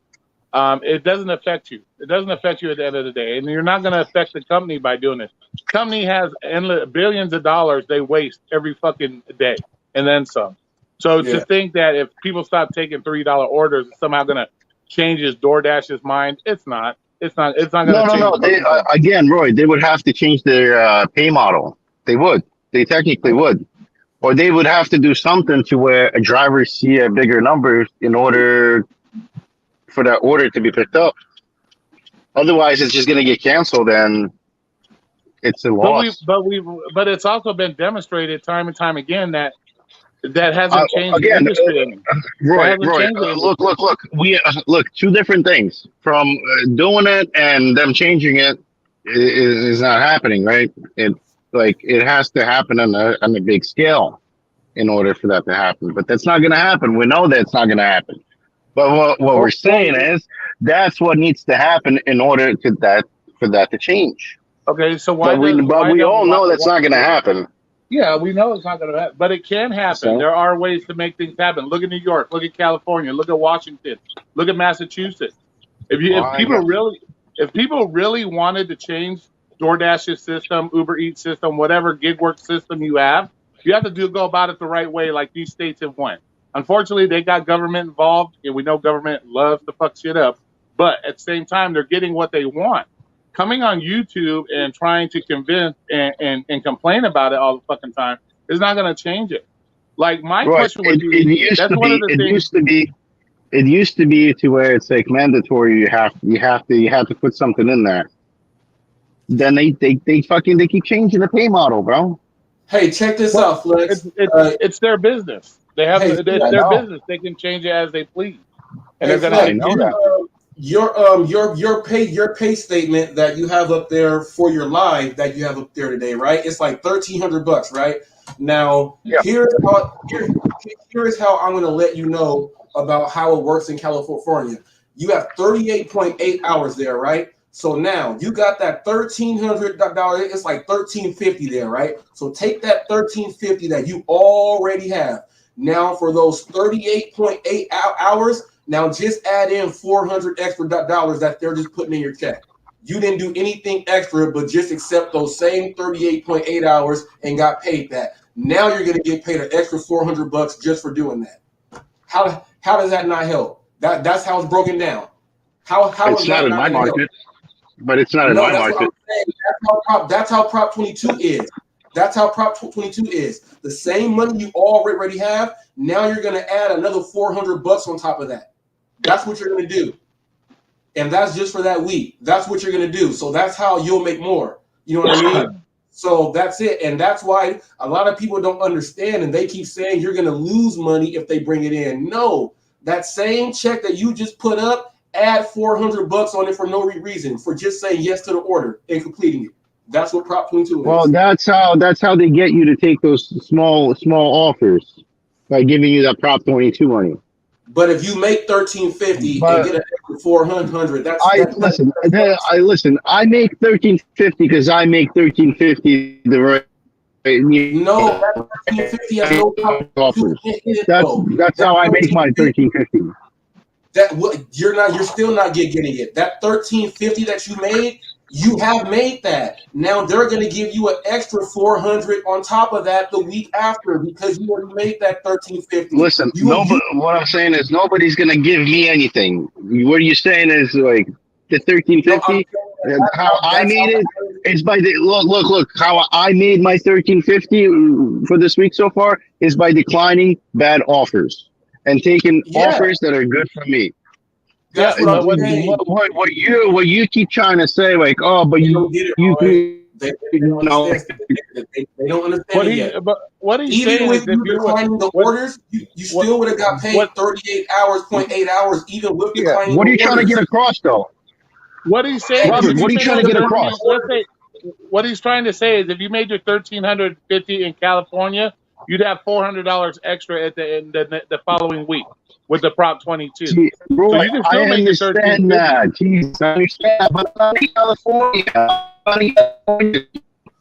It doesn't affect you. It doesn't affect you at the end of the day, and you're not going to affect the company by doing this. Company has endless billions of dollars they waste every fucking day, and then some. So to Yeah. think that if people stop taking $3 orders, it's somehow going to change his DoorDash's mind, it's not. It's not. It's not going No, to no, change no. the They fucking thing. again, Roy. They would have to change their pay model. They would. They technically would, or they would have to do something to where a driver see a bigger number in order for that order to be picked up. Otherwise, it's just going to get canceled, and it's a loss. But it's also been demonstrated time and time again that hasn't changed the Again, industry any. That Roy, hasn't changed the look, industry. look. We look two different things. From doing it and them changing it is not happening, right? It has to happen on a big scale in order for that to happen. But that's not going to happen. We know that's not going to happen. But what we're saying is that's what needs to happen in order for that to change. Okay, so But we all know that's not going to happen. Yeah, we know it's not going to happen, but it can happen. So There are ways to make things happen. Look at New York. Look at California. Look at Washington. Look at Massachusetts. If people really wanted to change DoorDash's system, Uber Eats system, whatever gig work system you have to go about it the right way, like these states have went. Unfortunately, they got government involved, and we know government loves to fuck shit up. But at the same time, they're getting what they want. Coming on YouTube and trying to convince and complain about it all the fucking time is not going to change it. Like my Right. question would be, that's one of the things. It used to be to where it's like mandatory. You have to put something in there. Then they keep changing the pay model, bro. Hey, check this out, Flex. It's their business. It's their business. They can change it as they please, and they're going to know that. Your pay statement that you have up there for your live that you have up there today, right? It's like $1,300, right? Now, here's how I'm going to let you know about how it works in California. You have 38.8 hours there, right? So now you got that $1,300. It's like $1,350 there, right? So take that $1,350 that you already have. Now for those 38.8 hours. Now just add in $400 extra dollars that they're just putting in your check. You didn't do anything extra, but just accept those same 38.8 hours and got paid that. Now you're going to get paid an extra $400 just for doing that. How does that not help? That's how it's broken down. How it's is not that in not my market? help? But it's not in my market. That's how Prop 22 is. That's how Prop 22 is. The same money you already have. Now you're going to add another $400 on top of that. That's what you're going to do. And that's just for that week. That's what you're going to do. So that's how you'll make more. You know what I mean? So that's it. And that's why a lot of people don't understand. And they keep saying you're going to lose money if they bring it in. No, that same check that you just put up, add $400 on it for no reason, for just saying yes to the order and completing it. That's what Prop 22 is. Well, that's how they get you to take those small offers by giving you that Prop 22 money. But if you make $1,350 and get an extra $400, listen. I make $1,350 because I make $1,350 the right. No, that $1,350 has no offers. That's how I make my $1,350. You're still not getting it. That $1,350 that you made, you have made that. Now they're going to give you an extra $400 on top of that the week after because you already made that $1,350. Listen, what I'm saying is nobody's going to give me anything. What you're saying is like the $1,350. How I made it is by the look. How I made my $1,350 for this week so far is by declining bad offers and taking offers that are good for me. Yeah, That's what I'm but what he, saying. What you keep trying to say, like, oh, but They don't get it, you Roy. can, They you don't know, understand. They don't understand it yet. but what he's Even saying is with if you you would declining the what orders, you what still would have got paid what 38 hours, .8 hours, even with yeah. declining What the are you trying to get orders. across, though, what he's saying is Robert? if What you are you made trying to your get Still across? 13, let's orders. say what he's trying to say is if you made your 1,350 in California, you'd have $400 extra at the following week with the Prop 22. See, So Roy, you can I still make your understand 1,350. that. Jesus, I understand. But I'm in California. I'm in California.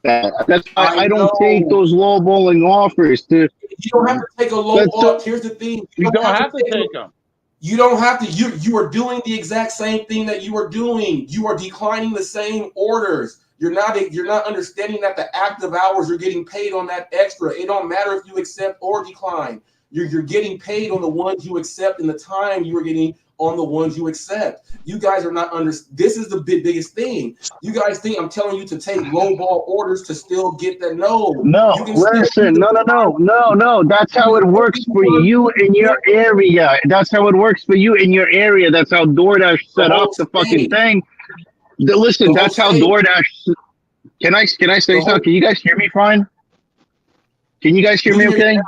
That's why I I don't take know. those low bowling offers. You don't have to take a low That's off. Here's the thing. You You don't don't have to have to take take them. You don't have to. You are doing the exact same thing that you are doing. You are declining the same orders. You're not understanding that the active hours you're getting paid on that extra. It don't matter if you accept or decline. You're getting paid on the ones you accept in the time you are getting on the ones you accept. You guys are not under. This is the biggest thing. You guys think I'm telling you to take low ball orders to still get that? No, no, you can still do listen, the no. That's how it works for you in your area. That's how it works for you in your area. That's how DoorDash the set up whole the fucking state. thing. Listen, The whole that's how state. DoorDash. Can I say The something? whole. Can you guys hear me fine? Can you guys hear We me can hear you okay? now.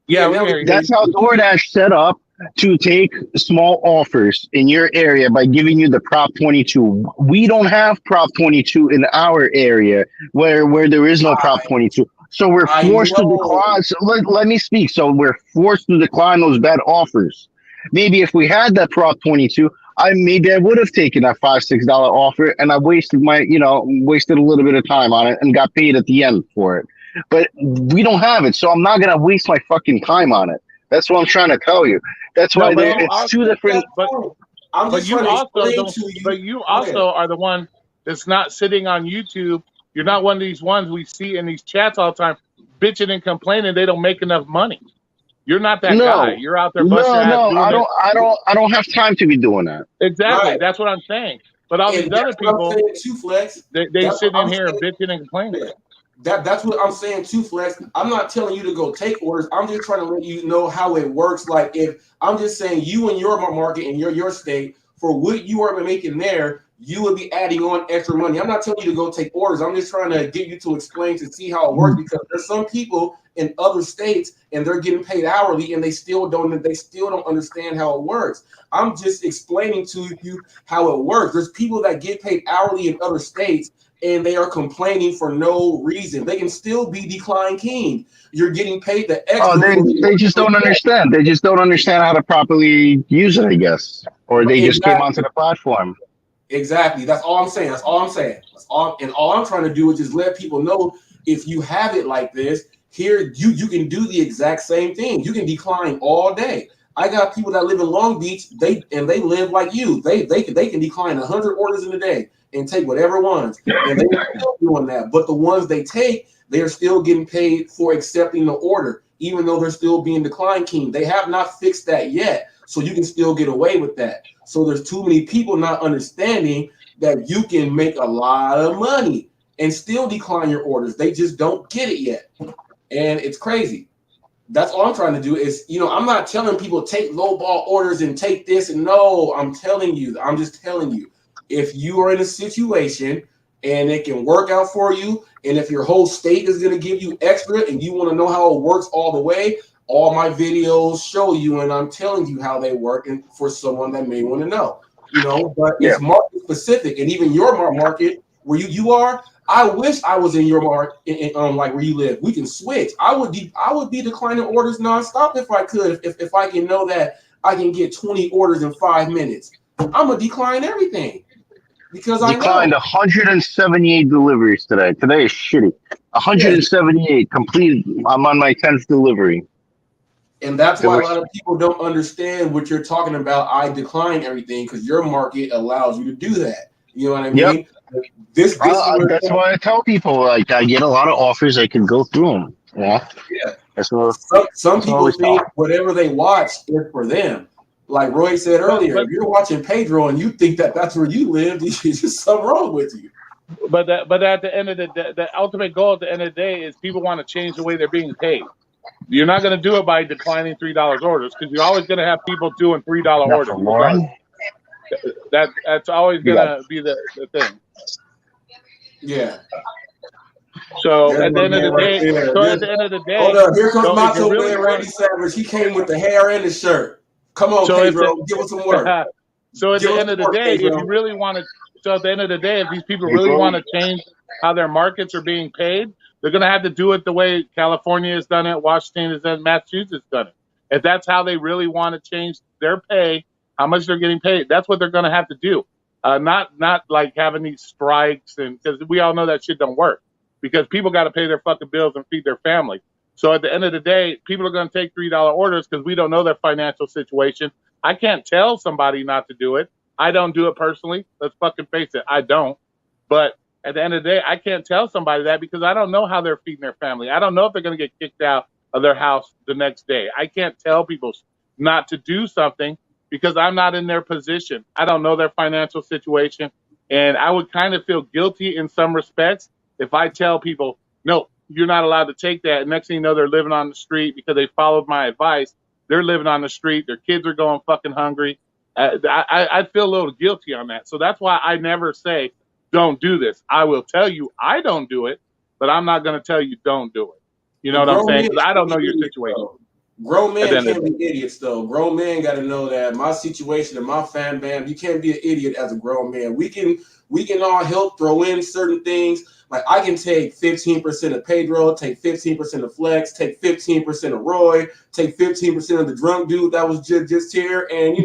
Yeah, Yeah, we now can we hear can you. hear you. That's how DoorDash set up to take small offers in your area by giving you the Prop 22. We don't have Prop 22 in our area where there is no Prop 22. So we're I forced to know. decline. So let me speak. So we're forced to decline those bad offers. Maybe if we had that Prop 22, maybe I would have taken that $5-6 offer and I wasted a little bit of time on it and got paid at the end for it. But we don't have it, so I'm not gonna waste my fucking time on it. That's what I'm trying to tell you. That's No, why but you it's also, two different. That's but fine. I'm but just you trying to also explain don't. to you. But you Go ahead. also are the one that's not sitting on YouTube. You're not one of these ones we see in these chats all the time, bitching and complaining they don't make enough money. You're not that guy. No, You're out there busting no, your ass no. doing I it. don't. I don't. I don't have time to be doing that. Exactly. Right. That's what I'm saying. But all these And other that's what I'm people, saying too, Flex. they That's what sitting in I'm here saying. bitching and complaining. Yeah. That's what I'm saying too, Flex. I'm not telling you to go take orders. I'm just trying to let you know how it works. Like if I'm just saying you and your market and your state for what you are making there, you would be adding on extra money. I'm not telling you to go take orders. I'm just trying to get you to explain to see how it works because there's some people in other states and they're getting paid hourly and they still don't understand how it works. I'm just explaining to you how it works. There's people that get paid hourly in other states and they are complaining for no reason. They can still be decline king. You're getting paid the Oh, extra they for the they work just they don't get. understand. They just don't understand how to properly use it, I guess, or they just came onto Exactly. the platform. Exactly. That's all I'm saying. That's all I'm saying. That's all. And all I'm trying to do is just let people know if you have it like this, here you can do the exact same thing. You can decline all day. I got people that live in Long Beach. They live like you. They can decline 100 orders in a day and take whatever ones, and they are still doing that. But the ones they take, they are still getting paid for accepting the order, even though they're still being declined king. They have not fixed that yet, so you can still get away with that. So there's too many people not understanding that you can make a lot of money and still decline your orders. They just don't get it yet. And it's crazy. That's all I'm trying to do is, I'm not telling people take low ball orders and take this. And no, I'm just telling you, if you are in a situation and it can work out for you, and if your whole state is going to give you extra and you want to know how it works all the way, all my videos show you, and I'm telling you how they work, and for someone that may want to know, but Yeah. it's market specific, and even your market where you are. I wish I was in your market, like where you live. We can switch. I would be declining orders nonstop if I could. If I can know that I can get 20 orders in 5 minutes, I'm gonna decline everything because I Declined know. 178 deliveries today. Today is shitty. Yeah, 178 completed. I'm on my 10th delivery. and that's There why a were lot of people don't understand what you're talking about. I decline everything because your market allows you to do that. You know what I Yep. mean? This is where That's why I tell people like I get a lot of offers. I can go through them. Yeah. yeah. That's what. Some That's what I people always think tell whatever they watch is for them. Like Roy said But earlier, but if you're watching Pedro and you think that that's where you live, there's just something wrong with you. but at the end of the ultimate goal at the end of the day is people want to change the way they're being paid. You're not going to do it by declining $3 orders because you're always going to have people doing $3 them. Not for orders regardless. Lauren. That's always You got gonna be the thing. Yeah. So There's at the my end of the man right day, there. so at the end of the Hold day, up. Here comes so if you Macho really Man Randy want, Savage. He came with the hair and the shirt. Come on, so if Pedro. Give us some work. the so at Give the us end some of the work, day, if you Pedro. really want to, so at the end of the day, if these people Hey, really bro. want to change how their markets are being paid, they're going to have to do it the way California has done it, Washington has done it, Massachusetts done it. If that's how they really want to change their pay, how much they're getting paid, that's what they're going to have to do. Not like having these strikes, and because we all know that shit don't work, because people got to pay their fucking bills and feed their family. So at the end of the day, people are going to take $3 orders because we don't know their financial situation. I can't tell somebody not to do it. I don't do it personally. Let's fucking face it. I don't. But at the end of the day, I can't tell somebody that because I don't know how they're feeding their family. I don't know if they're going to get kicked out of their house the next day. I can't tell people not to do something because I'm not in their position. I don't know their financial situation. And I would kind of feel guilty in some respects if I tell people, no, you're not allowed to take that. And next thing you know, they're living on the street because they followed my advice. They're living on the street. Their kids are going fucking hungry. I feel a little guilty on that. So that's why I never say, don't do this. I will tell you I don't do it, but I'm not going to tell you don't do it. You know But what I'm grown saying? men Because I can't don't be know your idiots, situation though. Grown at the men end of can't the day. be idiots, though. Grown men got to know that my situation and my fan bam, you can't be an idiot as a grown man. We can all help throw in certain things. Like I can take 15% of Pedro, take 15% of Flex, take 15% of Roy, take 15% of the drunk dude that was just here, and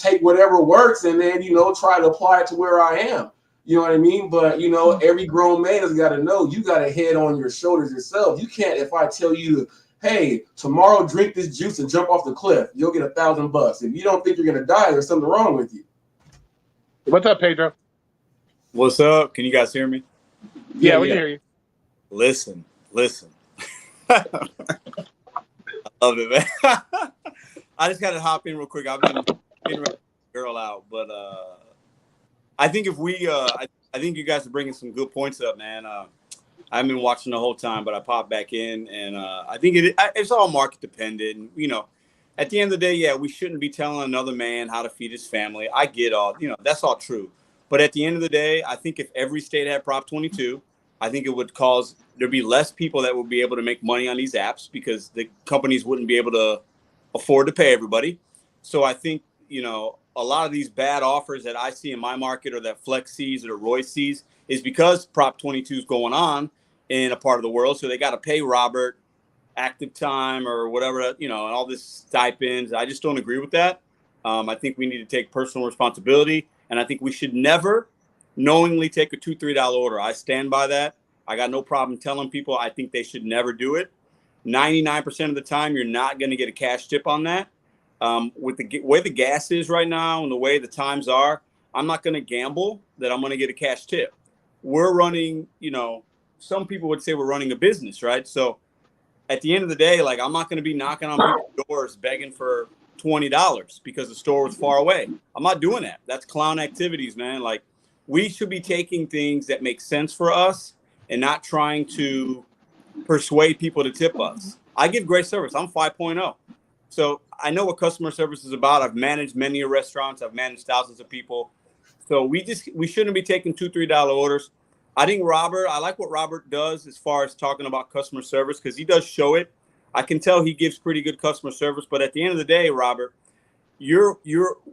take whatever works, and then try to apply it to where I am. You know what I mean? But every grown man has got to know you got a head on your shoulders yourself. You can't, if I tell you, hey, tomorrow drink this juice and jump off the cliff, you'll get $1,000. If you don't think you're gonna die, there's something wrong with you. What's up, Pedro? What's up? Can you guys hear me? Yeah, we can hear you. Listen. I love it, man. I just got to hop in real quick. I've been getting a girl out, but I think if we, I think you guys are bringing some good points up, man. I've been watching the whole time, but I popped back in, and I think it's all market dependent. And, at the end of the day, yeah, we shouldn't be telling another man how to feed his family. I get all, that's all true. But at the end of the day, I think if every state had Prop 22, I think it would cause there'd be less people that would be able to make money on these apps because the companies wouldn't be able to afford to pay everybody. So I think, a lot of these bad offers that I see in my market or that Flex sees or Roy sees is because Prop 22 is going on in a part of the world. So they got to pay Robert active time or whatever, and all this stipends. I just don't agree with that. I think we need to take personal responsibility. And I think we should never knowingly take a $2-3 order. I stand by that. I got no problem telling people I think they should never do it. 99% of the time, you're not going to get a cash tip on that. With the way the gas is right now and the way the times are, I'm not going to gamble that I'm going to get a cash tip. We're running, some people would say we're running a business, right? So at the end of the day, like I'm not going to be knocking on people's doors begging for $20 because the store was far away. I'm not doing that. That's clown activities, man. Like we should be taking things that make sense for us and not trying to persuade people to tip us. I give great service. I'm 5.0. So I know what customer service is about. I've managed many restaurants. I've managed thousands of people. So we shouldn't be taking $2-3 orders. I think I like what Robert does as far as talking about customer service because he does show it. I can tell he gives pretty good customer service. But at the end of the day, Robert, you're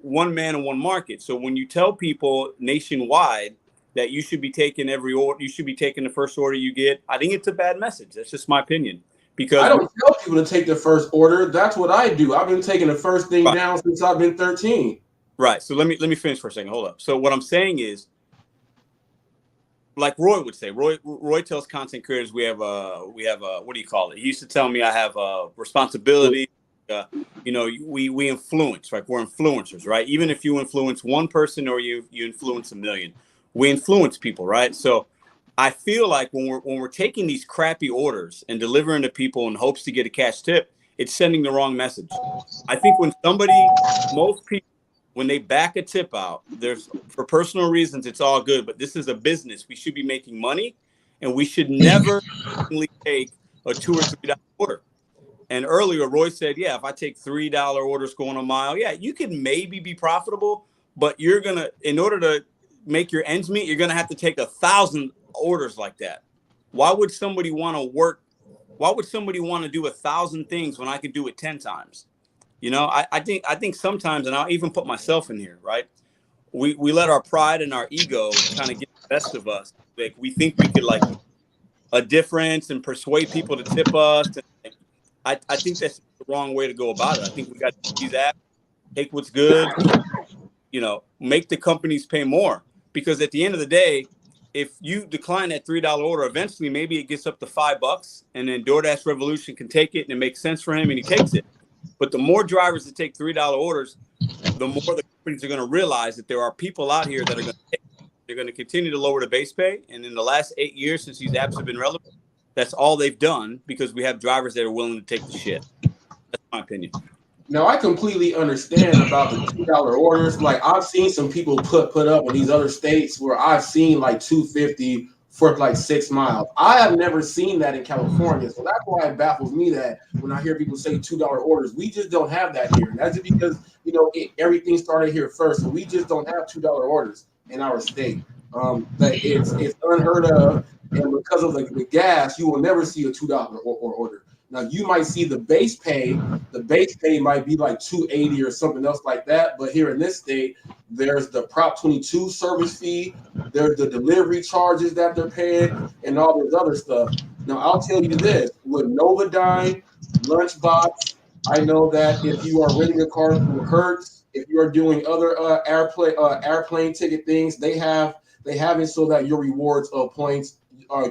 one man in one market. So when you tell people nationwide that you should be taking every order, you should be taking the first order you get, I think it's a bad message. That's just my opinion. Because I don't tell people to take the first order. That's what I do. I've been taking the first thing down since I've been 13. Right. So let me finish for a second. Hold up. So what I'm saying is, like Roy would say, Roy tells content creators we have what do you call it? He used to tell me I have a responsibility. We influence, right? We're influencers, right? Even if you influence one person or you influence a million, we influence people, right? So I feel like when we're taking these crappy orders and delivering to people in hopes to get a cash tip, it's sending the wrong message. I think most people, when they back a tip out, for personal reasons, it's all good. But this is a business. We should be making money, and we should never take a $2 or $3 order. And earlier, Roy said, yeah, if I take $3 orders going a mile, yeah, you can maybe be profitable, but you're going to, in order to make your ends meet, you're going to have to take 1,000 orders like that. Why would somebody want to work? Why would somebody want to do 1,000 things when I could do it 10 times? You know, I think sometimes, and I'll even put myself in here, right? We let our pride and our ego kind of get the best of us. Like we think we could like a difference and persuade people to tip us. And I think that's the wrong way to go about it. I think we got to use that, take what's good, you know, make the companies pay more. Because at the end of the day, if you decline that $3 order, eventually maybe it gets up to $5, and then DoorDash Revolution can take it and it makes sense for him and he takes it. But the more drivers that take $3 orders, the more the companies are going to realize that there are people out here that are going to they're going to continue to lower the base pay. And in the last 8 years since these apps have been relevant, that's all they've done because we have drivers that are willing to take the shit. That's my opinion. Now I completely understand about the $2 orders. Like I've seen some people put up in these other states where I've seen like $2.50 for like 6 miles. I have never seen that in California, so that's why it baffles me that when I hear people say $2 orders, we just don't have that here. And that's just because everything started here first, so we just don't have $2 orders in our state. Like it's unheard of, and because of the gas, you will never see a $2 order. Now you might see the base pay. The base pay might be like $2.80 or something else like that. But here in this state, there's the Prop 22 service fee. There's the delivery charges that they're paying, and all this other stuff. Now I'll tell you this: with Novodyne, Lunchbox, I know that if you are renting a car through Hertz, if you are doing other airplane ticket things, they have it so that your rewards points,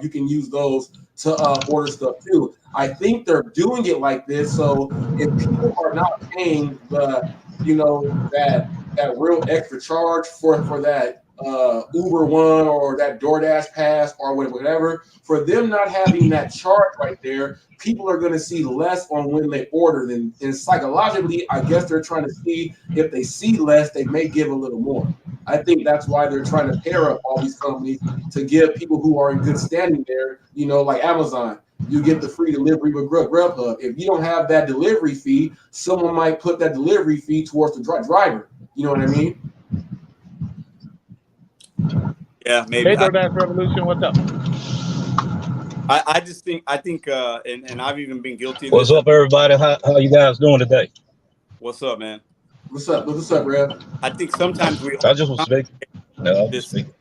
you can use those to order stuff too. I think they're doing it like this, so if people are not paying the, that real extra charge for that Uber One or that DoorDash Pass or whatever, for them not having that charge right there, people are going to see less on when they order. And psychologically, I guess they're trying to see if they see less, they may give a little more. I think that's why they're trying to pair up all these companies to give people who are in good standing there, like Amazon. You get the free delivery with Grubhub. If you don't have that delivery fee, someone might put that delivery fee towards the driver. You know what I mean? Yeah, maybe. Hey, DoorDash Revolution, what's up? I think, and I've even been guilty of What's this. up, everybody? How you guys doing today? What's up, man? What's up, Rev? I think sometimes we I just was speaking. No, I was this speaking.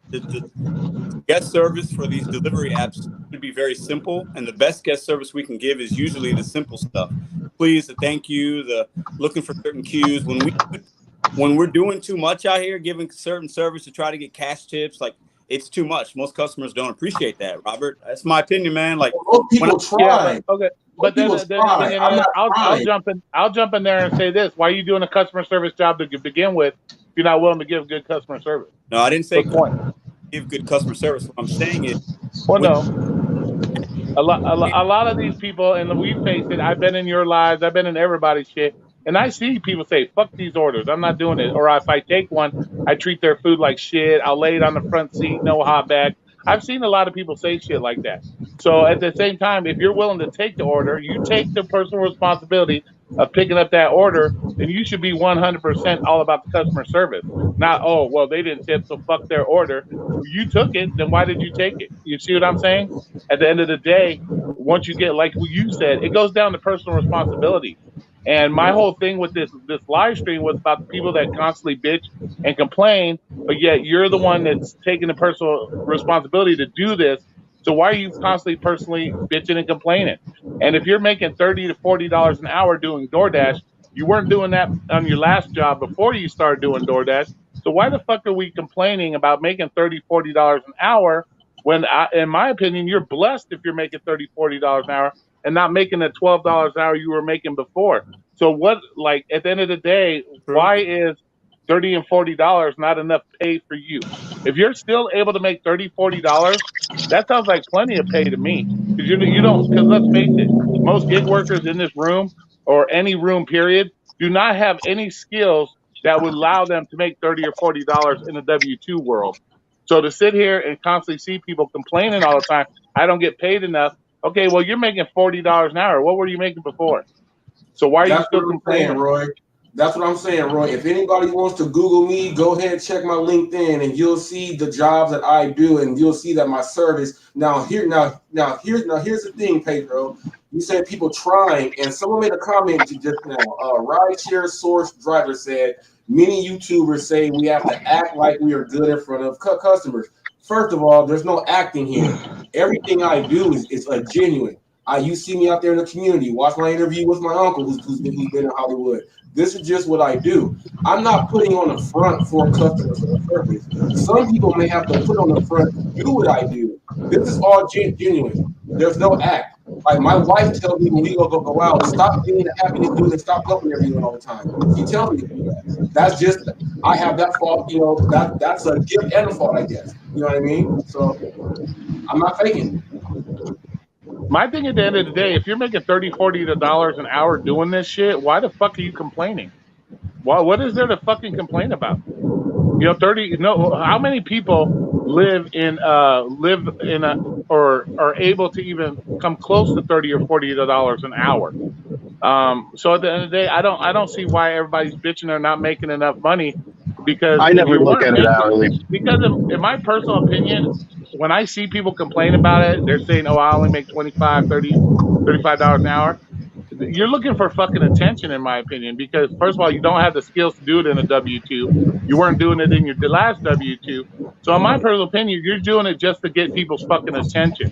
the guest service for these delivery apps should be very simple, and the best guest service we can give is usually the simple stuff. Please, the thank you, the looking for certain cues. When we're doing too much out here, giving certain service to try to get cash tips, like it's too much. Most customers don't appreciate that, Robert. That's my opinion, man. Like most people try. Yeah, okay. But then I'll jump in there and say this: why are you doing a customer service job to begin with if you're not willing to give good customer service? No, I didn't say point. Give good customer service. What I'm saying is, well, no. A lot of these people, and we face it. I've been in your lives. I've been in everybody's shit, and I see people say, "Fuck these orders. I'm not doing it." Or if I take one, I treat their food like shit. I'll lay it on the front seat, no hot bag. I've seen a lot of people say shit like that. So at the same time, if you're willing to take the order, you take the personal responsibility of picking up that order, then you should be 100% all about the customer service. Not, oh, well, they didn't tip, so fuck their order. You took it, then why did you take it? You see what I'm saying? At the end of the day, once you get, like you said, it goes down to personal responsibility. And my whole thing with this live stream was about the people that constantly bitch and complain, but yet you're the one that's taking the personal responsibility to do this. So why are you constantly personally bitching and complaining? And if you're making $30 to $40 an hour doing DoorDash, you weren't doing that on your last job before you started doing DoorDash. So why the fuck are we complaining about making $30, $40 an hour when, in my opinion, you're blessed if you're making $30, $40 an hour and not making the $12 an hour you were making before? So what, like, at the end of the day, why is $30 and $40 not enough pay for you? If you're still able to make $30, $40, that sounds like plenty of pay to me. Because you don't, because let's face it, most gig workers in this room or any room period do not have any skills that would allow them to make $30 or $40 in the W-2 world. So to sit here and constantly see people complaining all the time, I don't get paid enough. Okay, well, you're making $40 an hour. What were you making before? So why are you That's still what I'm saying, complaining? Roy. That's what I'm saying, Roy. If anybody wants to Google me, go ahead and check my LinkedIn, and you'll see the jobs that I do, and you'll see that my service. Here's the thing, Pedro. You said people trying, and someone made a comment just now. Rideshare source driver said many YouTubers say we have to act like we are good in front of customers. First of all, there's no acting here. Everything I do is a genuine. You see me out there in the community. Watch my interview with my uncle who's been in Hollywood. This is just what I do. I'm not putting on the front for customer service. Some people may have to put on the front to do what I do. This is all genuine. There's no act. Like my wife tells me when we go out, stop being a happiness dude and stop helping everyone all the time. She tells me to do that. That's just I have that fault. That's a gift and a fault, I guess. You know what I mean? So I'm not faking. My thing at the end of the day, if you're making $30, $40 an hour doing this shit, why the fuck are you complaining? Well, what is there to fucking complain about? 30. No, how many people live in a or are able to even come close to $30 or $40 an hour? So at the end of the day, I don't see why everybody's bitching they're not making enough money, because I if never you look weren't at it making, hourly. because in my personal opinion, when I see people complain about it, they're saying, oh, I only make 25, 30, $35 an hour. You're looking for fucking attention, in my opinion, because first of all, you don't have the skills to do it in a W-2. You weren't doing it in your last W-2. So in my personal opinion, you're doing it just to get people's fucking attention.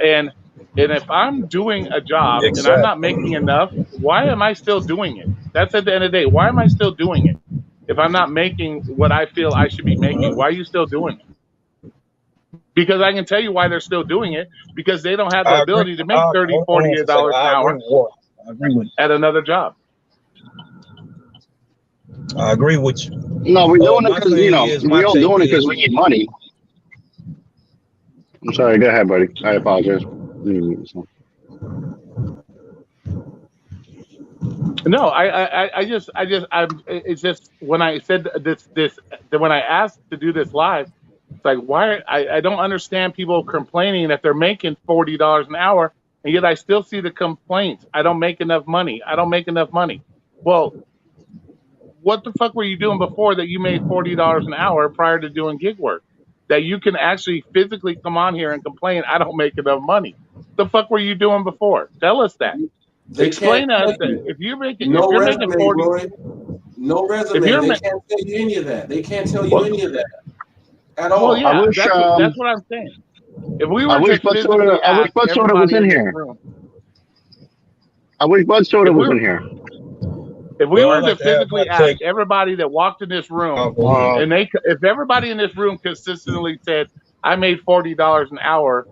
And and if I'm doing a job and I'm not Exactly. making enough, why am I still doing it? That's at the end of the day. Why am I still doing it? If I'm not making what I feel I should be making, why are you still doing it? Because I can tell you why they're still doing it, because they don't have the I agree. ability to make 30, Hold on for a second. $40 an I agree hour with what? I agree with. at another job. I agree with you. No, we're doing it My because thing is, my we all take doing it because is, we need money. I'm sorry. Go ahead, buddy. I apologize. No, it's just when I said when I asked to do this live, it's like, why, I don't understand people complaining that they're making $40 an hour, and yet I still see the complaints. I don't make enough money. I don't make enough money. Well, what the fuck were you doing before that you made $40 an hour prior to doing gig work? That you can actually physically come on here and complain, I don't make enough money. The fuck were you doing before? Tell us that. They can't Explain to us tell that you. if No you're making resume, 40, Roy. No if resume. you're They ma- can't tell you any of that. They can't tell you well, any of that at well, I all. yeah, wish that's what I'm saying. If we were to physically I wish ask Bud Soda was everybody in in this here. room, I wish Bud Soda if we was were in here. if we well, I were to like to have my physically ask take. everybody that walked in this room, I'll go ahead. and if everybody in this room consistently said, I made $40 an hour,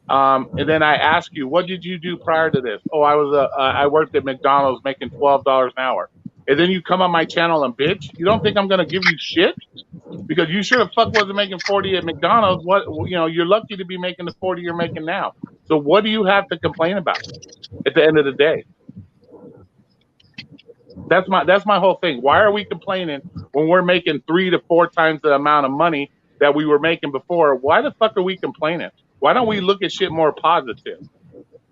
and then I ask you, what did you do prior to this? Oh, I worked at McDonald's making $12 an hour. And then you come on my channel and bitch. You don't think I'm gonna give you shit? Because you sure the fuck wasn't making 40 at McDonald's. You're lucky to be making the 40 you're making now. So what do you have to complain about at the end of the day? That's my whole thing. Why are we complaining when we're making 3 to 4 times the amount of money that we were making before? Why the fuck are we complaining? Why don't we look at shit more positive?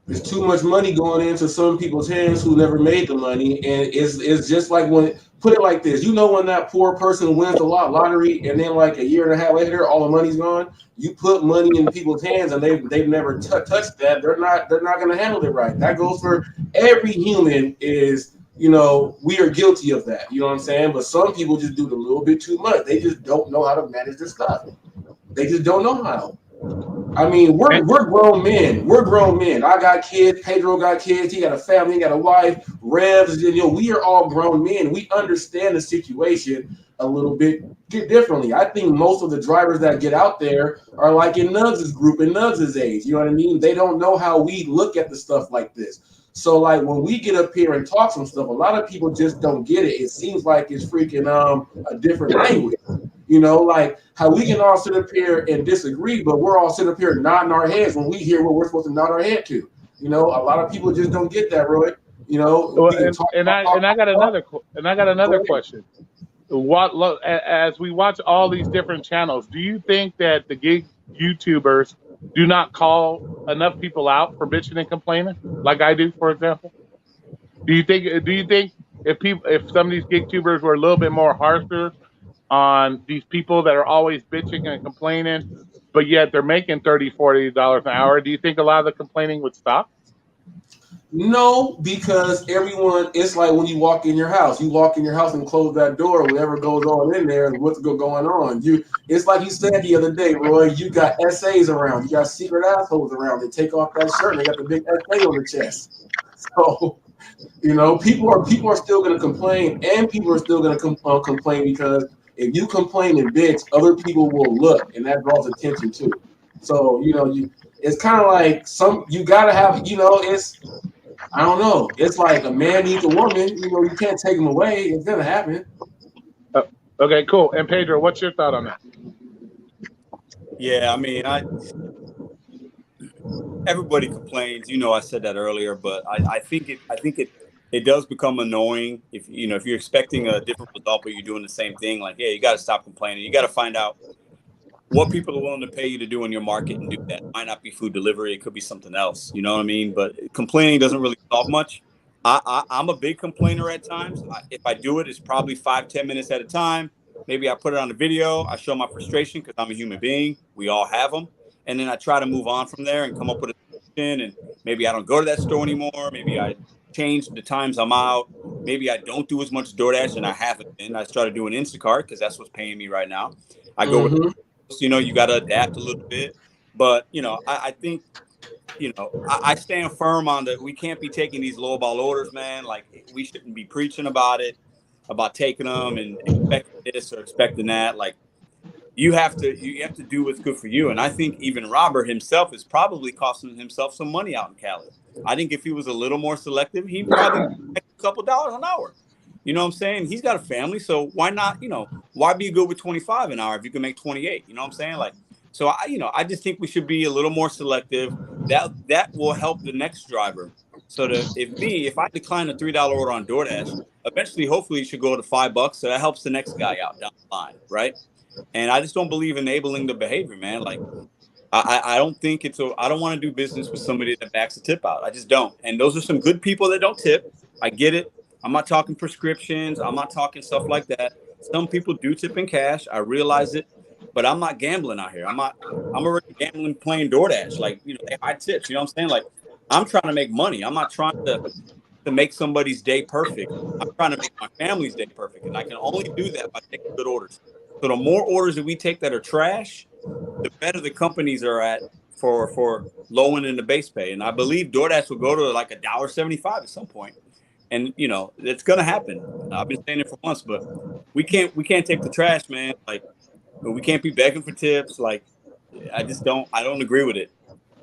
There's too much money going into some people's hands who never made the money, and it's just like when put it like this. When that poor person wins the lottery, and then like a year and a half later, all the money's gone. You put money in people's hands, and they've never touched that. They're not going to handle it right. That goes for every human. We are guilty of that. You know what I'm saying? But some people just do it a little bit too much. They just don't know how to manage their stuff. They just don't know how. I mean, we're grown men. We're grown men. I got kids. Pedro got kids. He got a family. He got a wife. Revs. We are all grown men. We understand the situation a little bit differently. I think most of the drivers that get out there are like in Nugs' group, in Nugs' age. You know what I mean? They don't know how we look at the stuff like this. So, like when we get up here and talk some stuff, a lot of people just don't get it. It seems like it's freaking a different language. Like how we can all sit up here and disagree, but we're all sitting up here nodding our heads when we hear what we're supposed to nod our head to. A lot of people just don't get that, Roy. Well, We can talk, I got talk. another Go ahead. question. As we watch all these different channels, do you think that the gig YouTubers do not call enough people out for bitching and complaining, like I do, for example? Do you think if some of these gig tubers were a little bit more harsher on these people that are always bitching and complaining, but yet they're making $30, $40 an hour, do you think a lot of the complaining would stop? No, because everyone, it's like when you walk in your house. You walk in your house and close that door, whatever goes on in there and what's going on. It's like you said the other day, Roy, you got SAs around. You got secret assholes around. They take off that shirt and they got the big SA on the chest. So, people are still going to complain, and people are still going to complain because if you complain and bitch, other people will look, and that draws attention too. So, it's kind of like you got to have, I don't know. It's like a man needs a woman. You can't take him away. It's gonna happen. Okay, cool. And Pedro, what's your thought on that? Yeah, I mean, everybody complains. I said that earlier, but I think it does become annoying if you're expecting a different result, but you're doing the same thing. Like, yeah, you got to stop complaining. You got to find out what people are willing to pay you to do in your market and do that. It might not be food delivery. It could be something else. You know what I mean? But complaining doesn't really solve much. I'm a big complainer at times. If I do it, it's probably 5-10 minutes at a time. Maybe I put it on a video. I show my frustration because I'm a human being. We all have them. And then I try to move on from there and come up with a solution. And maybe I don't go to that store anymore. Maybe I change the times I'm out. Maybe I don't do as much DoorDash and I haven't been. I started doing Instacart because that's what's paying me right now. I go with you got to adapt a little bit, but I think I stand firm on that. We can't be taking these lowball orders, man. Like, we shouldn't be preaching about taking them and expecting this or expecting that. Like, you have to do what's good for you. And I think even Robert himself is probably costing himself some money out in Cali. I think if he was a little more selective, he probably make a couple dollars an hour. You know what I'm saying? He's got a family, so why not? Why be good with 25 an hour if you can make 28? You know what I'm saying? Like, so I just think we should be a little more selective. That will help the next driver. So that if I decline a $3 order on DoorDash, eventually, hopefully, it should go to $5. So that helps the next guy out down the line, right? And I just don't believe enabling the behavior, man. Like, I don't think I don't want to do business with somebody that backs a tip out. I just don't. And those are some good people that don't tip. I get it. I'm not talking prescriptions. I'm not talking stuff like that. Some people do tip in cash. I realize it, but I'm not gambling out here. I'm already gambling playing DoorDash. Like, they high tips. You know what I'm saying? Like, I'm trying to make money. I'm not trying to make somebody's day perfect. I'm trying to make my family's day perfect. And I can only do that by taking good orders. So the more orders that we take that are trash, the better the companies are at for lowering in the base pay. And I believe DoorDash will go to like $1.75 at some point. And it's gonna happen. I've been saying it for months, but we can't take the trash, man. Like, we can't be begging for tips. Like, I don't agree with it.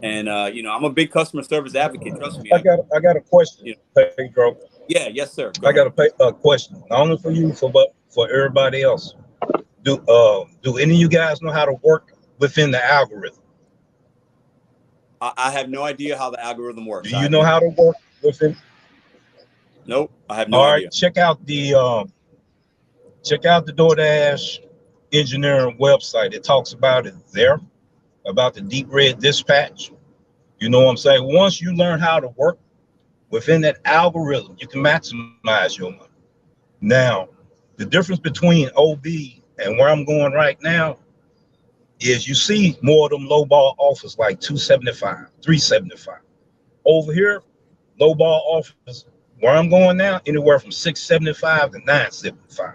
And I'm a big customer service advocate. Trust me. I got a question, Pedro. Yeah, yes, sir. I got a question, not only for you, but for everybody else. Do any of you guys know how to work within the algorithm? I have no idea how the algorithm works. Do you know how to work within? Nope, I have no idea. All right, check out the DoorDash engineering website. It talks about it there, about the deep red dispatch. You know what I'm saying? Once you learn how to work within that algorithm, you can maximize your money. Now, the difference between OB and where I'm going right now is you see more of them low ball offers like 275, 375. Over here, low ball offers where I'm going now, anywhere from 675 to 975.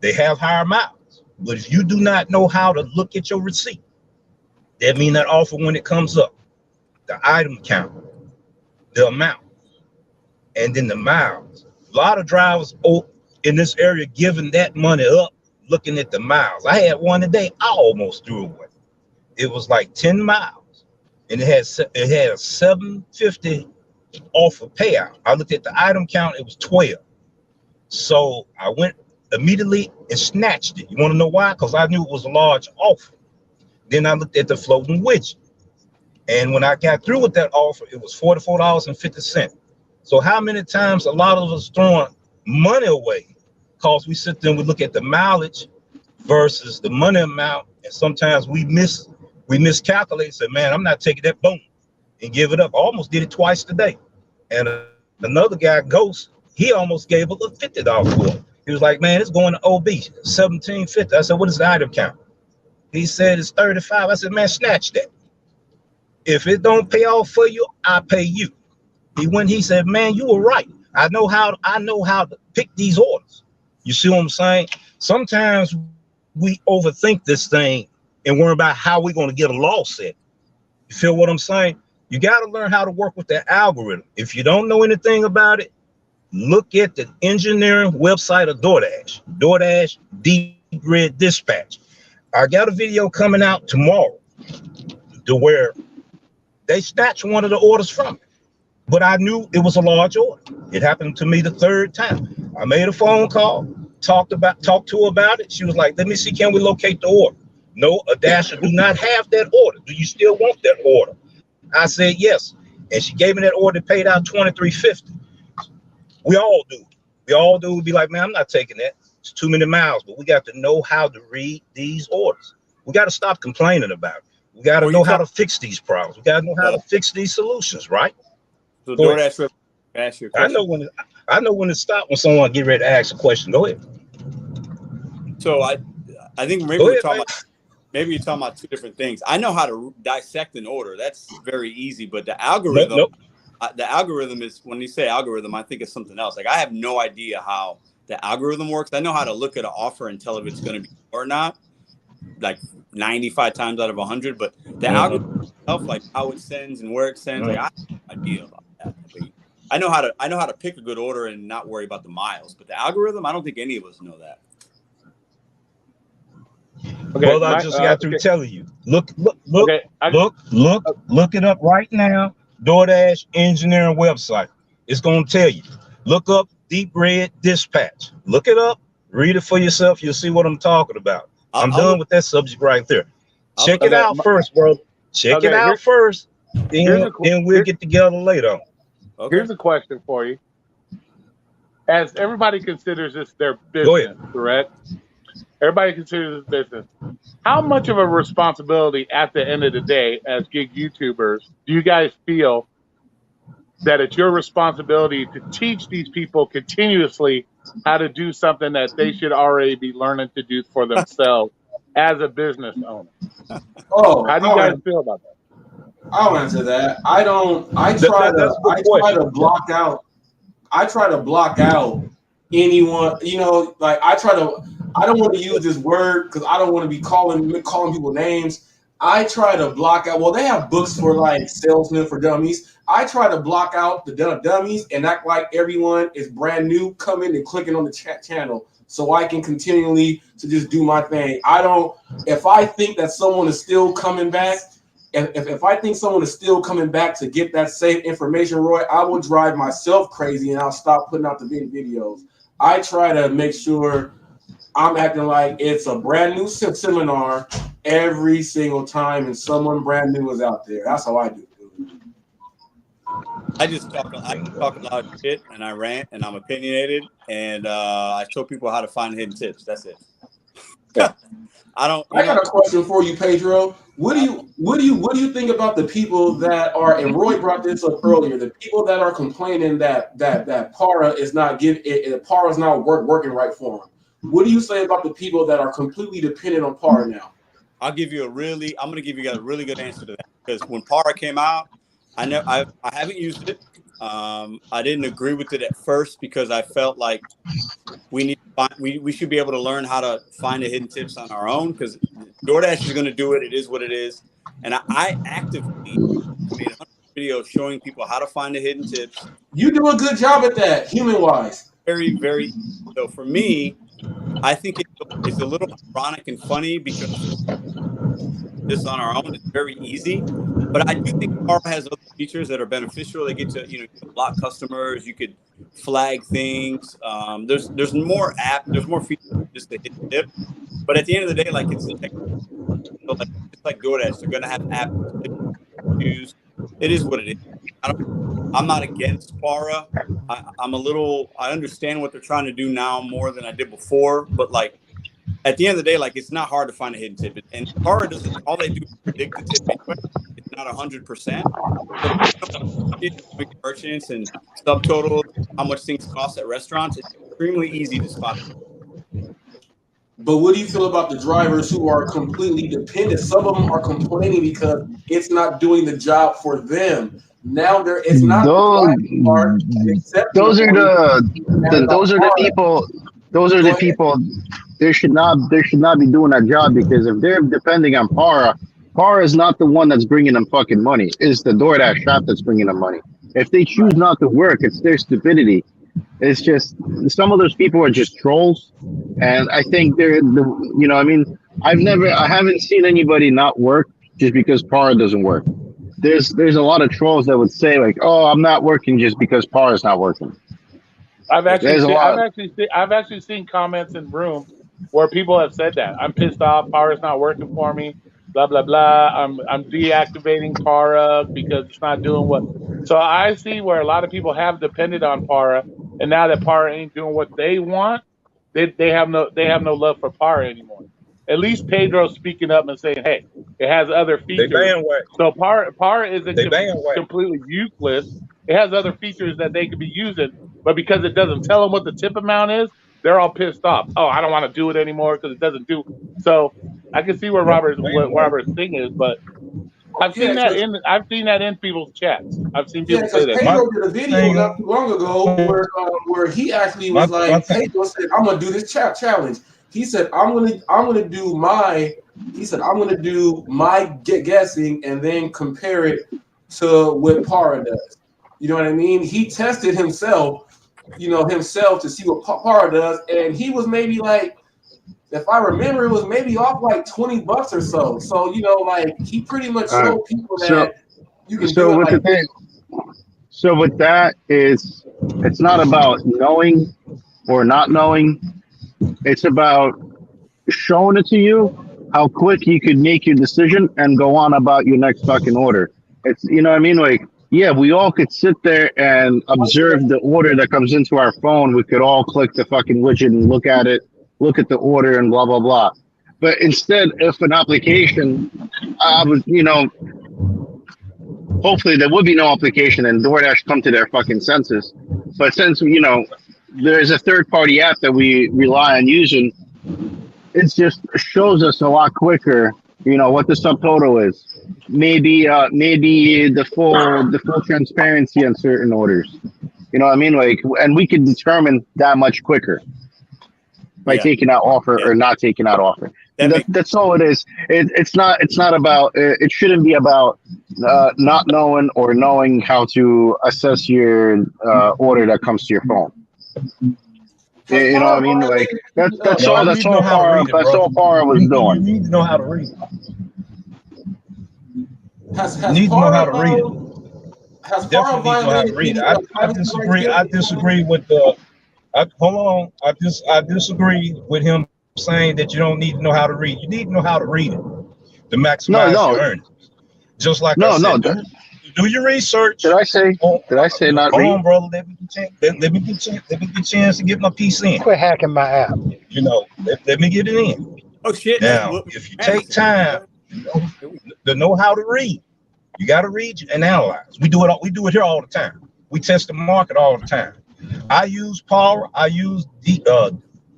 They have higher miles, but if you do not know how to look at your receipt, that means that offer when it comes up, the item count, the amount, and then the miles. A lot of drivers in this area giving that money up, looking at the miles. I had one today, I almost threw away. It was like 10 miles, and it had a 750 offer payout. I looked at the item count, it was 12. So I went immediately and snatched it. You want to know why? Because I knew it was a large offer. Then I looked at the floating widget. And when I got through with that offer, it was $44.50. So how many times a lot of us throwing money away because we sit there and we look at the mileage versus the money amount, and sometimes we We miscalculated. Said, man, I'm not taking that. Boom, and give it up. Almost did it twice today. And another guy, Ghost, he almost gave up a $50 quote. He was like, man, it's going to OB, $17.50. I said, what is the item count? He said it's 35. I said, man, snatch that. If it don't pay off for you, I pay you. He said, man, you were right. I know how to pick these orders. You see what I'm saying? Sometimes we overthink this thing and worry about how we're going to get a law set. You feel what I'm saying? You got to learn how to work with that algorithm. If you don't know anything about it, look at the engineering website of DoorDash Deep Red Dispatch. I got a video coming out tomorrow to where they snatched one of the orders from me, but I knew it was a large order. It happened to me the third time. I made a phone call, talked to her about it. She was like, let me see, can we locate the order? No, a dasher do not have that order. Do you still want that order? I said yes. And she gave me that order, paid out $23.50. We all do. We'd be like, man, I'm not taking that. It's too many miles, but we got to know how to read these orders. We got to stop complaining about it. We got to know how to fix these problems. We got to know how to fix these solutions, right? So DoorDash, ask your question. I know when to stop when someone get ready to ask a question. Go ahead. So I think maybe you're talking about two different things. I know how to dissect an order. That's very easy. But the algorithm, the algorithm is, when you say algorithm, I think it's something else. Like I have no idea how the algorithm works. I know how to look at an offer and tell if it's going to be or not, like 95 times out of 100. But the algorithm itself, like how it sends and where it sends, like I have no idea about that. But I know how to pick a good order and not worry about the miles. But the algorithm, I don't think any of us know that. Okay, well, I just got through telling you. Look it up right now. DoorDash engineering website. It's gonna tell you. Look up Deep Red Dispatch. Look it up. Read it for yourself. You'll see what I'm talking about. I'm done with that subject right there. Check it out first, bro. Check it out first. Then we'll get together later. Okay. Here's a question for you. As everybody considers this their business, correct? Everybody considers this business. How much of a responsibility at the end of the day as gig YouTubers do you guys feel that it's your responsibility to teach these people continuously how to do something that they should already be learning to do for themselves as a business owner? How do you guys feel about that? I'll answer that. I try to block out anyone, like I don't want to use this word because I don't want to be calling people names. I try to block out. Well, they have books for like salesmen for dummies. I try to block out the dummies and act like everyone is brand new coming and clicking on the channel so I can continually to just do my thing. If I think that someone is still coming back, if I think someone is still coming back to get that same information, Roy, I will drive myself crazy and I'll stop putting out the videos. I try to make sure I'm acting like it's a brand new seminar every single time and someone brand new is out there. That's how I do it. I talk a lot of shit and I rant and I'm opinionated and I show people how to find hidden tips. That's it. I got a question for you, Pedro. What do you think about the people that are, and Roy brought this up earlier, the people that are complaining that Para is not working right for them? What do you say about the people that are completely dependent on Para now? I'm gonna give you guys a really good answer to that, because when Para came out, I haven't used it. I didn't agree with it at first because I felt like we should be able to learn how to find the hidden tips on our own, because DoorDash is going to do it. It is what it is. And I actively made 100 videos showing people how to find the hidden tips. You do a good job at that, human-wise. Very, very. So for me, I think it's a little ironic and funny because this on our own is very easy. But I do think Para has other features that are beneficial. They get to, you can block customers. You could flag things. There's more features than just the hidden tip. But at the end of the day, like it's like DoorDash. They're gonna have app issues. It is what it is. I'm not against Para. I understand what they're trying to do now more than I did before. But like, at the end of the day, like it's not hard to find a hidden tip, and Para doesn't. All they do is predict the tip anyway. It's not 100%. Merchants and subtotals, how much things cost at restaurants. It's extremely easy to spot. But what do you feel about the drivers who are completely dependent? Some of them are complaining because it's not doing the job for them. Now it's not those the part, those are the people. Those are the people. They should not be doing that job, because if they're depending on Para is not the one that's bringing them fucking money. It's the DoorDash shop that's bringing them money. If they choose not to work, it's their stupidity. It's just some of those people are just trolls, and I think I haven't seen anybody not work just because Para doesn't work. There's a lot of trolls that would say like, "Oh, I'm not working just because Para is not working." I've actually seen comments in rooms where people have said that. I'm pissed off. Para's not working for me. Blah blah blah. I'm deactivating Para because it's not doing what. So I see where a lot of people have depended on Para, and now that Para ain't doing what they want, they have no love for Para anymore. At least Pedro's speaking up and saying, "Hey, it has other They features." bandwagon. So Para isn't They bandwagon. completely useless. It has other features that they could be using, but because it doesn't tell them what the tip amount is, they're all pissed off. Oh, I don't want to do it anymore because it doesn't do. So I can see where Robert's thing is, but I've seen that in people's chats. I've seen people say that. Pedro did a video not too long ago where he actually was like, Pedro said, "I'm gonna do this challenge." He said, I'm gonna do my guessing and then compare it to what Para does. You know what I mean? He tested himself to see what Para does, and he was maybe like, if I remember, it was maybe off like $20 or so. So like he pretty much showed people that you can do it like that. So with that is, it's not about knowing or not knowing. It's about showing it to you how quick you could make your decision and go on about your next fucking order. It's, you know what I mean? Like, yeah, we all could sit there and observe the order that comes into our phone. We could all click the fucking widget and look at it, look at the order and blah, blah, blah. But instead, if an application, hopefully there would be no application and DoorDash come to their fucking senses. But since, there's a third-party app that we rely on using, it just shows us a lot quicker, what the subtotal is. Maybe the full transparency on certain orders. You know what I mean? Like, and we can determine that much quicker by taking out offer or not taking out offer. That's all it is. It's not about. It shouldn't be about not knowing or knowing how to assess your order that comes to your phone. You know what I mean? Like that's all Para was doing. You need to know how to read. You need to know how to read it. Definitely need to know how to read it. I disagree with the. Hold on. I disagree with him saying that you don't need to know how to read. You need to know how to read it to maximize your earnings. Just like I said, do your research. Did I say not read? Hold on, brother. Let me get a chance to get my piece in. Quit hacking my app. Let me get it in. Oh shit! Now, if you take time to know how to read, you got to read and analyze. We do it here all the time. We test the market all the time. I use Para. I use the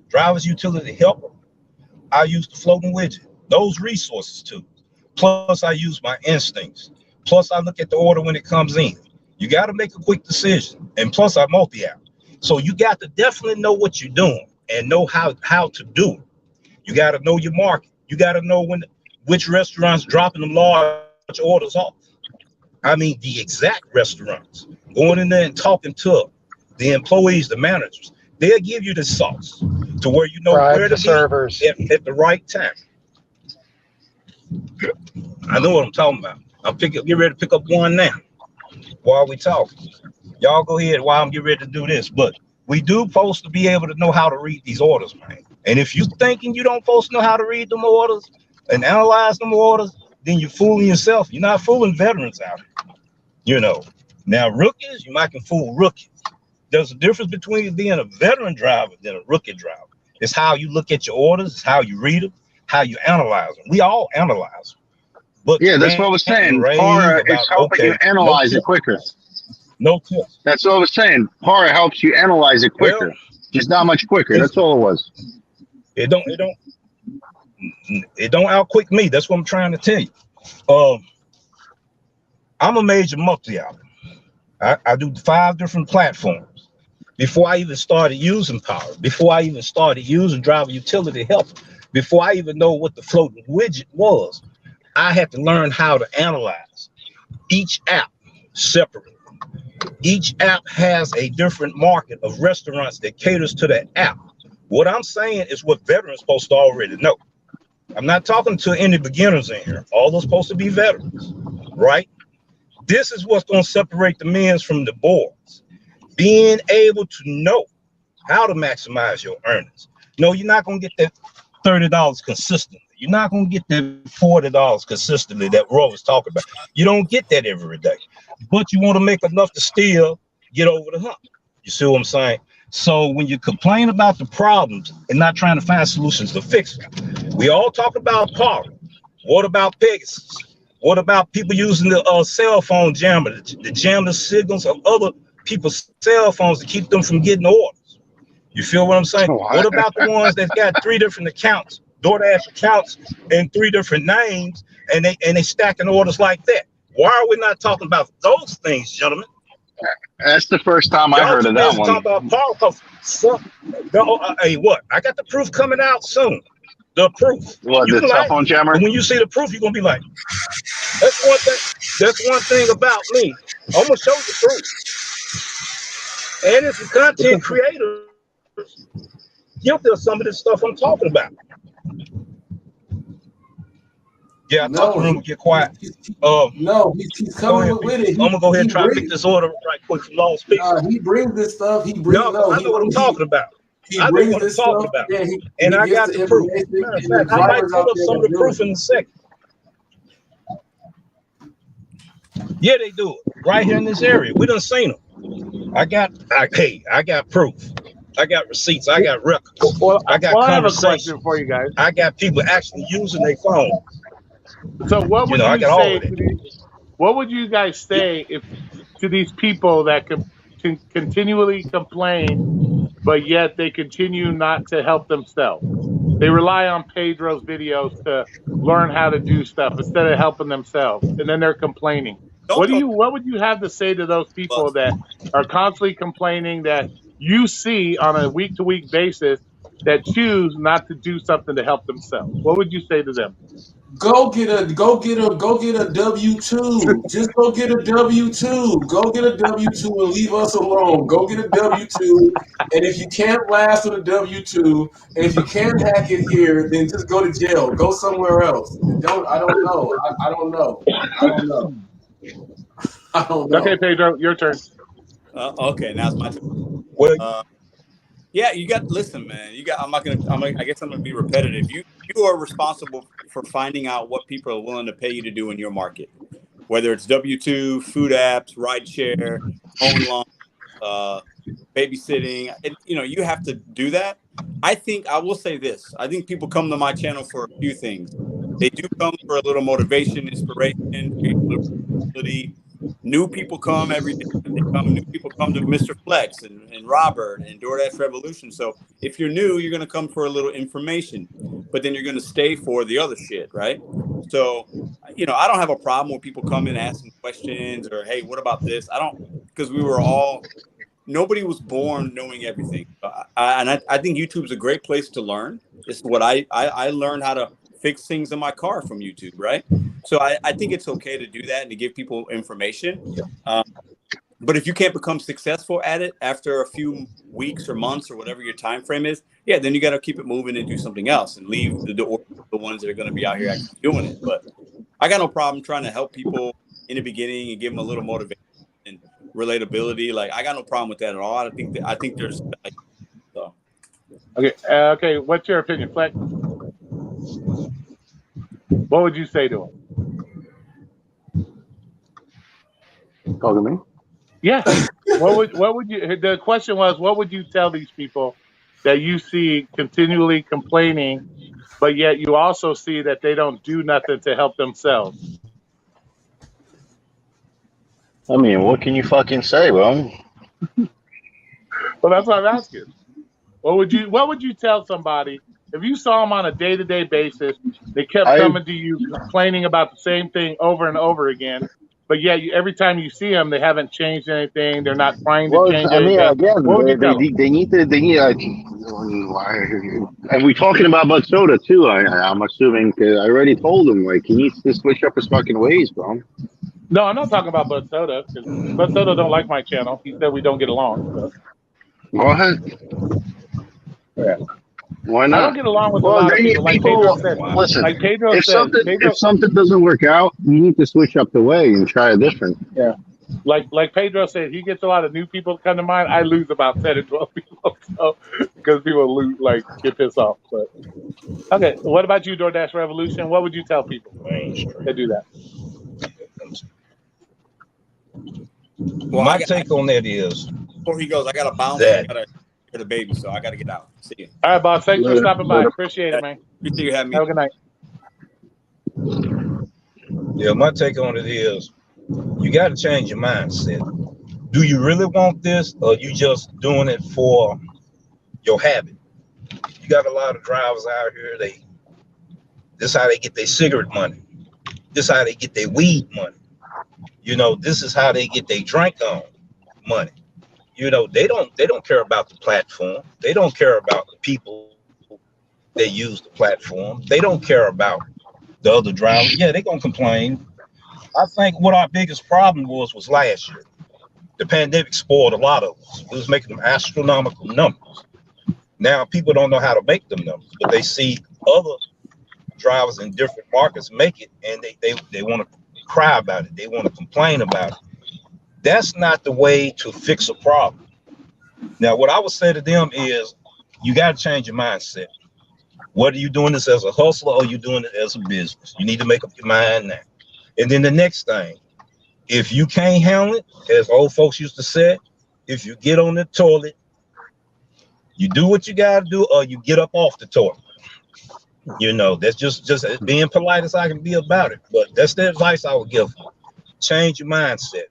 driver's utility helper. I use the floating widget. Those resources too. Plus, I use my instincts. Plus, I look at the order when it comes in. You got to make a quick decision. And plus, I multi-app. So you got to definitely know what you're doing and know how to do it. You got to know your market. You got to know which restaurants dropping them large orders off. I mean, the exact restaurants. Going in there and talking to the employees, the managers. They'll give you the sauce to where you know where to servers at the right time. I know what I'm talking about. Get ready to pick up one now while we talking. Y'all go ahead while I'm getting ready to do this. But we do supposed to be able to know how to read these orders, man. And if you thinking you don't supposed to know how to read them orders and analyze them orders, then you're fooling yourself. You're not fooling veterans out here. Now rookies, you might can fool rookies. There's a difference between being a veteran driver than a rookie driver. It's how you look at your orders. It's how you read them, how you analyze them. We all analyze them. But Yeah, to that's what I rant was and saying. rave Para is about, helping you okay, no analyze it tips, quicker. no tips. That's what I was saying. Para helps you analyze it Well, quicker. Just not much quicker. it's That's all it was. it don't outquick me. That's what I'm trying to tell you. Um, I'm a major multi-out. I do 5 different platforms. Before I even started using Power, before I even started using Driver Utility Help, before I even know what the floating widget was, I had to learn how to analyze each app separately. Each app has a different market of restaurants that caters to that app. What I'm saying is what veterans supposed to already know. I'm not talking to any beginners in here. All those supposed to be veterans, right? This is what's going to separate the men's from the boys. Being able to know how to maximize your earnings. No, you're not going to get that $30 consistently. You're not going to get that $40 consistently that Roy was talking about. You don't get that every day. But you want to make enough to still get over the hump. You see what I'm saying? So when you complain about the problems and not trying to find solutions to fix them, we all talk about power. What about Pegasus? What about people using the cell phone jammer, the jam the signals of other people's cell phones to keep them from getting orders? You feel what I'm saying? What about the ones that got 3 different accounts, DoorDash accounts, and 3 different names, and they stacking orders like that? Why are we not talking about those things, gentlemen? That's the first time I Y'all heard too of that busy talking one. about power. Hey, what? I got the proof coming out soon. The proof. What, You the can cell like phone it, jammer? but when you see the proof, you're gonna be like, that's one thing. That's one thing about me. I'm gonna show you the proof. And if the content creators guilty of some of this stuff I'm talking about. Yeah, I thought the room would get quiet. No, he's Go coming ahead, with people. it. I'm gonna go ahead He and try to pick brings this order right quick from Lost People. he brings this stuff. He No, brings because I know what I'm talking about. I know brings what I'm this talking stuff. about. Yeah, And he I gets got the the proof. information, Matter of and the fact, I might drivers pull out up there some of that the do proof it. in a second. Yeah, they do it right here in this area. We done seen them. I got proof. I got receipts. I got records. I got I have a question conversations. for you guys. I got people actually using their phone. So, what You would know, I you got all say of that. to these? What would you guys say if to these people that continually complain, but yet they continue not to help themselves? They rely on Pedro's videos to learn how to do stuff instead of helping themselves, and then they're complaining. Don't throw What would you have to say to those people bus. that are constantly complaining that you see on a week to week basis that choose not to do something to help themselves? What would you say to them? Go get a W-2. Just go get a W-2. Go get a W-2 and leave us alone. Go get a W-2. And if you can't last with a W-2, and if you can't hack it here, then just go to jail. Go somewhere else. I don't know. I don't know. I don't know. I don't Okay, know. Pedro, your turn. Okay, now it's my turn. Well, Yeah, you got. Listen, man. You got. I'm not gonna. I guess I'm gonna be repetitive. You are responsible for finding out what people are willing to pay you to do in your market, whether it's W-2, food apps, rideshare, own loan, babysitting. And, you have to do that. I will say this. I think people come to my channel for a few things. They do come for a little motivation, inspiration, creativity. New people come every day. New people come to Mr. Flex and Robert and DoorDash Revolution. So if you're new, you're going to come for a little information, but then you're going to stay for the other shit, right? So, I don't have a problem with people coming asking questions or, hey, what about this? I don't, because nobody was born knowing everything. I think YouTube's a great place to learn. It's what I learned how to fix things in my car from YouTube, right? So I think it's okay to do that and to give people information. But if you can't become successful at it after a few weeks or months or whatever your time frame is, yeah, then you got to keep it moving and do something else and leave the ones that are going to be out here actually doing it. But I got no problem trying to help people in the beginning and give them a little motivation and relatability. Like, I got no problem with that at all. I think there's like, so. Okay. What's your opinion, Flex? What would you say to him? Talking to me? Yeah. What would you? The question was, what would you tell these people that you see continually complaining, but yet you also see that they don't do nothing to help themselves? I mean, what can you fucking say, bro? Well, that's what I'm asking. What would you tell somebody if you saw them on a day-to-day basis? They kept I coming to you complaining about the same thing over and over again, but yet every time you see them, they haven't changed anything. They're not trying to well, change I mean, anything. again, What would you tell them? they need to and we talking about Bud Soda too. I'm assuming 'cause I already told him like he needs to switch up his fucking ways, bro. No, I'm not talking about Bud Soda because Bud Soda don't like my channel. He said we don't get along. So. Go ahead. Yeah. Why I don't not? get along with a Well, lot of then you people. Like Pedro people said. listen. Like Pedro said. If something doesn't work out, you need to switch up the way and try a different. Yeah. Like Pedro said, he gets a lot of new people come to mind. I lose about 10 or 12 people, so because people lose, like get pissed off. But okay, what about you, DoorDash Revolution? What would you tell people that do that? Well, My take on that is before he goes, I got to bounce. I that got to hear the baby, so I got to get out. See you. All right, boss. Thanks for Later. stopping by. Appreciate it, man. Appreciate you having me. Have a good night. my take on it is you got to change your mindset. Do you really want this, or you just doing it for your habit? You got a lot of drivers out here. This how they get their cigarette money. This how they get their weed money. This is how they get their drink on money. They don't care about the platform. They don't care about the people that use the platform. They don't care about the other drivers. Yeah, they're gonna complain. I think what our biggest problem was last year. The pandemic spoiled a lot of us. It was making them astronomical numbers. Now people don't know how to make them numbers, but they see other drivers in different markets make it, and they want to cry about it. They want to complain about it. That's not the way to fix a problem. Now, what I would say to them is, you got to change your mindset. Whether you're doing this as a hustler or you're doing it as a business, you need to make up your mind now. And then the next thing, if you can't handle it, as old folks used to say, if you get on the toilet, you do what you got to do, or you get up off the toilet. That's just being polite as I can be about it. But that's the advice I would give. Change your mindset.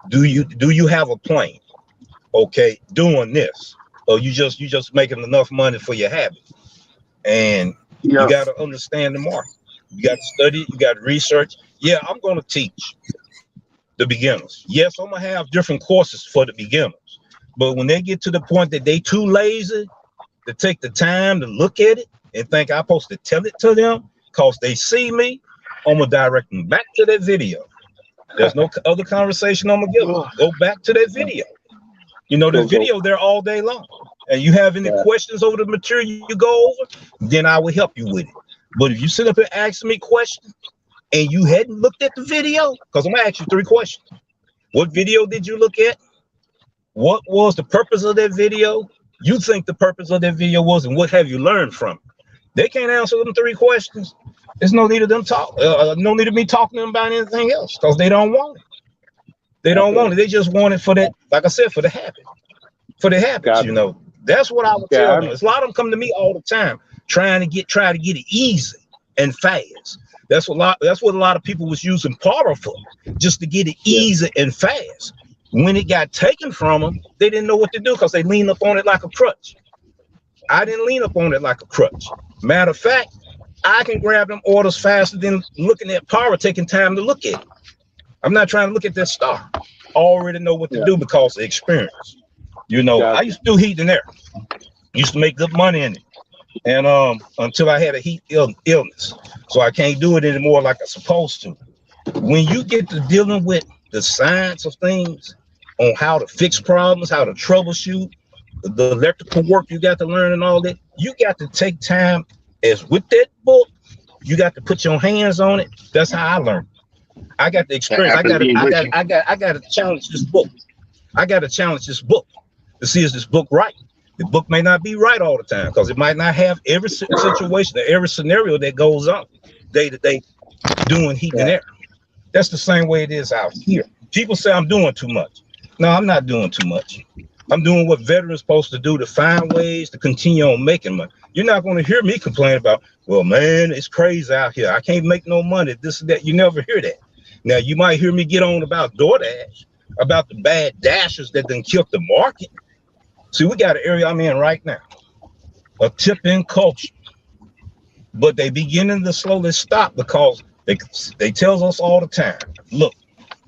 Do you have a plan? Okay, doing this, or you just making enough money for your habit? And you got to understand the market. You got to study. You got to research. Yeah, I'm going to teach the beginners. Yes, I'm gonna have different courses for the beginners. But when they get to the point that they too lazy to take the time to look at it and think I'm supposed to tell it to them because they see me, I'm gonna direct them back to that video. There's no other conversation I'm gonna give them. Go back to that video. The video there all day long. And you have any questions over the material you go over, then I will help you with it. But if you sit up and ask me questions and you hadn't looked at the video, because I'm gonna ask you 3 questions. What video did you look at? What was the purpose of that video? You think the purpose of that video was, and what have you learned from it? They can't answer them 3 questions. There's no need of them no need of me talking to them about anything else, because they don't want it. They don't want it. They just want it for that, like I said, for the habit. For the habits, That's what I would tell them. A lot of them come to me all the time trying to get it easy and fast. That's what a lot of people was using power for, just to get it easy and fast. When it got taken from them, they didn't know what to do because they leaned up on it like a crutch. I didn't lean up on it like a crutch. Matter of fact, I can grab them orders faster than looking at power, taking time to look at it. I'm not trying to look at that star. I already know what to do because of experience. I used to do heat and air. Used to make good money in it. And until I had a heat illness. So I can't do it anymore like I'm supposed to. When you get to dealing with the science of things, on how to fix problems, how to troubleshoot, the electrical work you got to learn and all that, you got to take time. As with that book, you got to put your hands on it. That's how I learned. I got the experience. I got to challenge this book. I got to challenge this book to see, is this book right? The book may not be right all the time because it might not have every situation, every scenario that goes on day to day doing heat and air. That's the same way it is out here. People say I'm doing too much. No, I'm not doing too much. I'm doing what veterans supposed to do to find ways to continue on making money. You're not going to hear me complain about, well, man, it's crazy out here. I can't make no money. This and that. You never hear that. Now, you might hear me get on about DoorDash, about the bad dashers that done killed the market. See, we got an area I'm in right now, a tip-in culture. But they beginning to slowly stop because they tells us all the time, look,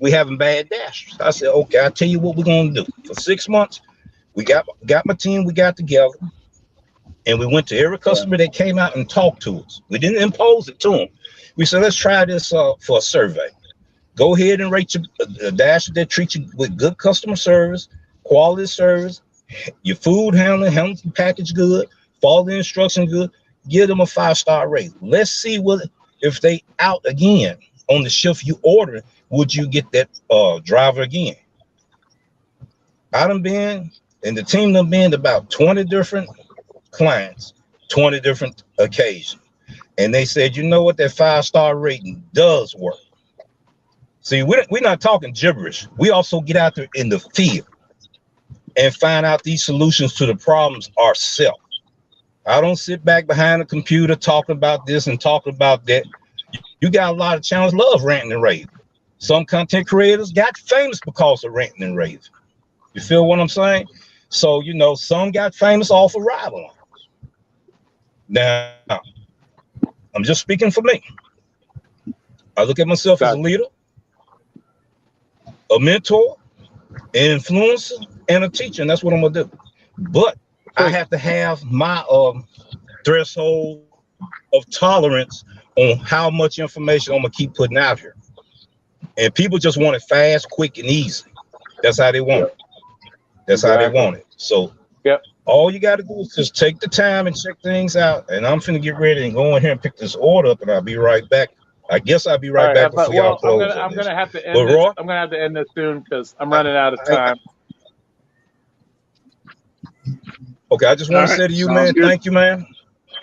we having bad dashers. I said, okay, I'll tell you what we're going to do. For 6 months, we got my team, we got together, and we went to every customer that came out and talked to us. We didn't impose it to them. We said, let's try this for a survey. Go ahead and rate your dasher that treat you with good customer service, quality service, your food handling package good, follow the instruction good, give them a 5-star rate. Let's see if they out again on the shift you order, would you get that driver again? I done been, and the team done been about 20 different clients, 20 different occasions. And they said, you know what, that 5-star rating does work. See, we're not talking gibberish. We also get out there in the field and find out these solutions to the problems ourselves. I don't sit back behind a computer talking about this and talking about that. You got a lot of channels love ranting and raving. Some content creators got famous because of ranting and raving. You feel what I'm saying? So, you know, some got famous off of rival lines. Now, I'm just speaking for me. I look at myself as a leader, a mentor, an influencer, and a teacher, and that's what I'm gonna do. But I have to have my threshold of tolerance on how much information I'm gonna keep putting out here. And people just want it fast, quick, and easy. That's how they want it. That's how they want it. So all you got to do is just take the time and check things out. And I'm finna get ready and go in here and pick this order up, and I'll be right back. I guess I'll be right back before y'all close. I'm gonna have to end this. I'm gonna have to end this soon because I'm running out of time. Okay, I just want to say to you, man, thank you, man.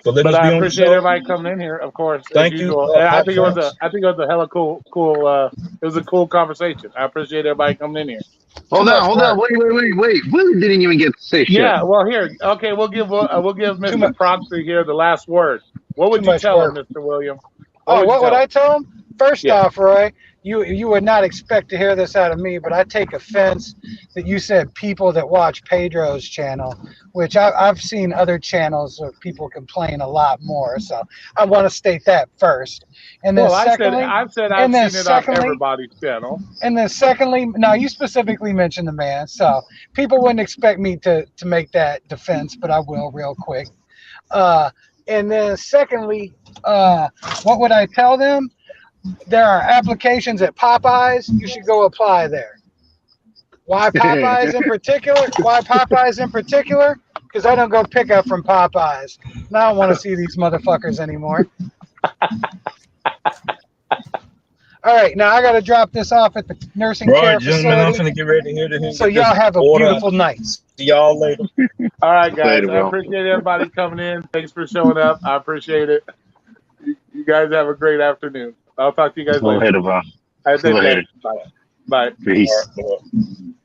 But I appreciate everybody coming in here, of course. Thank you. I think it was a hella cool. It was a cool conversation. I appreciate everybody coming in here. Hold on. Wait. Willie didn't even get to say shit. Yeah, well, here, okay, we'll give Mr. Proctor here the last word. What would you tell him, Mr. William? What would I tell him? First off, Roy, you would not expect to hear this out of me, but I take offense that you said people that watch Pedro's channel, which I've seen other channels where people complain a lot more. So I want to state that first. And then secondly, I've seen it on everybody's channel. And then secondly, now you specifically mentioned the man, so people wouldn't expect me to make that defense, but I will real quick. And then secondly, what would I tell them? There are applications at Popeyes. You should go apply there. Why Popeyes in particular? Because I don't go pick up from Popeyes. And I don't want to see these motherfuckers anymore. All right, now I got to drop this off at the nursing care facility. I'm going to get ready to hear the So y'all have a beautiful night. See y'all later. All right, guys. I appreciate everybody coming in. Thanks for showing up. I appreciate it. You guys have a great afternoon. I'll talk to you guys later. Later, bro. Bye. Bye. Peace. All right,